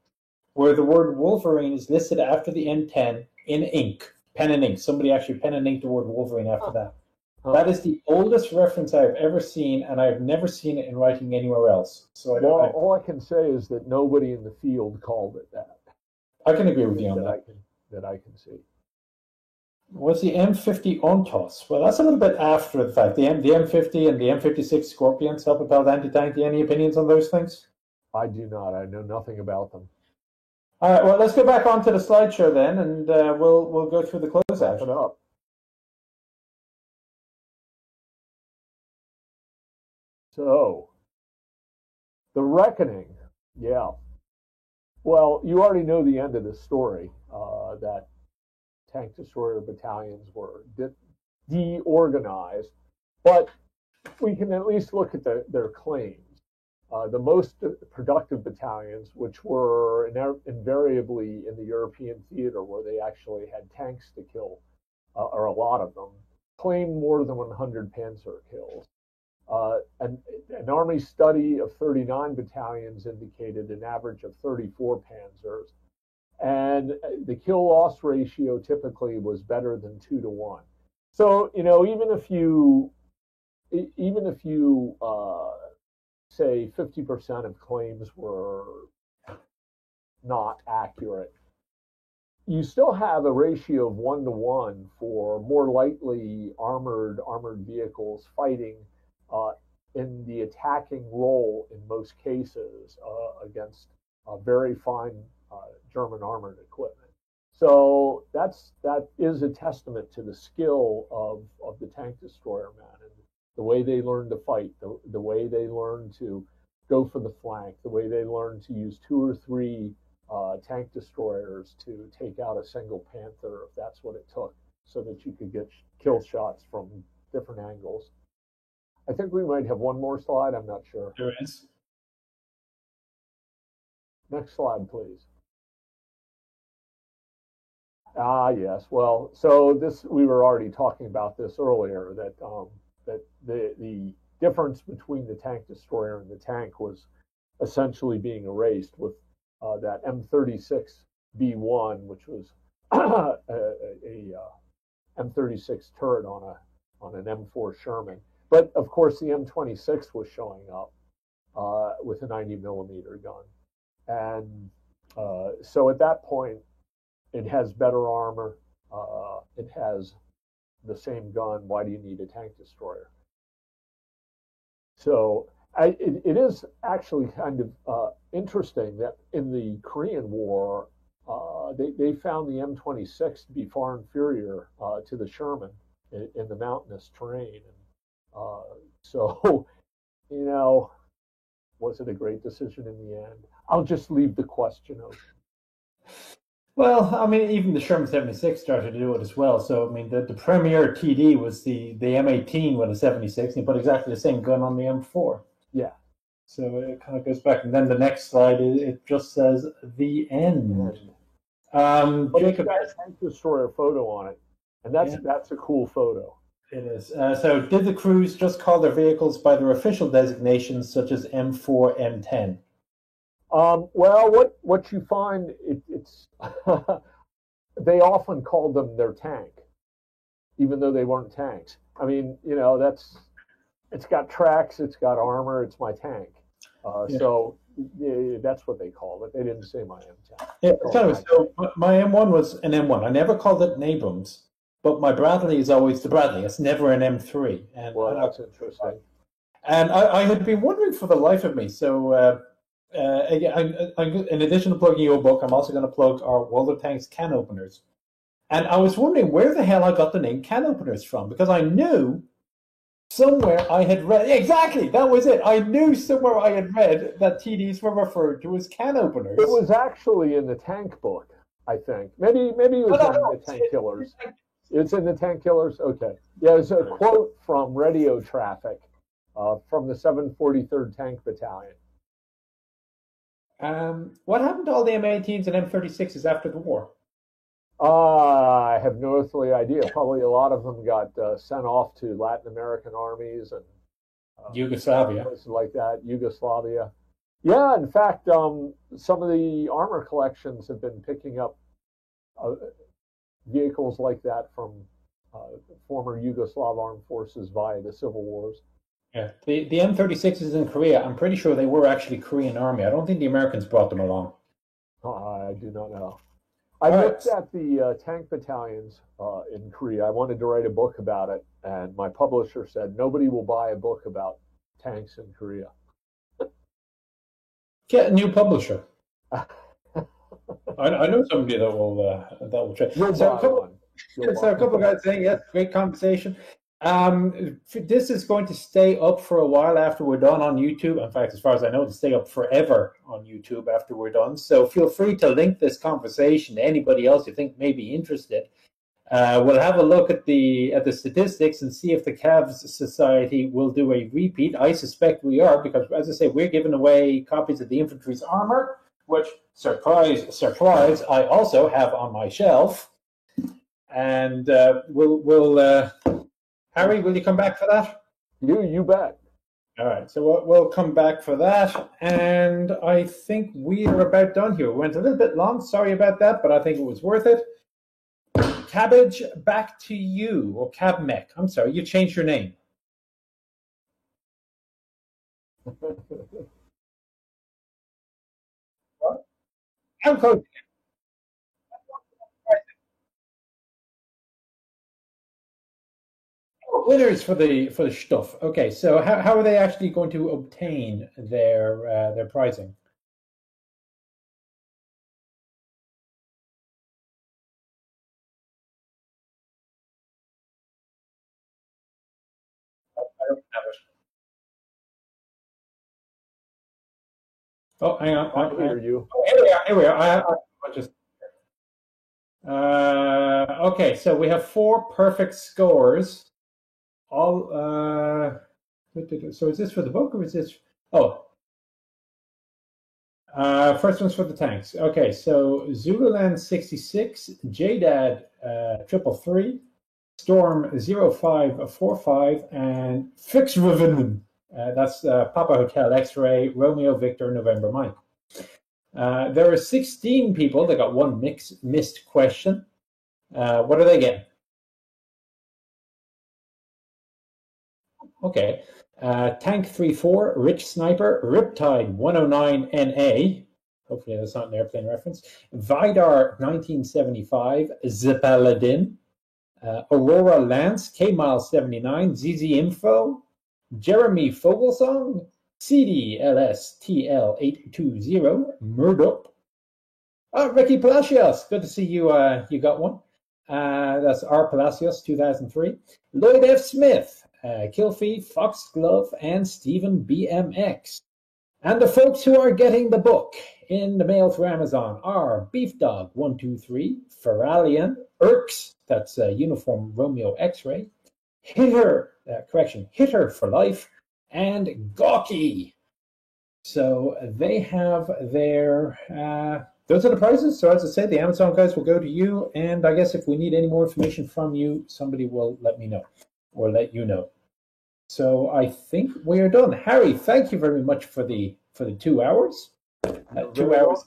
where the word Wolverine is listed after the M10 in ink. Pen and ink. Somebody actually pen and ink the word Wolverine after that. Huh. That is the oldest reference I've ever seen, and I've never seen it in writing anywhere else. So all I can say is that nobody in the field called it that. I can agree with you on that. That I can see. What's the M50 Ontos? Well, that's a little bit after the fact. The M50 and the M56 Scorpion self-propelled anti-tank. Any opinions on those things? I do not. I know nothing about them. All right. Well, let's go back onto the slideshow then, and we'll go through the closeout. Wrap it up. So, the reckoning. Yeah. Well, you already know the end of the story. That tank destroyer battalions were deorganized, but we can at least look at their claims. The most productive battalions, which were invariably in the European theater where they actually had tanks to kill, or a lot of them, claimed more than 100 Panzer kills. An Army study of 39 battalions indicated an average of 34 Panzers. And the kill-loss ratio typically was better than 2 to 1. So, even if you say 50% of claims were not accurate, you still have a ratio of 1 to 1 for more lightly armored vehicles fighting in the attacking role in most cases against very fine German armored equipment. So that is a testament to the skill of the tank destroyer man, and the way they learn to fight, the way they learn to go for the flank, the way they learn to use 2 or 3 tank destroyers to take out a single Panther if that's what it took, so that you could get kill shots from different angles. I think we might have one more slide. I'm not sure. There is. Next slide, please. Yes. Well, so we were already talking about this earlier, that the difference between the tank destroyer and the tank was essentially being erased with that M36B1, which was a M36 turret on an M4 Sherman. But of course, the M26 was showing up with a 90 millimeter gun, and so at that point, it has better armor. It has the same gun. Why do you need a tank destroyer? So it is actually kind of interesting that in the Korean War, they found the M26 to be far inferior to the Sherman in the mountainous terrain. So, was it a great decision in the end? I'll just leave the question open. Well, I mean, even the Sherman 76 started to do it as well. So, I mean, the premier TD was the M18 with a 76, and you put exactly the same gun on the M4. Yeah. So it kind of goes back. And then the next slide, it just says the end. But Jacob it's got a tank destroyer photo on it, and that's a cool photo. It is. So did the crews just call their vehicles by their official designations, such as M4, M10? Well, what you find, it's they often called them their tank, even though they weren't tanks. I mean, it's got tracks, it's got armor, it's my tank. So that's what they called it. They didn't say my M10. Yeah, so my M1 was an M1. I never called it an Abrams. But my Bradley is always the Bradley. It's never an M3. And that's interesting. And I had been wondering for the life of me. So again, in addition to plugging your book, I'm also going to plug our World of Tanks can openers. And I was wondering where the hell I got the name can openers from, because I knew somewhere I had read exactly that was it. I knew somewhere I had read that TDs were referred to as can openers. It was actually in the tank book, I think. Maybe it was in the Tank Killers. It's in the Tank Killers? Okay. Yeah, it's a quote from Radio Traffic from the 743rd Tank Battalion. What happened to all the M18s and M36s after the war? I have no earthly idea. Probably a lot of them got sent off to Latin American armies and Yugoslavia. Places like that, Yugoslavia. Yeah, in fact, some of the armor collections have been picking up vehicles like that from former Yugoslav armed forces via the civil wars. Yeah, the M36s in Korea, I'm pretty sure they were actually Korean Army. I don't think the Americans brought them along. I do not know. I looked at the tank battalions in Korea. I wanted to write a book about it, and my publisher said nobody will buy a book about tanks in Korea. Get a new publisher. I know somebody that will try. So a couple of guys saying yes, great conversation. This is going to stay up for a while after we're done on YouTube. In fact, as far as I know, it'll stay up forever on YouTube after we're done. So feel free to link this conversation to anybody else you think may be interested. We'll have a look at the statistics and see if the Cavs Society will do a repeat. I suspect we are, because as I say, we're giving away copies of the Infantry's Armor, which, surprise, I also have on my shelf. And Harry, will you come back for that? You bet. All right, so we'll come back for that. And I think we are about done here. We went a little bit long. Sorry about that, but I think it was worth it. Cabbage, back to you, or Cabmec. I'm sorry, you changed your name. I'm close. Winners for the stuff. Okay, so how are they actually going to obtain their pricing? I don't have it. Oh, hang on. I hear you. Oh, here we are. I just. Okay, so we have 4 perfect scores. All. So is this for the book or is this? Oh. First one's for the tanks. Okay, so Zululand 66, JDAD 333, Storm 0545, and Fixriven. That's Papa Hotel X-Ray, Romeo Victor, November Mike. There are 16 people that got one missed question. What are they getting? Okay. Tank 34, Rich Sniper, Riptide 109 NA. Hopefully that's not an airplane reference. Vidar 1975, Zepaladin, Aurora Lance, K-Mile 79, ZZ Info, Jeremy Fogelsong, CDLS TL820, Murdoch. Ricky Palacios, good to see you. You got one. That's R. Palacios, 2003. Lloyd F. Smith, Kilfee, Foxglove, and Stephen BMX. And the folks who are getting the book in the mail through Amazon are Beefdog123, Feralian, Irks, that's Uniform Romeo X-Ray, Hitter for Life, and Gawky. So they have their, those are the prizes. So as I said, the Amazon guys will go to you. And I guess if we need any more information from you, somebody will let me know or let you know. So I think we are done. Harry, thank you very much for the 2 hours. 2 hours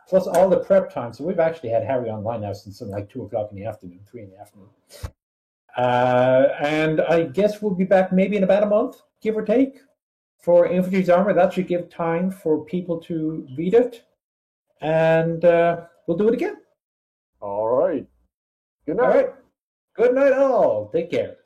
plus all the prep time. So we've actually had Harry online now since like 2 o'clock in the afternoon, 3 in the afternoon. And I guess we'll be back maybe in about a month, give or take, for Infantry's Armor. That should give time for people to read it. And we'll do it again. All right. Good night. All right. Good night, all. Take care.